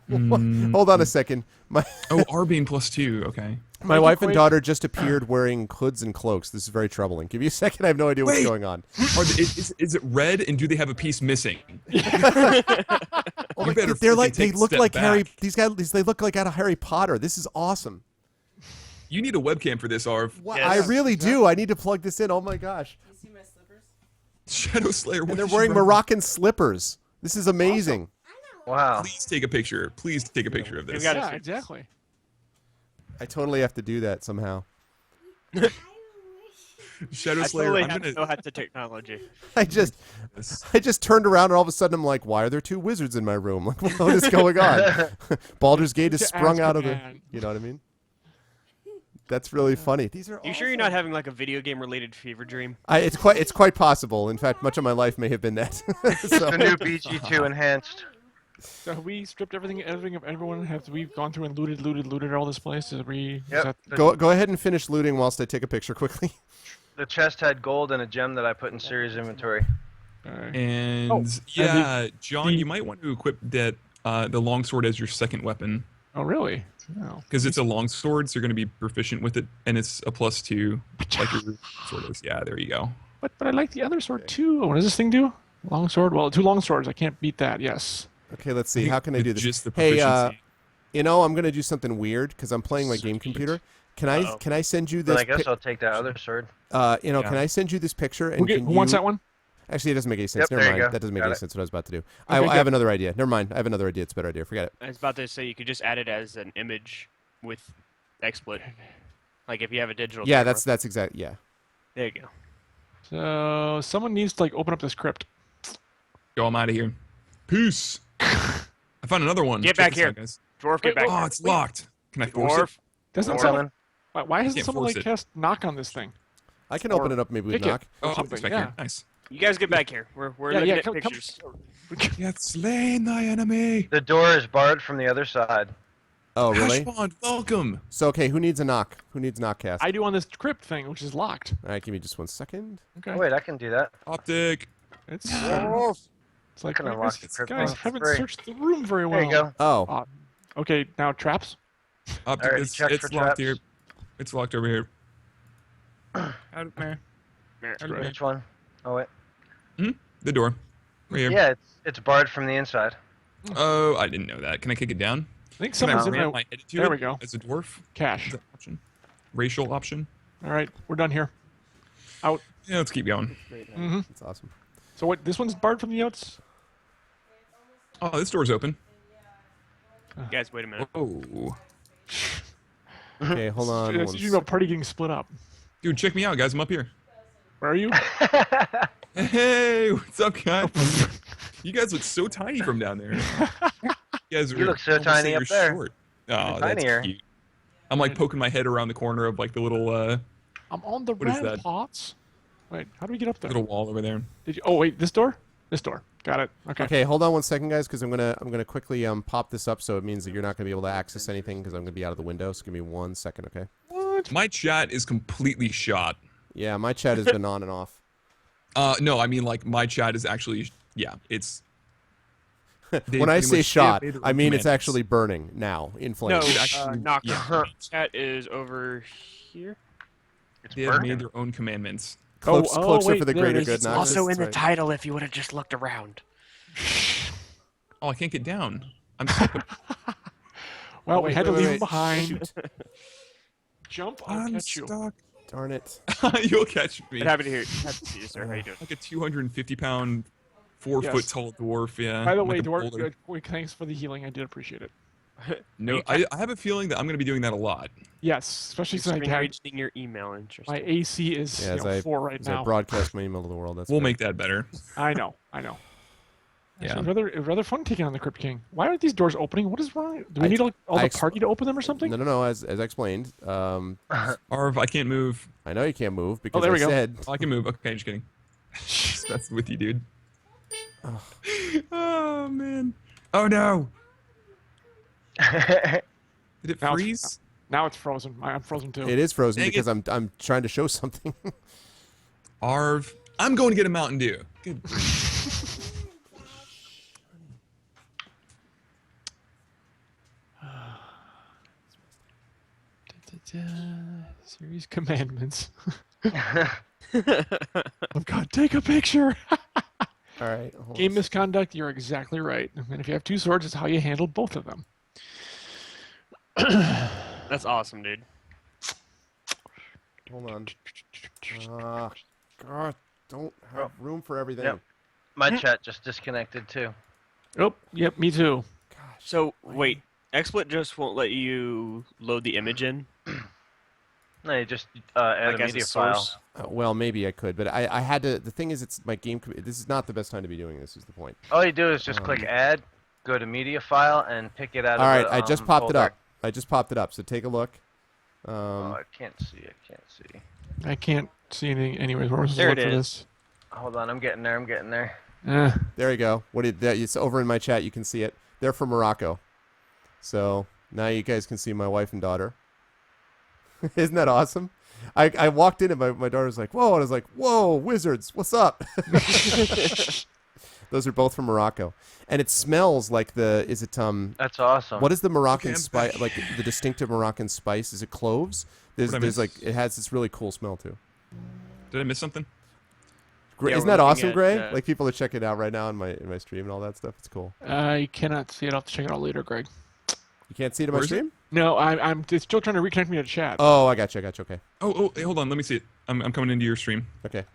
Hold on a second. My Oh, Arbane +2. Okay. my wife and daughter just appeared wearing hoods and cloaks. This is very troubling. Give me a second. I have no idea what's Wait. going on. Is it red, and do they have a piece missing? Oh You my better God, they're like freaking they take a look step like Harry. back. These guys they look like out of Harry Potter. This is awesome. You need a webcam for this, Arv. Wow, Yes. I really do. I need to plug this in. Oh my gosh. You see my slippers? Shadow Slayer. And what they're is she wearing wearing? Moroccan slippers. This is amazing. Wow. Please take a picture. Please take a picture of We've this. got Yeah, it. exactly. I totally have to do that somehow. Shadow I Slayer. totally I'm have to gonna. know how to technology. I just turned around and all of a sudden I'm like, why are there 2 wizards in my room? Like, what is going on? Baldur's Gate is To sprung ask out a of the. man. You know what I mean? That's really funny. These are. You sure you're not having like a video game related fever dream? It's quite possible. In fact, much of my life may have been that. So, The new BG2 enhanced. So have we stripped everything of everyone? Have we gone through and looted all this place? Is Yep. that, Go ahead and finish looting whilst I take a picture quickly. The chest had gold and a gem that I put in serious inventory. And John, you might want to equip that the longsword as your second weapon. Oh, really? No. Because it's a longsword, so you're going to be proficient with it, and it's a +2, like your sword is. Yeah, there you go. But I like the other sword too. What does this thing do? Long sword? Well, 2 long swords. I can't beat that. Yes. Okay, let's see. How can I With do this? just the Hey, proficiency. I'm gonna do something weird because I'm playing my game Sweet. computer. Can I send you this? Then I guess I'll take that other sword. Can I send you this picture? And Who wants that one? Actually, it doesn't make any sense. Yep, Never there you mind. go. That doesn't make Got any it. sense. What I was about to do. Okay, I have another idea. Never mind. I have another idea. It's a better idea. Forget it. I was about to say you could just add it as an image with XSplit. Like if you have a digital. Yeah, camera. that's exact. Yeah. There you go. So someone needs to open up this crypt. Go, I'm out of here. Peace. I found another one. Get Check back this here. out, guys. Dwarf, get back Oh, here. it's locked. Can I force it? Dwarf. Doesn't I'm someone? coming. Why hasn't Can't someone force it. cast knock on this thing? I can open it up maybe with Pick it. knock. Oh, something, it's back yeah. here. Nice. You guys get back here. We're looking at pictures. You have slain thy enemy. The door is barred from the other side. Oh, really? Hashbond, welcome. So okay, who needs a knock? Who needs knock cast? I do on this crypt thing, which is locked. All right, give me just 1 second. Okay. Oh, wait, I can do that. Optic. It's I like can unlock the guys, crypt guys one for haven't free. searched the room very well. There you go. Oh, Okay, now traps. Optic. Alright, It's check for locked traps. here. It's locked over here. Out of there. Which one? Oh, wait. The door. Right here. Yeah, it's barred from the inside. Oh, I didn't know that. Can I kick it down? I think Can I someone's in ramp my my head to there it we go. As a dwarf? cache. Is that an option? Racial option? All right, we're done here. Out. Yeah, let's keep going. Mm-hmm. that's awesome. So what? This one's barred from the outs. Oh, this door's open. Guys, wait a minute. Oh. Okay, hold on. It's usually about party getting split up. Dude, check me out, guys. I'm up here. Where are you? Hey, what's up, guys? You guys look so tiny from down there. You guys You look so almost say tiny up you're there. Short. Oh, You're that's tinier. cute. I'm like poking my head around the corner of like the little I'm on the What is red that? pots. Wait, how do we get up there? little wall over there. Did you? Oh wait, this door. This door. Got it. Okay. Okay, hold on 1 second, guys, because I'm gonna quickly pop this up, so it means that you're not gonna be able to access anything because I'm gonna be out of the window. So give me 1 second, okay? What? My chat is completely shot. Yeah, my chat has been on and off. No, I mean like my chat is actually it's. they When I pretty say much shot, made their I own mean it's commandments. actually burning now in No, flames. Dude, actually, knock. yeah. Chat is over here. It's They have burning. made their own commandments. Cloaks, oh, cloaks are wait, for the there it greater is. good. It's Not Also just- in the right. title, if you would have just looked around. Oh, I can't get down. I'm stuck. Well, Oh, we wait, had to wait, leave wait, him behind. Jump! I'll I'm catch you. stuck. Darn it. You'll catch me. It happened here. Happy to see you, sir. How you doing? Like a 250-pound, 4-foot Yes. tall dwarf. Yeah. By the I'm way, like a Dwar, boulder. thanks for the healing. I did appreciate it. No, I have a feeling that I'm going to be doing that a lot. Yes, especially since Screen I had reading your email. Interesting. my AC is Yeah, as I 4 right as I now. broadcast my email to the world. That's We'll great. make that better. I know. Yeah. It's rather fun taking on the Crypt King. Why aren't these doors opening? What is wrong? Do we I- need all I the ex- party to open them or something? No. As I explained, Arv, I can't move. I know you can't move because there I we go. said Oh, I can move. Okay, just kidding. That's with you, dude. Oh, man. Oh, no. Did it Now it's- freeze? Now it's frozen. I'm frozen too. it is frozen Dang because I'm trying to show something. Arv, I'm going to get a Mountain Dew. Good. Series commandments. Oh God, take a picture. All right. hold Game on. misconduct. You're exactly right. And if you have 2 swords, it's how you handle both of them. That's awesome, dude. Hold on. God, don't have room for everything. Yep. My chat just disconnected too. Oh, yep, me too. So wait, XSplit just won't let you load the image in, No, you just add like a as media a source. file. Well, maybe I could, but I had to. The thing is, it's my game. This is not the best time to be doing this. Is the point? All you do is just click add, go to media file, and pick it out All of right, the I just popped it folder. up. I just popped it up. So take a look. Oh, I can't see. I can't see. I can't see anything. Anyways, where was There look it for is. this? Hold on, I'm getting there. I'm getting there. Eh. There you go. What did that? It's over in my chat. You can see it. They're from Morocco. So now you guys can see my wife and daughter. Isn't that awesome? I walked in and my daughter was like, whoa. And I was like, whoa, wizards, what's up? Those are both from Morocco. And it smells like That's awesome. what is the Moroccan Okay, spice, like the distinctive Moroccan spice? Is it cloves? There's like, it has this really cool smell too. Did I miss something? Yeah, Isn't we're that looking awesome, at, Gray? Like people are checking it out right now in my stream and all that stuff. It's cool. I cannot see it. I'll have to check it out later, Greg. You can't see it in my Where is it? stream? No, I'm it's still trying to reconnect me to chat. Oh, I got you. Okay. Oh, hey, hold on. Let me see it. I'm coming into your stream. Okay.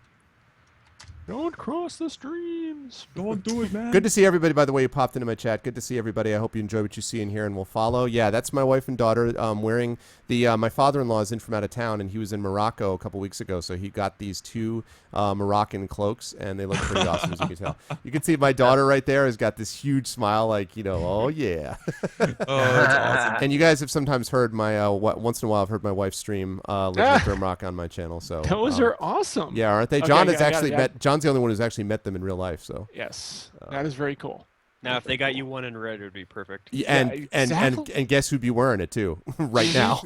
Don't cross the streams. Don't do it, man. Good to see everybody, by the way, who popped into my chat. Good to see everybody. I hope you enjoy what you see in here and will follow. Yeah, that's my wife and daughter wearing the my father-in-law is in from out of town, and he was in Morocco a couple weeks ago, so he got these two Moroccan cloaks, and they look pretty awesome, as you can tell. You can see my daughter right there has got this huge smile, like, oh, yeah. Oh, that's awesome. And you guys have sometimes heard my, once in a while, I've heard my wife stream Legend of Grimrock on my channel. So Those are awesome. yeah, aren't they? Okay, John yeah, has yeah, actually yeah. met. John's the only one who's actually met them in real life. So Yes, that is very cool. Now, if they got you one in red, it would be perfect. yeah, and exactly. and guess who'd be wearing it too right now?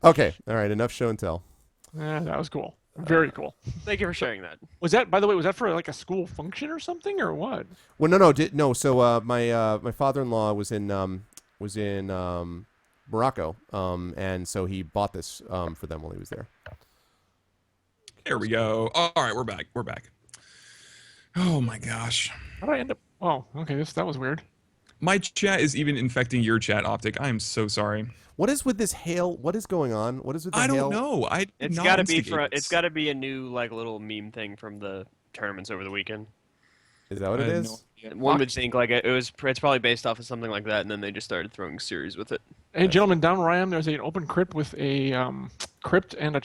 Okay, all right, enough show and tell. Yeah, that was cool. Very cool. Thank you for sharing that. Was that, by the way, was that for like a school function or something, or what? Well, no. So my father-in-law was in Morocco, and so he bought this for them while he was there. There we go. All right, we're back. Oh my gosh. How did I end up? Oh, okay. That was weird. My chat is even infecting your chat, Optic. I am so sorry. What is with this hail? What is going on? What is with the I hail? don't know. It's got to be it's got to be a new like little meme thing from the tournaments over the weekend. Is that what it I have is? no idea. One would think like it's probably based off of something like that, and then they just started throwing series with it. Hey, gentlemen, down where I am, there's an open crypt with a crypt and a